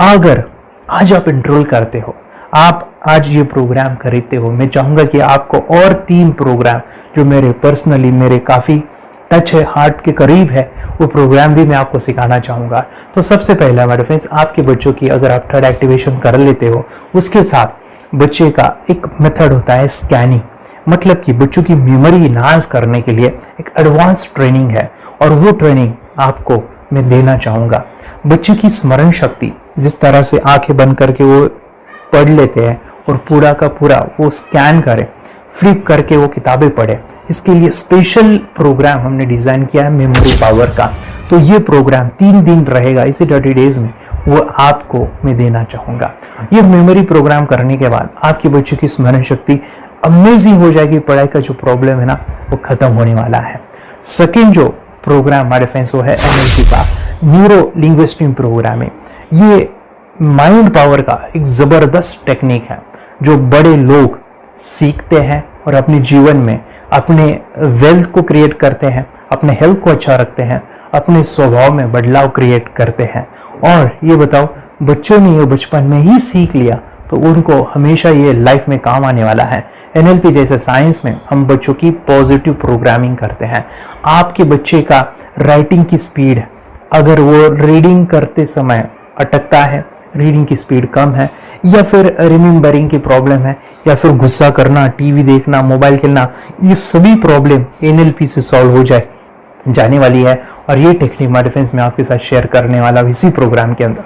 अगर आज आप एनरोल करते हो, आप आज ये प्रोग्राम खरीदते हो, मैं चाहूँगा कि आपको और 3 प्रोग्राम जो मेरे पर्सनली मेरे काफ़ी टच है, हार्ट के करीब है, वो प्रोग्राम भी मैं आपको सिखाना चाहूँगा। तो सबसे पहला हमारे फ्रेंड्स, आपके बच्चों की अगर आप थर्ड एक्टिवेशन कर लेते हो, उसके साथ बच्चे का एक मेथड होता है स्कैनिंग, मतलब कि बच्चों की मेमोरी इनहांस करने के लिए एक एडवांस ट्रेनिंग है और वो ट्रेनिंग आपको मैं देना चाहूँगा। बच्चे की स्मरण शक्ति, जिस तरह से आंखें बंद करके वो पढ़ लेते हैं और पूरा का पूरा वो स्कैन करे, फ्लिप करके वो किताबें पढ़े, इसके लिए स्पेशल प्रोग्राम हमने डिज़ाइन किया है मेमोरी पावर का। तो ये प्रोग्राम 3 दिन रहेगा, इसी 30 डेज में वो आपको मैं देना चाहूँगा। ये मेमोरी प्रोग्राम करने के बाद आपके बच्चों की स्मरण शक्ति अमेजिंग हो जाएगी, पढ़ाई का जो प्रॉब्लम है ना वो खत्म होने वाला है। सेकेंड जो प्रोग्राम हमारे फ्रेंड्स वो है NLP का, न्यूरो लिंग्विस्टिक प्रोग्रामिंग। ये माइंड पावर का एक ज़बरदस्त टेक्निक है जो बड़े लोग सीखते हैं और अपने जीवन में अपने वेल्थ को क्रिएट करते हैं, अपने हेल्थ को अच्छा रखते हैं, अपने स्वभाव में बदलाव क्रिएट करते हैं। और ये बताओ, बच्चों ने ये बचपन में ही सीख लिया तो उनको हमेशा ये लाइफ में काम आने वाला है। NLP जैसे साइंस में हम बच्चों की पॉजिटिव प्रोग्रामिंग करते हैं। आपके बच्चे का राइटिंग की स्पीड, अगर वो रीडिंग करते समय अटकता है, रीडिंग की स्पीड कम है, या फिर रिमेम्बरिंग की प्रॉब्लम है, या फिर गुस्सा करना, टीवी देखना, मोबाइल खेलना, ये सभी प्रॉब्लम NLP से सॉल्व हो जाने वाली है। और ये टेक्निक हमारे फ्रेंड्स में आपके साथ शेयर करने वाला इसी प्रोग्राम के अंदर।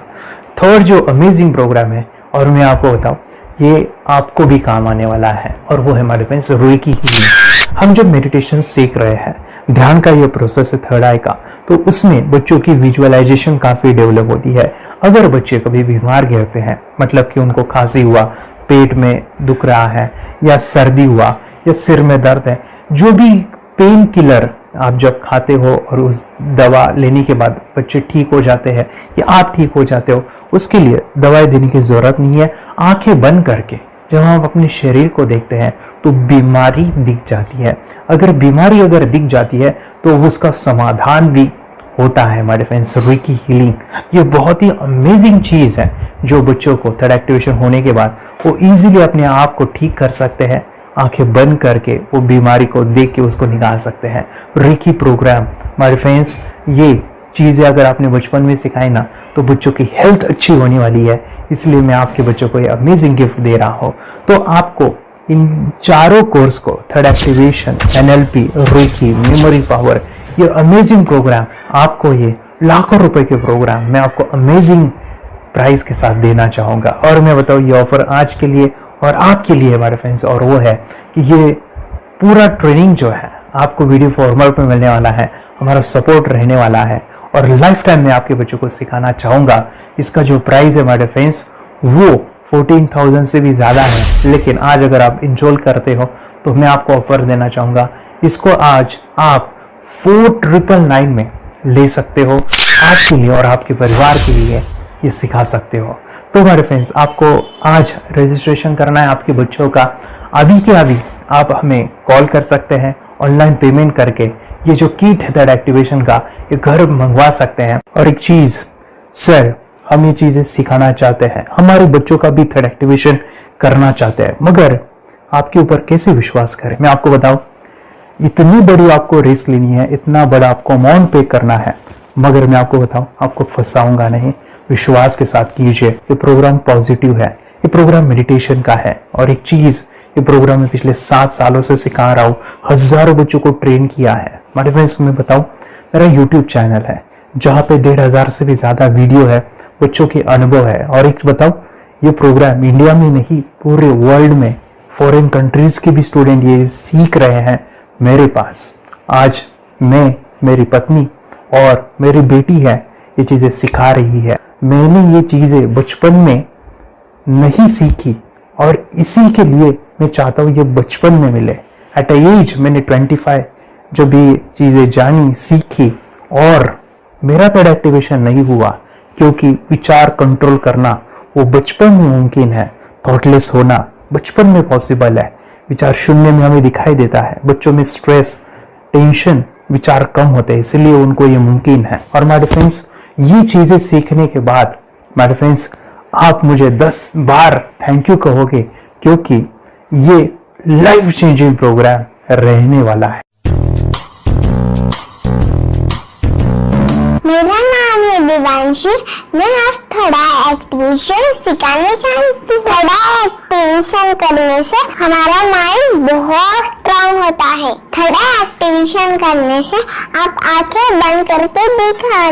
थर्ड जो अमेजिंग प्रोग्राम है और मैं आपको बताऊं, ये आपको भी काम आने वाला है और वो है हमारे फ्रेंड्स रेकी हीलिंग। हम जब मेडिटेशन सीख रहे हैं, ध्यान का ये प्रोसेस है थर्ड आई का, तो उसमें बच्चों की विजुअलाइजेशन काफ़ी डेवलप होती है। अगर बच्चे कभी बीमार गिरते हैं, मतलब कि उनको खांसी हुआ, पेट में दुख रहा है, या सर्दी हुआ, या सिर में दर्द है, जो भी पेन किलर आप जब खाते हो और उस दवा लेने के बाद बच्चे ठीक हो जाते हैं या आप ठीक हो जाते हो, उसके लिए दवाई देने की ज़रूरत नहीं है। आंखें बंद करके जब हम अपने शरीर को देखते हैं तो बीमारी दिख जाती है। अगर बीमारी अगर दिख जाती है तो उसका समाधान भी होता है हमारे फ्रेंड्स। रेकी हीलिंग ये बहुत ही अमेजिंग चीज़ है जो बच्चों को थर्ड एक्टिवेशन होने के बाद वो इजीली अपने आप को ठीक कर सकते हैं। आंखें बंद करके वो बीमारी को देख के उसको निकाल सकते हैं। रेकी प्रोग्राम हमारे फ्रेंड्स, ये चीज़ें अगर आपने बचपन में सिखाई ना तो बच्चों की हेल्थ अच्छी होने वाली है। इसलिए मैं आपके बच्चों को ये अमेजिंग गिफ्ट दे रहा हूँ। तो आपको इन चारों कोर्स को, third activation, NLP, reiki, memory power, ये अमेजिंग प्रोग्राम, आपको ये लाखों रुपए के प्रोग्राम मैं आपको अमेजिंग प्राइस के साथ देना चाहूँगा। और मैं बताऊँ ये ऑफर आज के लिए और आपके लिए हमारे फ्रेंड्स, और वो है कि ये पूरा ट्रेनिंग जो है आपको वीडियो फॉर्मेट में मिलने वाला है, हमारा सपोर्ट रहने वाला है और लाइफ टाइम में आपके बच्चों को सिखाना चाहूँगा। इसका जो प्राइस है हमारे फ्रेंड्स वो 14,000 से भी ज़्यादा है, लेकिन आज अगर आप इंस्टॉल करते हो तो मैं आपको ऑफर देना चाहूँगा। इसको आज आप 4,999 में ले सकते हो, आपके लिए और आपके परिवार के लिए ये सिखा सकते हो। तो हमारे फ्रेंड्स, आपको आज रजिस्ट्रेशन करना है आपके बच्चों का। अभी के अभी आप हमें कॉल कर सकते हैं, ऑनलाइन पेमेंट करके ये जो किट है थर्ड एक्टिवेशन का ये घर मंगवा सकते हैं। और एक चीज़ सर, हम ये चीज़ें सिखाना चाहते हैं, हमारे बच्चों का भी थर्ड एक्टिवेशन करना चाहते हैं, मगर आपके ऊपर कैसे विश्वास करें? मैं आपको बताऊं, इतनी बड़ी आपको रिस्क लेनी है, इतना बड़ा आपको अमाउंट पे करना है, मगर मैं आपको बताऊं आपको फंसाऊंगा नहीं। विश्वास के साथ कीजिए। ये प्रोग्राम पॉजिटिव है, ये प्रोग्राम मेडिटेशन का है। और एक चीज़, ये प्रोग्राम में पिछले 7 सालों से सिखा रहा हूँ, हज़ारों बच्चों को ट्रेन किया है। हमारे फ्रेंड्स, मैं बताऊँ, मेरा यूट्यूब चैनल है जहाँ पे 1,500 से भी ज़्यादा वीडियो है, बच्चों के अनुभव है। और एक बताऊँ, ये प्रोग्राम इंडिया में नहीं पूरे वर्ल्ड में फॉरेन कंट्रीज के भी स्टूडेंट ये सीख रहे हैं मेरे पास। आज मैं, मेरी पत्नी और मेरी बेटी है ये चीज़ें सिखा रही है। मैंने ये चीज़ें बचपन में नहीं सीखी और इसी के लिए मैं चाहता हूँ ये बचपन में मिले। एट एज मैंने 25 जब ये चीज़ें जानी, सीखी, और मेरा थर्ड एक्टिवेशन नहीं हुआ क्योंकि विचार कंट्रोल करना वो बचपन में मुमकिन है। थॉटलेस होना बचपन में पॉसिबल है। विचार शून्य में हमें दिखाई देता है। बच्चों में स्ट्रेस, टेंशन, विचार कम होते हैं, इसलिए उनको ये मुमकिन है। और माय फ्रेंड्स, ये चीजें सीखने के बाद माय फ्रेंड्स आप मुझे 10 बार थैंक यू कहोगे, क्योंकि ये लाइफ चेंजिंग प्रोग्राम रहने वाला है। मेरा नाम है दिवांशी। मैं आज थोड़ा एक्टिवेशन सिखाने चाहती हूँ। थोड़ा एक्टिवेशन करने से हमारा माइंड बहुत स्ट्रांग होता है। थोड़ा एक्टिवेशन करने से आप आंखें बंद करके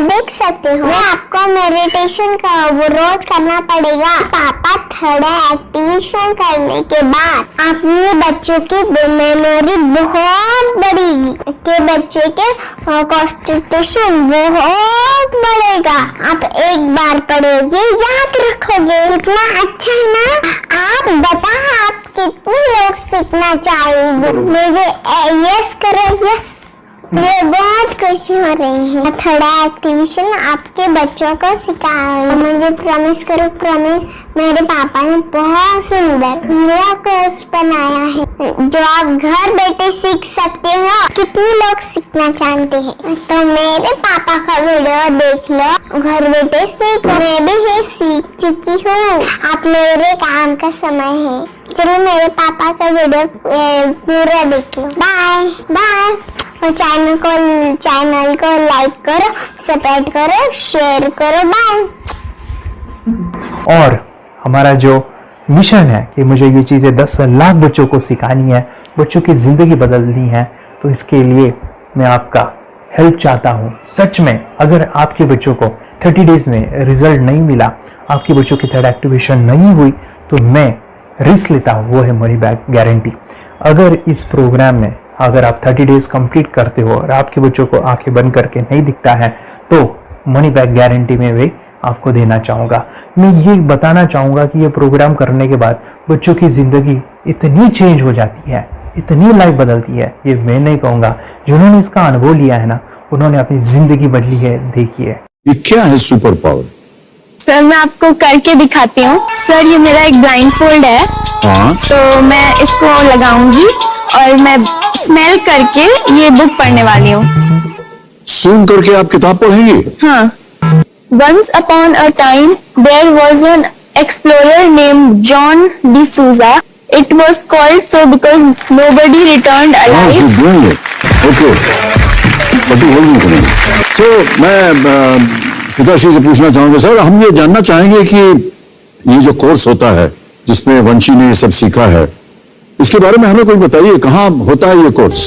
देख सकते हो। मैं आपको मेडिटेशन का वो रोज करना पड़ेगा। पापा, थोड़ा एक्टिवेशन करने के बाद अपने बच्चों की मेमोरी बहुत बढ़ेगी, के बच्चे के कॉन्सेंट्रेशन बहुत बढ़ेगा। आप एक बार पढ़ोगे याद रखोगे, इतना अच्छा है ना। आप बताओ, आप कितने लोग सीखना चाहोगे? मुझे यस करो, यस। मुझे बहुत खुशी हो रही है। थोड़ा एक्टिवेशन आपके बच्चों को सिखाओ। मुझे प्रॉमिस करो, प्रॉमिस। मेरे पापा ने बहुत सुंदर मेरा कोर्स बनाया है जो आप घर बैठे सीख सकते हो। कितने लोग सीखना चाहते हैं तो मेरे पापा का वीडियो देख लो, घर बैठे सीख। मैं भी ये सीख चुकी हूँ। आप मेरे काम का समय है, चलो मेरे पापा का वीडियो पूरा देख लो। Bye bye. और चैनल को लाइक करो, सब्सक्राइब करो, शेयर करो। बाय। और हमारा जो मिशन है कि मुझे ये चीज़ें 10 लाख बच्चों को सिखानी है, बच्चों की ज़िंदगी बदलनी है, तो इसके लिए मैं आपका हेल्प चाहता हूँ। सच में अगर आपके बच्चों को 30 डेज में रिजल्ट नहीं मिला, आपके बच्चों की थर्ड एक्टिवेशन नहीं हुई, तो मैं रिस्क लेता हूँ, वो है मनी बैक गारंटी। अगर इस प्रोग्राम में अगर आप 30 डेज कंप्लीट करते हो और आपके बच्चों को आंखें बंद करके नहीं दिखता है, तो मनी बैक गारंटी में भी आपको देना चाहूँगा। मैं ये बताना चाहूँगा कि ये प्रोग्राम करने के बाद बच्चों की ज़िंदगी इतनी चेंज हो जाती है, इतनी लाइफ बदलती है, ये मैं नहीं कहूँगा। जिन्होंने इसका अनुभव लिया है ना, उन्होंने अपनी ज़िंदगी बदली है। देखिए ये क्या है सुपर पावर? सर, मैं आपको करके दिखाती हूँ। सर, ये मेरा एक ब्लाइंड फोल्ड है। हाँ, तो मैं इसको लगाऊंगी और मैं स्मेल करके ये बुक पढ़ने वाली हूँ। सूंघ करके आप किताब पढ़ेंगी? हाँ। Once upon a time, there was an explorer named John D'Souza. It was called so because nobody returned alive. Okay, तो मैं पिताश्री से पूछना चाहूंगा, सर हम ये जानना चाहेंगे कि ये जो कोर्स होता है जिसमें वंशी ने ये सब सीखा है, इसके बारे में हमें कोई बताइए, कहाँ होता है ये कोर्स?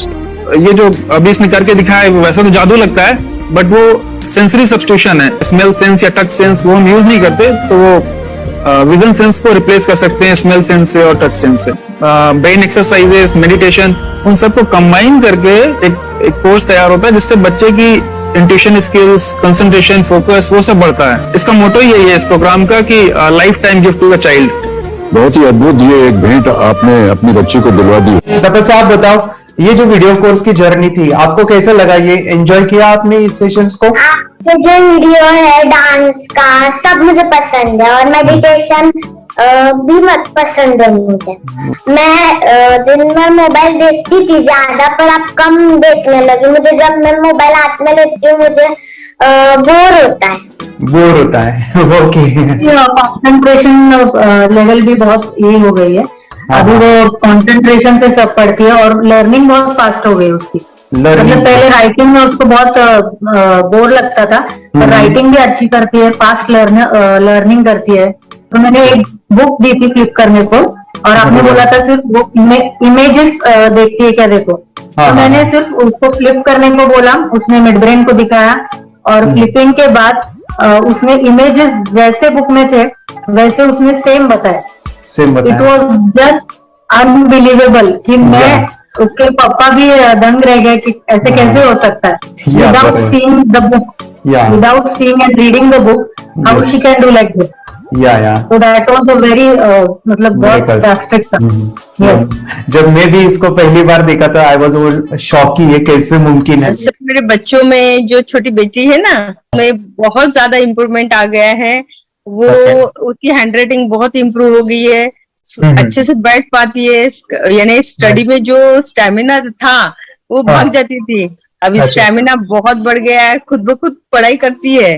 ये जो अभी इसने करके दिखाया है वैसा तो जादू लगता है, बट वो सेंसरी सब्स्टिट्यूशन है। स्मेल सेंस या टच सेंस वो हम यूज नहीं करते, तो वो विजन सेंस को रिप्लेस कर सकते हैं स्मेल सेंस से और टच सेंस से। ब्रेन एक्सरसाइजेस, मेडिटेशन, उन सबको कंबाइन करके एक कोर्स तैयार होता है जिससे बच्चे की इंट्यूशन स्किल्स, कंसंट्रेशन, फोकस वो सब बढ़ता है। इसका मोटो यही है इस प्रोग्राम का कि life time gift to the child. बहुत ही अद्भुत ये एक भेंट आपने अपनी बच्ची को दिलवा दी। तपस्या, आप बताओ, ये जो वीडियो कोर्स की जर्नी थी आपको कैसा लगा? ये एंजॉय किया आपने इस सेशंस को? आपके जो वीडियो है डांस का सब मुझे पसंद है और मेडिटेशन भी मत पसंद है मुझे। मैं दिन में मोबाइल देखती थी ज्यादा, पर अब कम देखने लगी। मुझे जब मैं मोबाइल हाथ में लेती हूँ मुझे बोर होता है। ओके। कंसंट्रेशन लेवल भी बहुत ये हो गई है। अभी वो कंसंट्रेशन से सब पढ़ती है और लर्निंग बहुत फास्ट हो गई उसकी। मतलब पहले राइटिंग में उसको बहुत बोर लगता था, पर राइटिंग भी अच्छी करती है, फास्ट लर्निंग करती है। तो मैंने एक बुक दी थी फ्लिप करने को और आपने बोला था सिर्फ वो इमेजेस देखती है क्या, देखो। तो मैंने सिर्फ उसको फ्लिप करने को बोला, उसने मिड ब्रेन को दिखाया और फ्लिपिंग के बाद उसने इमेजेस जैसे बुक में थे वैसे उसने सेम बताया। इट वॉज जस्ट अनबिलीवेबल कि मैं उसके पापा भी दंग रह गए कि ऐसे कैसे हो सकता है। Without seeing the book, without seeing and reading the book, how she can do like this. So that was a very मतलब बहुत ड्रास्टिक था। जब मैं भी इसको पहली बार देखा था आई वाज शॉक कि ये कैसे मुमकिन है। मेरे बच्चों में जो छोटी बेटी है ना, में बहुत ज्यादा इम्प्रूवमेंट आ गया है। वो उसकी हैंडराइटिंग बहुत इम्प्रूव हो गई है। अच्छे से बैठ पाती है, यानी स्टडी में जो स्टेमिना था वो भाग जाती थी, अभी स्टेमिना बहुत बढ़ गया है, खुद ब खुद पढ़ाई करती है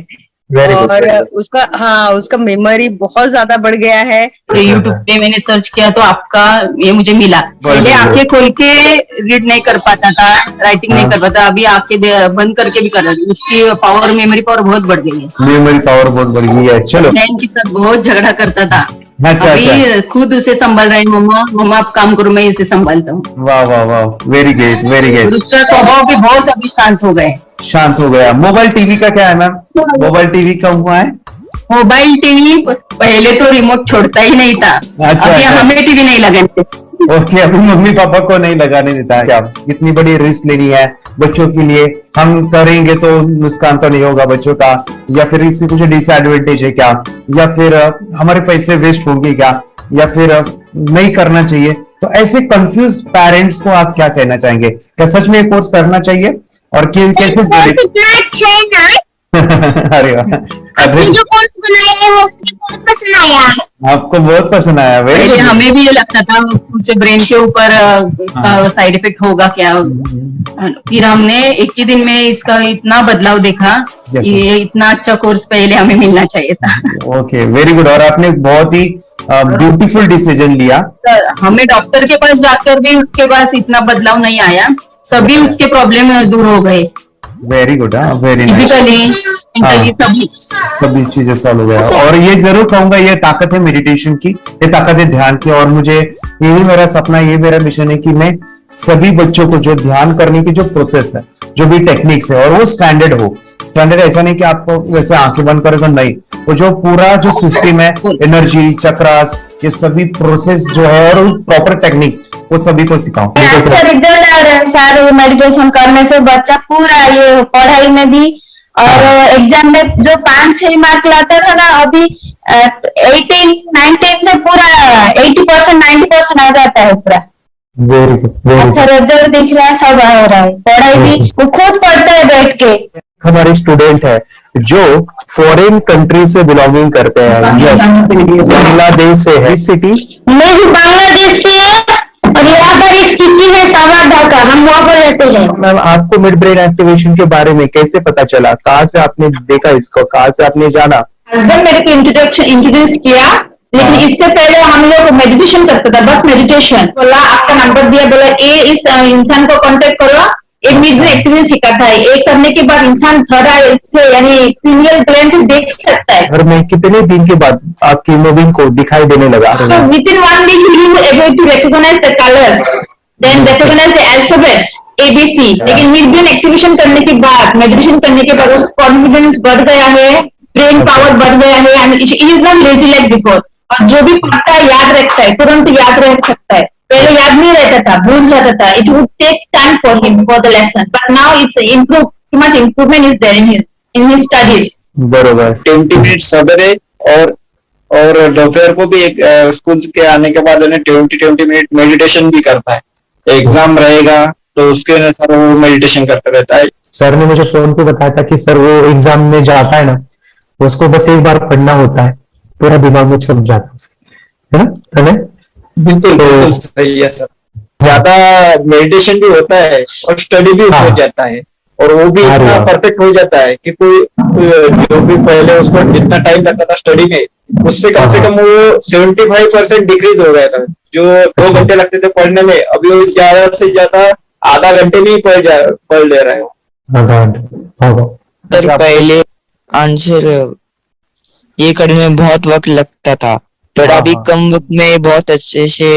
और उसका मेमोरी बहुत ज्यादा बढ़ गया है। यूट्यूब पे मैंने सर्च किया तो आपका ये मुझे मिला। पहले आंखें खोल के रीड नहीं कर पाता था, राइटिंग नहीं कर पाता, अभी आंखें बंद करके भी कर रहा है। उसकी पावर, मेमोरी पावर बहुत बढ़ गई है। मेमोरी पावर बहुत बढ़ गई है। चलो, बहन के साथ बहुत झगड़ा करता था, अभी खुद उसे संभाल रही। मम्मा आप काम करो, मैं इसे संभालता हूँ। वाह वाह वाह, वेरी ग्रेट वेरी ग्रेट। उसका स्वभाव भी बहुत अभी शांत हो गए। शांत हो गया। मोबाइल टीवी का क्या है मैम? मोबाइल टीवी का हुआ है? मोबाइल टीवी पहले तो रिमोट छोड़ता ही नहीं था। अभी हमें टीवी नहीं लगाने। ओके, अभी मम्मी पापा को नहीं लगाने देता है। क्या इतनी बड़ी रिस्क लेनी है बच्चों के लिए? हम करेंगे तो नुकसान तो नहीं होगा बच्चों का, या फिर इसकी कुछ डिसएडवांटेज है क्या, या फिर हमारे पैसे वेस्ट होंगे क्या, या फिर नहीं करना चाहिए? तो ऐसे कंफ्यूज पेरेंट्स को आप क्या कहना चाहेंगे? क्या सच में ये कोर्स करना चाहिए और कैसे? अरे जो कोर्स बनाया वो बहुत पसंद आया। आपको बहुत पसंद आया? पहले हमें भी ये लगता था कुछ ब्रेन के ऊपर इसका साइड इफेक्ट होगा क्या, फिर हमने एक ही दिन में इसका इतना बदलाव देखा कि ये इतना अच्छा कोर्स पहले हमें मिलना चाहिए था। Okay, very good. और आपने बहुत ही ब्यूटीफुल डिसीजन लिया। हमें डॉक्टर के पास जाकर भी उसके पास इतना बदलाव नहीं आया, सभी उसके प्रॉब्लम दूर हो गए। Very good, very nice. सभी चीजें सॉल्व हो गया। और ये जरूर कहूंगा, ये ताकत है मेडिटेशन की, ये ताकत है ध्यान की। और मुझे यही मेरा सपना, ये मेरा मिशन है कि मैं सभी बच्चों को जो ध्यान करने की जो प्रोसेस है, जो भी टेक्निक्स है, और वो स्टैंडर्ड हो। स्टैंडर्ड ऐसा नहीं कि आपको वैसे आंखें बंद करें तो नहीं, वो जो पूरा जो सिस्टम है, एनर्जी चक्रास, ये सभी प्रोसेस जो है और प्रॉपर टेक्निक्स, वो सभी को सिखाओ। अच्छा रिजल्ट आ रहा है सर, मेडिटेशन करने से बच्चा पूरा ये पढ़ाई में भी और एग्जाम में जो 5-6 मार्क लाता था ना, अभी 18-19 से पूरा 80% 90% आ जाता है पूरा। Very good. अच्छा रिजल्ट दिख रहा है, सब आ रहा है। पढ़ाई भी वो खुद पढ़ता है बैठ के। हमारे स्टूडेंट है जो फॉरेन कंट्री से बिलोंगिंग करते हैं। यस, बांग्लादेश से है। सिटी मैं भी बांग्लादेश से और यहाँ पर एक सिटी है सावारढाका, हम वहाँ पर रहते हैं। मैम, आपको मिड ब्रेन एक्टिवेशन के बारे में कैसे पता चला? कहाँ से आपने देखा इसको, कहाँ से आपने जाना? हस्बैंड मेरे को इंट्रोड्यूस किया, लेकिन इससे पहले हम लोग मेडिटेशन करते थे, बस मेडिटेशन। बोला आपका नंबर दिया, बोला ये इस इंसान को कांटेक्ट करो, एक मिड ब्रेन एक्टिवेशन सिखाता है। एक करने के बाद इंसान थर्ड आई से यानी फीमेल ब्रेन से देख सकता है। घर में कितने दिन के बाद आपकी मूविंग को दिखाई देने लगा? Within 1 week you will able to recognise the colours, then recognise the alphabets ABC। लेकिन मिड ब्रेन एक्टिवेशन करने के बाद, मेडिटेशन करने के बाद उसका कॉन्फिडेंस बढ़ गया है, ब्रेन पावर बढ़ गया है, and it is not lazy like before. और जो भी पढ़ता है याद रखता है, तुरंत याद रख सकता है। पहले याद नहीं रहता था, भूल जाता था। It would take time for him for the lesson, but now it's improve, too much improvement is there in his studies. बरोबर। 20 मिनट सवेरे और दोपहर को भी एक स्कूल के आने के बाद उन्हें 20 मिनट मेडिटेशन भी करता है। एग्जाम रहेगा तो उसके अनुसार वो मेडिटेशन करता रहता है। सर ने मुझे फोन पे बताया था कि सर वो एग्जाम में जाता है ना, उसको बस एक बार पढ़ना होता है, पूरा दिमाग में छप जाता है उसके, है ना? बिल्कुल सही है सर। ज्यादा मेडिटेशन भी होता है और स्टडी भी हो जाता है, और वो भी इतना परफेक्ट हो जाता है कि कोई जो भी पहले उसको जितना टाइम लगता था स्टडी में, उससे कम से कम वो 75% डिक्रीज हो गया था। जो 2 घंटे लगते थे पढ़ने में, अभी वो ज्यादा से ज्यादा आधा घंटे में ही पढ़ ले रहा है। सर पहले आंसर ये करने में बहुत वक्त लगता था, पर अभी कम वक्त में बहुत अच्छे से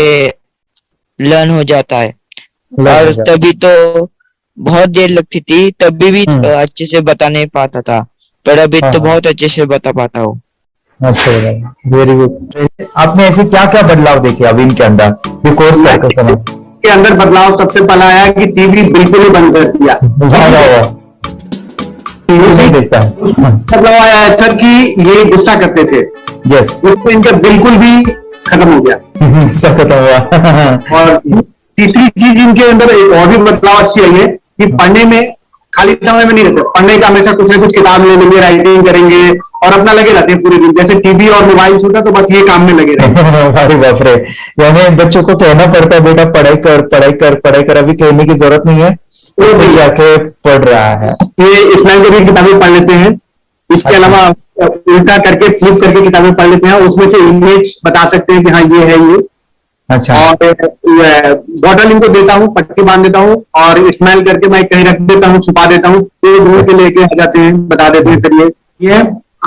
लर्न हो जाता है। और तभी तो बहुत देर लगती थी, तभी भी अच्छे से बता नहीं पाता था, पर अभी तो बहुत अच्छे से बता पाता हूँ। अच्छा, वेरी गुड। आपने ऐसे क्या क्या बदलाव देखे अभी इनके अंदर, ये कोर्स करते समय? के अंदर बदलाव सबसे पहला आया कि टीवी बिल्कुल ही बंद कर दिया। टीवी नहीं देखता है। बदलाव आया सर कि ये गुस्सा करते थे। यस, उसको इनका बिल्कुल भी खत्म हो गया। सब खत्म हुआ। और तीसरी चीज इनके अंदर एक और भी बदलाव अच्छी आई है कि पढ़ने में खाली समय में नहीं रहते, पढ़ने का हमेशा कुछ ना कुछ किताब ले लेंगे, राइटिंग करेंगे और अपना लगे रहते हैं पूरे दिन। जैसे टीवी और मोबाइल छूटा तो बस ये काम में लगे रहते हैं। अरे बाप रे, यानी बच्चों को कहना पड़ता है बेटा पढ़ाई कर पढ़ाई कर पढ़ाई कर, अभी कहने की जरूरत नहीं है, वो भी जाके पढ़ रहा है। ये इस्लाम की भी किताबें पढ़ लेते हैं, इसके अलावा उल्टा करके फ्लिप करके किताबें पढ़ लेते हैं, उसमें से इमेज बता सकते हैं कि हाँ ये है ये। अच्छा। और बॉटल इनको देता हूँ, पट्टी बांध देता हूँ और स्मेल करके मैं कहीं रख देता हूँ, छुपा देता हूँ, तो दूर से लेके आ जाते हैं, बता देते हैं सर ये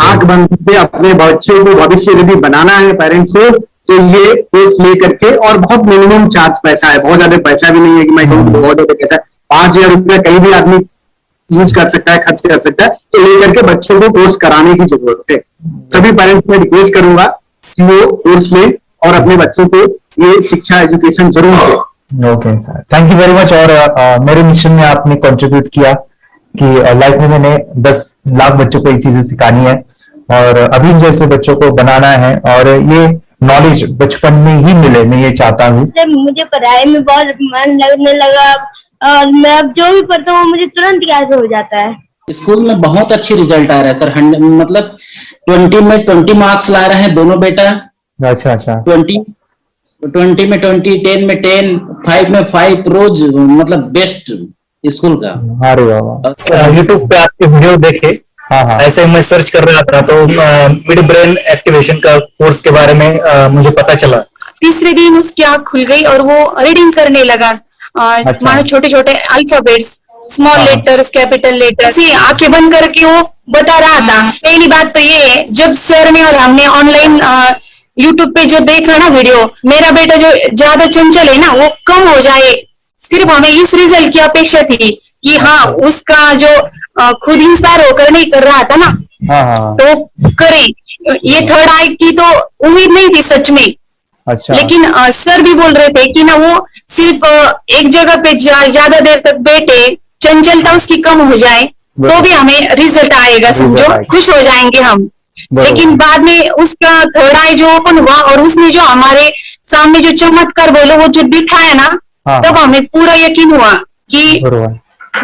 आंख बंद करके अपने बच्चे को भविष्य यदि बनाना है पेरेंट्स को, तो ये कोर्स ले करके, और बहुत मिनिमम चार्ज पैसा है, बहुत ज्यादा पैसा भी नहीं है कि मैं कहूँ बहुत ज्यादा पैसा है, 5,000 रुपया कहीं भी आदमी यूज कर सकता है, खर्च कर सकता है, तो लेकर के बच्चों को कोर्स कराने की जरूरत है। सभी पेरेंट्स में रिक्वेस्ट करूंगा कि वो कोर्स ले और अपने बच्चों को ये शिक्षा एजुकेशन जरूर दे। Okay sir, thank you very much. और मेरे मिशन में आपने कंट्रीब्यूट किया कि लाइफ में मैंने 10 लाख बच्चों को ये चीजें सिखानी है और अभी जैसे बच्चों को बनाना है, और ये नॉलेज बचपन में ही मिले, मैं ये चाहता हूँ। मुझे पढ़ाई में बहुत मन लगने लगा और मैं अब जो भी पढ़ता हूँ मुझे तुरंत याद हो जाता है। स्कूल में बहुत अच्छी रिजल्ट आ रहा है सर, मतलब 20 में 20 मार्क्स ला रहे हैं दोनों बेटा। अच्छा अच्छा। 20 में 20, 10 में 10, 5 में 5, रोज मतलब बेस्ट स्कूल का। अरे वाह। यूट्यूब पे आपके वीडियो देखे, हाँ। ऐसे ही मैं सर्च कर रहा था तो मिड ब्रेन एक्टिवेशन का कोर्स के बारे में मुझे पता चला। तीसरे दिन उसकी आंख खुल गई और वो रीडिंग करने लगा, मानो छोटे छोटे alphabets, small letters, capital letters, आंखें बंद करके वो बता रहा था। पहली बात तो ये है, जब सर ने और हमने ऑनलाइन यूट्यूब पे जो देखा ना वीडियो, मेरा बेटा जो ज्यादा चंचल है ना वो कम हो जाए, सिर्फ हमें इस रिजल्ट की अपेक्षा थी कि हाँ उसका जो खुद इंस्पायर होकर नहीं कर रहा था ना, तो वो करे। ये थर्ड आई की तो उम्मीद नहीं थी सच में। अच्छा। लेकिन सर भी बोल रहे थे कि ना वो सिर्फ एक जगह पे ज्यादा देर तक बैठे, चंचलता उसकी कम हो जाए तो भी हमें रिजल्ट आएगा, समझो खुश हो जाएंगे हम। लेकिन बाद में उसका थर्ड आई जो ओपन हुआ और उसने जो हमारे सामने जो चमत्कार बोलो वो जो दिखाया ना, तब हमें पूरा यकीन हुआ कि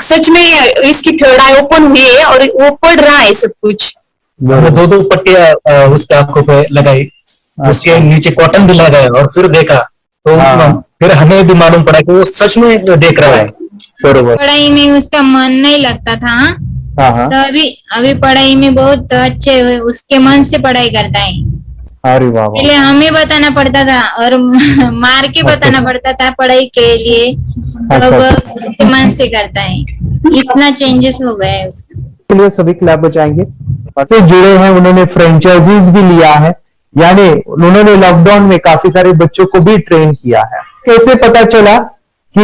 सच में इसकी थर्ड आई ओपन हुई है और वो पढ़ रहा है सब कुछ। दो पट्टियां उसके आंखों पे लगाई, उसके नीचे कॉटन भी लगाया और फिर देखा तो फिर हमें भी मालूम पड़ा कि वो सच में देख रहा है। पढ़ाई में उसका मन नहीं लगता था, तो अभी पढ़ाई में बहुत अच्छे उसके मन से पढ़ाई करता है। अरे वाह। पहले हमें बताना पड़ता था और मार के बताना पड़ता था पढ़ाई के लिए, अब उसके मन से करता है। इतना चेंजेस हो गया है उसका। सभी क्लब बचाएंगे से जुड़े हैं, उन्होंने फ्रेंचाइजीज भी लिया है, यानी उन्होंने लॉकडाउन में काफी सारे बच्चों को भी ट्रेन किया है। कैसे पता चला कि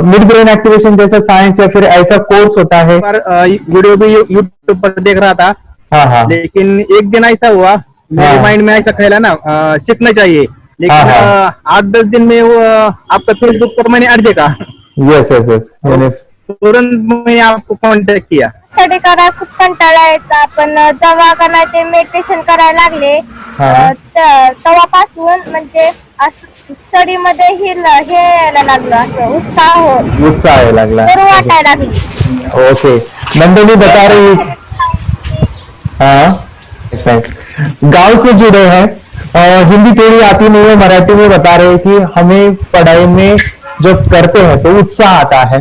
मिड ब्रेन एक्टिवेशन जैसा साइंस या फिर ऐसा कोर्स होता है? वीडियो भी यूट्यूब पर देख रहा था। हाँ। लेकिन एक दिन ऐसा हुआ मेरे माइंड में ऐसा ख्याल है ना सीखना चाहिए, लेकिन 8-10 दिन में वो आपका फेसबुक पर मैंने ऐड देखा। यस तुरंत मैंने आपको कॉन्टॅक्ट किया। स्टडी करायला खूप कंटाळा यायचा, पण जेव्हा करायचे मेडिटेशन करायला लागले तेव्हापासून म्हणजे स्टडी मध्ये हे यायला लागलं, असं उत्साह यायला लागला, बरं वाटायला लागली। ओके। नंदिनी बता रही, हाँ गांव से जुड़े हैं, हिंदी थोड़ी आती नहीं है, मराठी में बता रहे हैं कि हमें पढ़ाई में जब करते हैं तो उत्साह आता है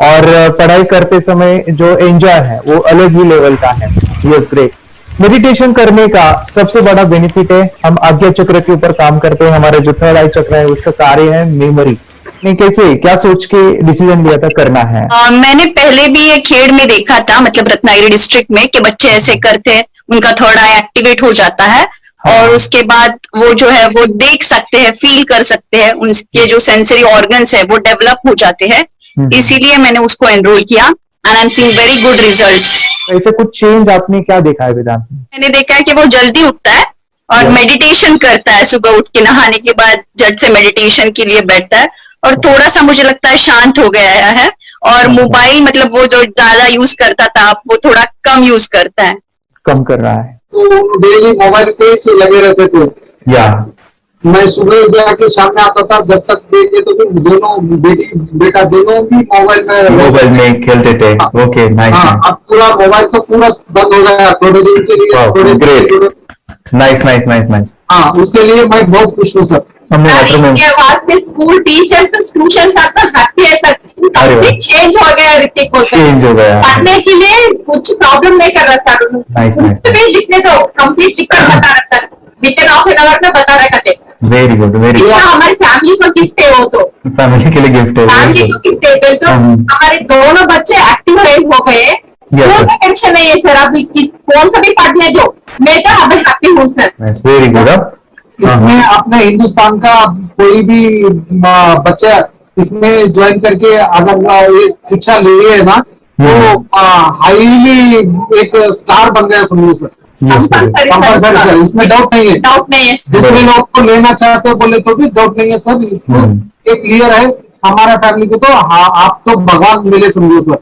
और पढ़ाई करते समय जो एंजॉय है वो अलग ही लेवल का है। Yes great. मेडिटेशन करने का सबसे बड़ा बेनिफिट है, हम आज्ञा चक्र के ऊपर काम करते हैं, हमारा जो थर्ड आई चक्र है उसका कार्य है मेमोरी। नहीं, कैसे क्या सोच के डिसीजन लिया था करना है? मैंने पहले भी ये खेड़ में देखा था, मतलब रत्नागिरी डिस्ट्रिक्ट में, कि बच्चे ऐसे करते हैं, उनका थर्ड आई एक्टिवेट हो जाता है और उसके बाद वो जो है वो देख सकते हैं, फील कर सकते हैं, उनके जो सेंसरी ऑर्गन्स है वो डेवलप हो जाते हैं। इसीलिए मैंने उसको एनरोल किया and I am seeing very good results. ऐसे कुछ चेंज आपने क्या देखा है वेदांत में? मैंने देखा है कि वो जल्दी उठता है और मेडिटेशन करता है, सुबह उठ के नहाने के बाद झट से मेडिटेशन के लिए बैठता है और थोड़ा सा मुझे लगता है शांत हो गया है, और मोबाइल मतलब वो जो ज्यादा यूज करता था वो थोड़ा कम यूज करता है, कम कर रहा है। तो डेली मोबाइल पे से लगे रहते थे या मैं सुबह जाके शाम में आता था, जब तक देखे तो फिर दोनों बेटा दोनों भी मोबाइल में खेलते थे। Okay, nice. अब पूरा मोबाइल तो पूरा बंद हो गया थोड़े दिन के लिए। Great, nice nice nice nice. हाँ, उसके लिए मैं बहुत खुश हूँ सर। इनके वास्ते स्कूल टीचर्स ट्यूशन सब तो हैप्पी है सर। कंप्लीट चेंज हो गया ऋतिक को, चेंज हो गया। पढ़ने के लिए कुछ प्रॉब्लम नहीं कर रहा सर। Nice nice. भी लिखने दो, कंप्लीट लिखकर बता रहा sir, with in half an hour में बता रहा करते। Very good, very good. हमारी फैमिली को गिफ्ट है वो, तो फैमिली के लिए गिफ्ट है, फैमिली को गिफ्ट है। तो हमारे दोनों बच्चे एक्टिव हो गए, स्कूल का टेंशन नहीं है सर। अभी कौन सा भी पढ़ने दो, मैं तो अभी हैप्पी हूँ सर। Very good. इसमें अपने हिंदुस्तान का कोई भी बच्चा इसमें ज्वाइन करके अगर ये शिक्षा ले रही है ना, तो हाईली एक स्टार बन गया समझो सर। कंपल्सरी सर, इसमें डाउट नहीं है। डाउट नहीं है। दूसरे लोग को लेना चाहते हो बोले तो भी डाउट नहीं है सर। इसको ये क्लियर है हमारा फैमिली को, तो आप तो भगवान मिले समझो सर।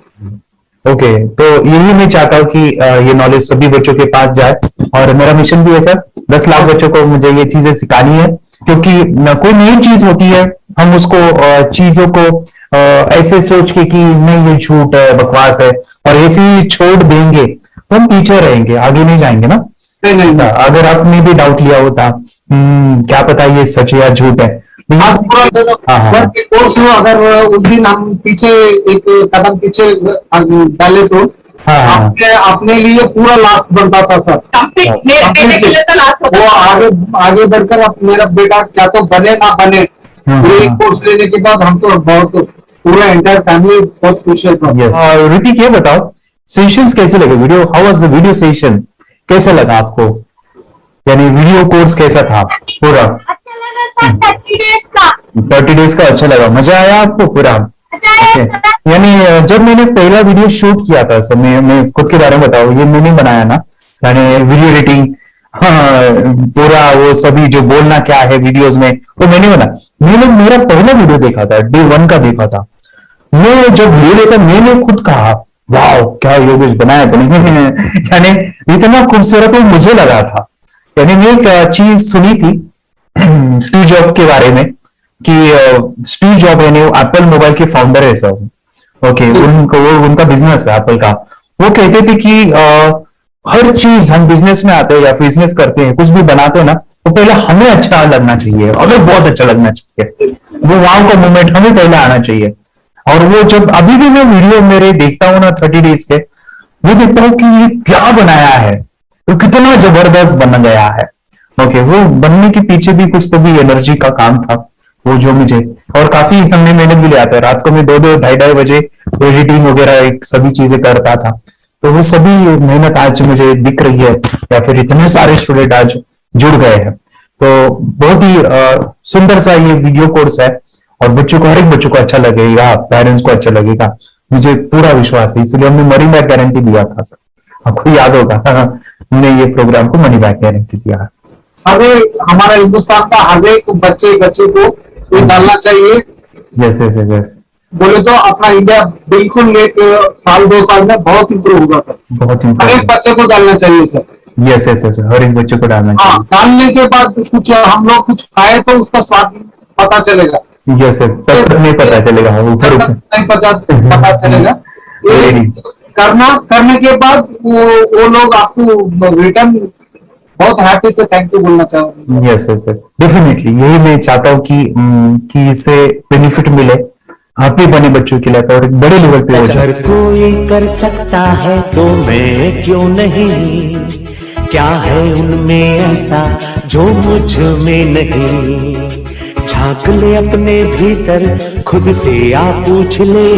ओके, तो यही मैं चाहता हूँ कि ये नॉलेज सभी बच्चों के पास जाए, और मेरा मिशन भी है सर, 10 लाख बच्चों को मुझे ये चीजें सिखानी है। क्योंकि कोई नई चीज होती है, हम उसको चीजों को ऐसे सोच के कि नहीं ये झूठ है, बकवास है, और ऐसे ही छोड़ देंगे तो हम पीछे रहेंगे, आगे नहीं जाएंगे ना। नहीं, अगर आपने भी डाउट लिया होता क्या पता ये सच है या झूठ है। सर के कोर्स हो, अगर उस दिन हम पीछे एक कदम पीछे डाले तो अपने लिए पूरा लास्ट बनता था सर। वो आगे बढ़कर मेरा बेटा क्या तो बने ना बने, कोर्स लेने के बाद हम तो बहुत पूरा एंटायर फैमिली बहुत खुश है सर। ऋतिक, ये बताओ सेशंस कैसे लगे? Video, how was the video session? कैसा लगा आपको? यानी वीडियो कोर्स कैसा था पूरा? अच्छा लगा सर। 30 डेज का 30 डेज का अच्छा लगा, मजा आया आपको पूरा? यानी जब मैंने पहला वीडियो शूट किया था सर, मैं खुद के बारे में बताऊं, ये मैंने बनाया ना, यानी वीडियो एडिटिंग, पूरा वो सभी जो बोलना क्या है वीडियोस में वो मैंने बना। मैंने मेरा पहला वीडियो देखा था, डे 1 का देखा था। मैं जब वीडियो देखा मैंने खुद कहा वाह क्या योगेश बनाया, तो नहीं यानी इतना खूबसूरत वो मुझे लगा था। यानी मैं एक चीज सुनी थी स्टीव जॉब के बारे में कि स्टीव जॉब यानी एप्पल मोबाइल के फाउंडर है सर। ओके, उनका बिजनेस है एप्पल का। वो कहते थे कि हर चीज हम बिजनेस में आते हैं या बिजनेस करते हैं, कुछ भी बनाते हैं ना, तो पहले हमें अच्छा लगना चाहिए, हमें बहुत अच्छा लगना चाहिए, वो वाव का मोमेंट हमें पहले आना चाहिए। और वो जब अभी भी मैं वीडियो मेरे देखता हूँ ना 30 डेज के, वो देखता हूँ कि ये क्या बनाया है, तो कितना जबरदस्त बन गया है। ओके, वो बनने के पीछे भी कुछ तो भी एनर्जी का काम था वो, जो मुझे और काफी हमने मेहनत भी लिया था। रात को मैं 2-2 ढाई बजे एडिटिंग वगैरह सभी चीजें करता था, तो वो सभी मेहनत आज मुझे दिख रही है, या फिर इतने सारे स्टूडेंट आज जुड़ गए हैं। तो बहुत ही सुंदर सा ये वीडियो कोर्स है, और बच्चों को, हर एक बच्चों को अच्छा लगेगा, पेरेंट्स को अच्छा लगेगा, मुझे पूरा विश्वास है। इसलिए हमने मनी बैक गारंटी दिया था सर, आपको याद होगा हमने ये प्रोग्राम को मनी बैक गारंटी दिया। हमारा हिंदुस्तान का हर एक बच्चे को ये डालना चाहिए। यस यस यस, बोले तो अपना इंडिया बिल्कुल एक साल 2 साल में बहुत इंप्रूव होगा सर। बहुत हर एक बच्चे को डालना चाहिए सर। यस यस यस, हर एक बच्चे को डालना चाहिए। डालने के बाद कुछ हम लोग कुछ खाए तो उसका स्वाद पता चलेगा। यस यस, तब नहीं पता चलेगा, ऊपर नहीं पता चलेगा। करने के बाद वो लोग आपको रिटर्न बहुत हैप्पी से थैंक यू बोलना चाहूंगा। यस यस यस, डेफिनेटली यही मैं चाहता हूँ कि इससे बेनिफिट मिले हैप्पी बने बच्चों के लिए, और एक बड़े लेवल पे हो जाए। अगर कोई कर सकता है तो मैं क्यों नहीं, क्या है उनमें ऐसा जो मुझ में नहीं। झांक ले अपने भीतर, खुद से आ पूछ ले,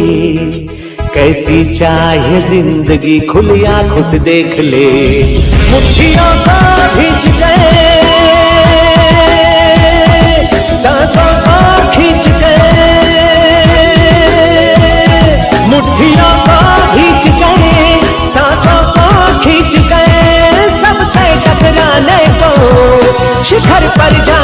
कैसी चाहे जिंदगी, खुली आंखों से देख ले। मुट्ठियों को खींच गए, सांसों को खींच गए, मुट्ठियों को खींच गए, सांसों को खींच गए, सबसे टकराने को शिखर पर जा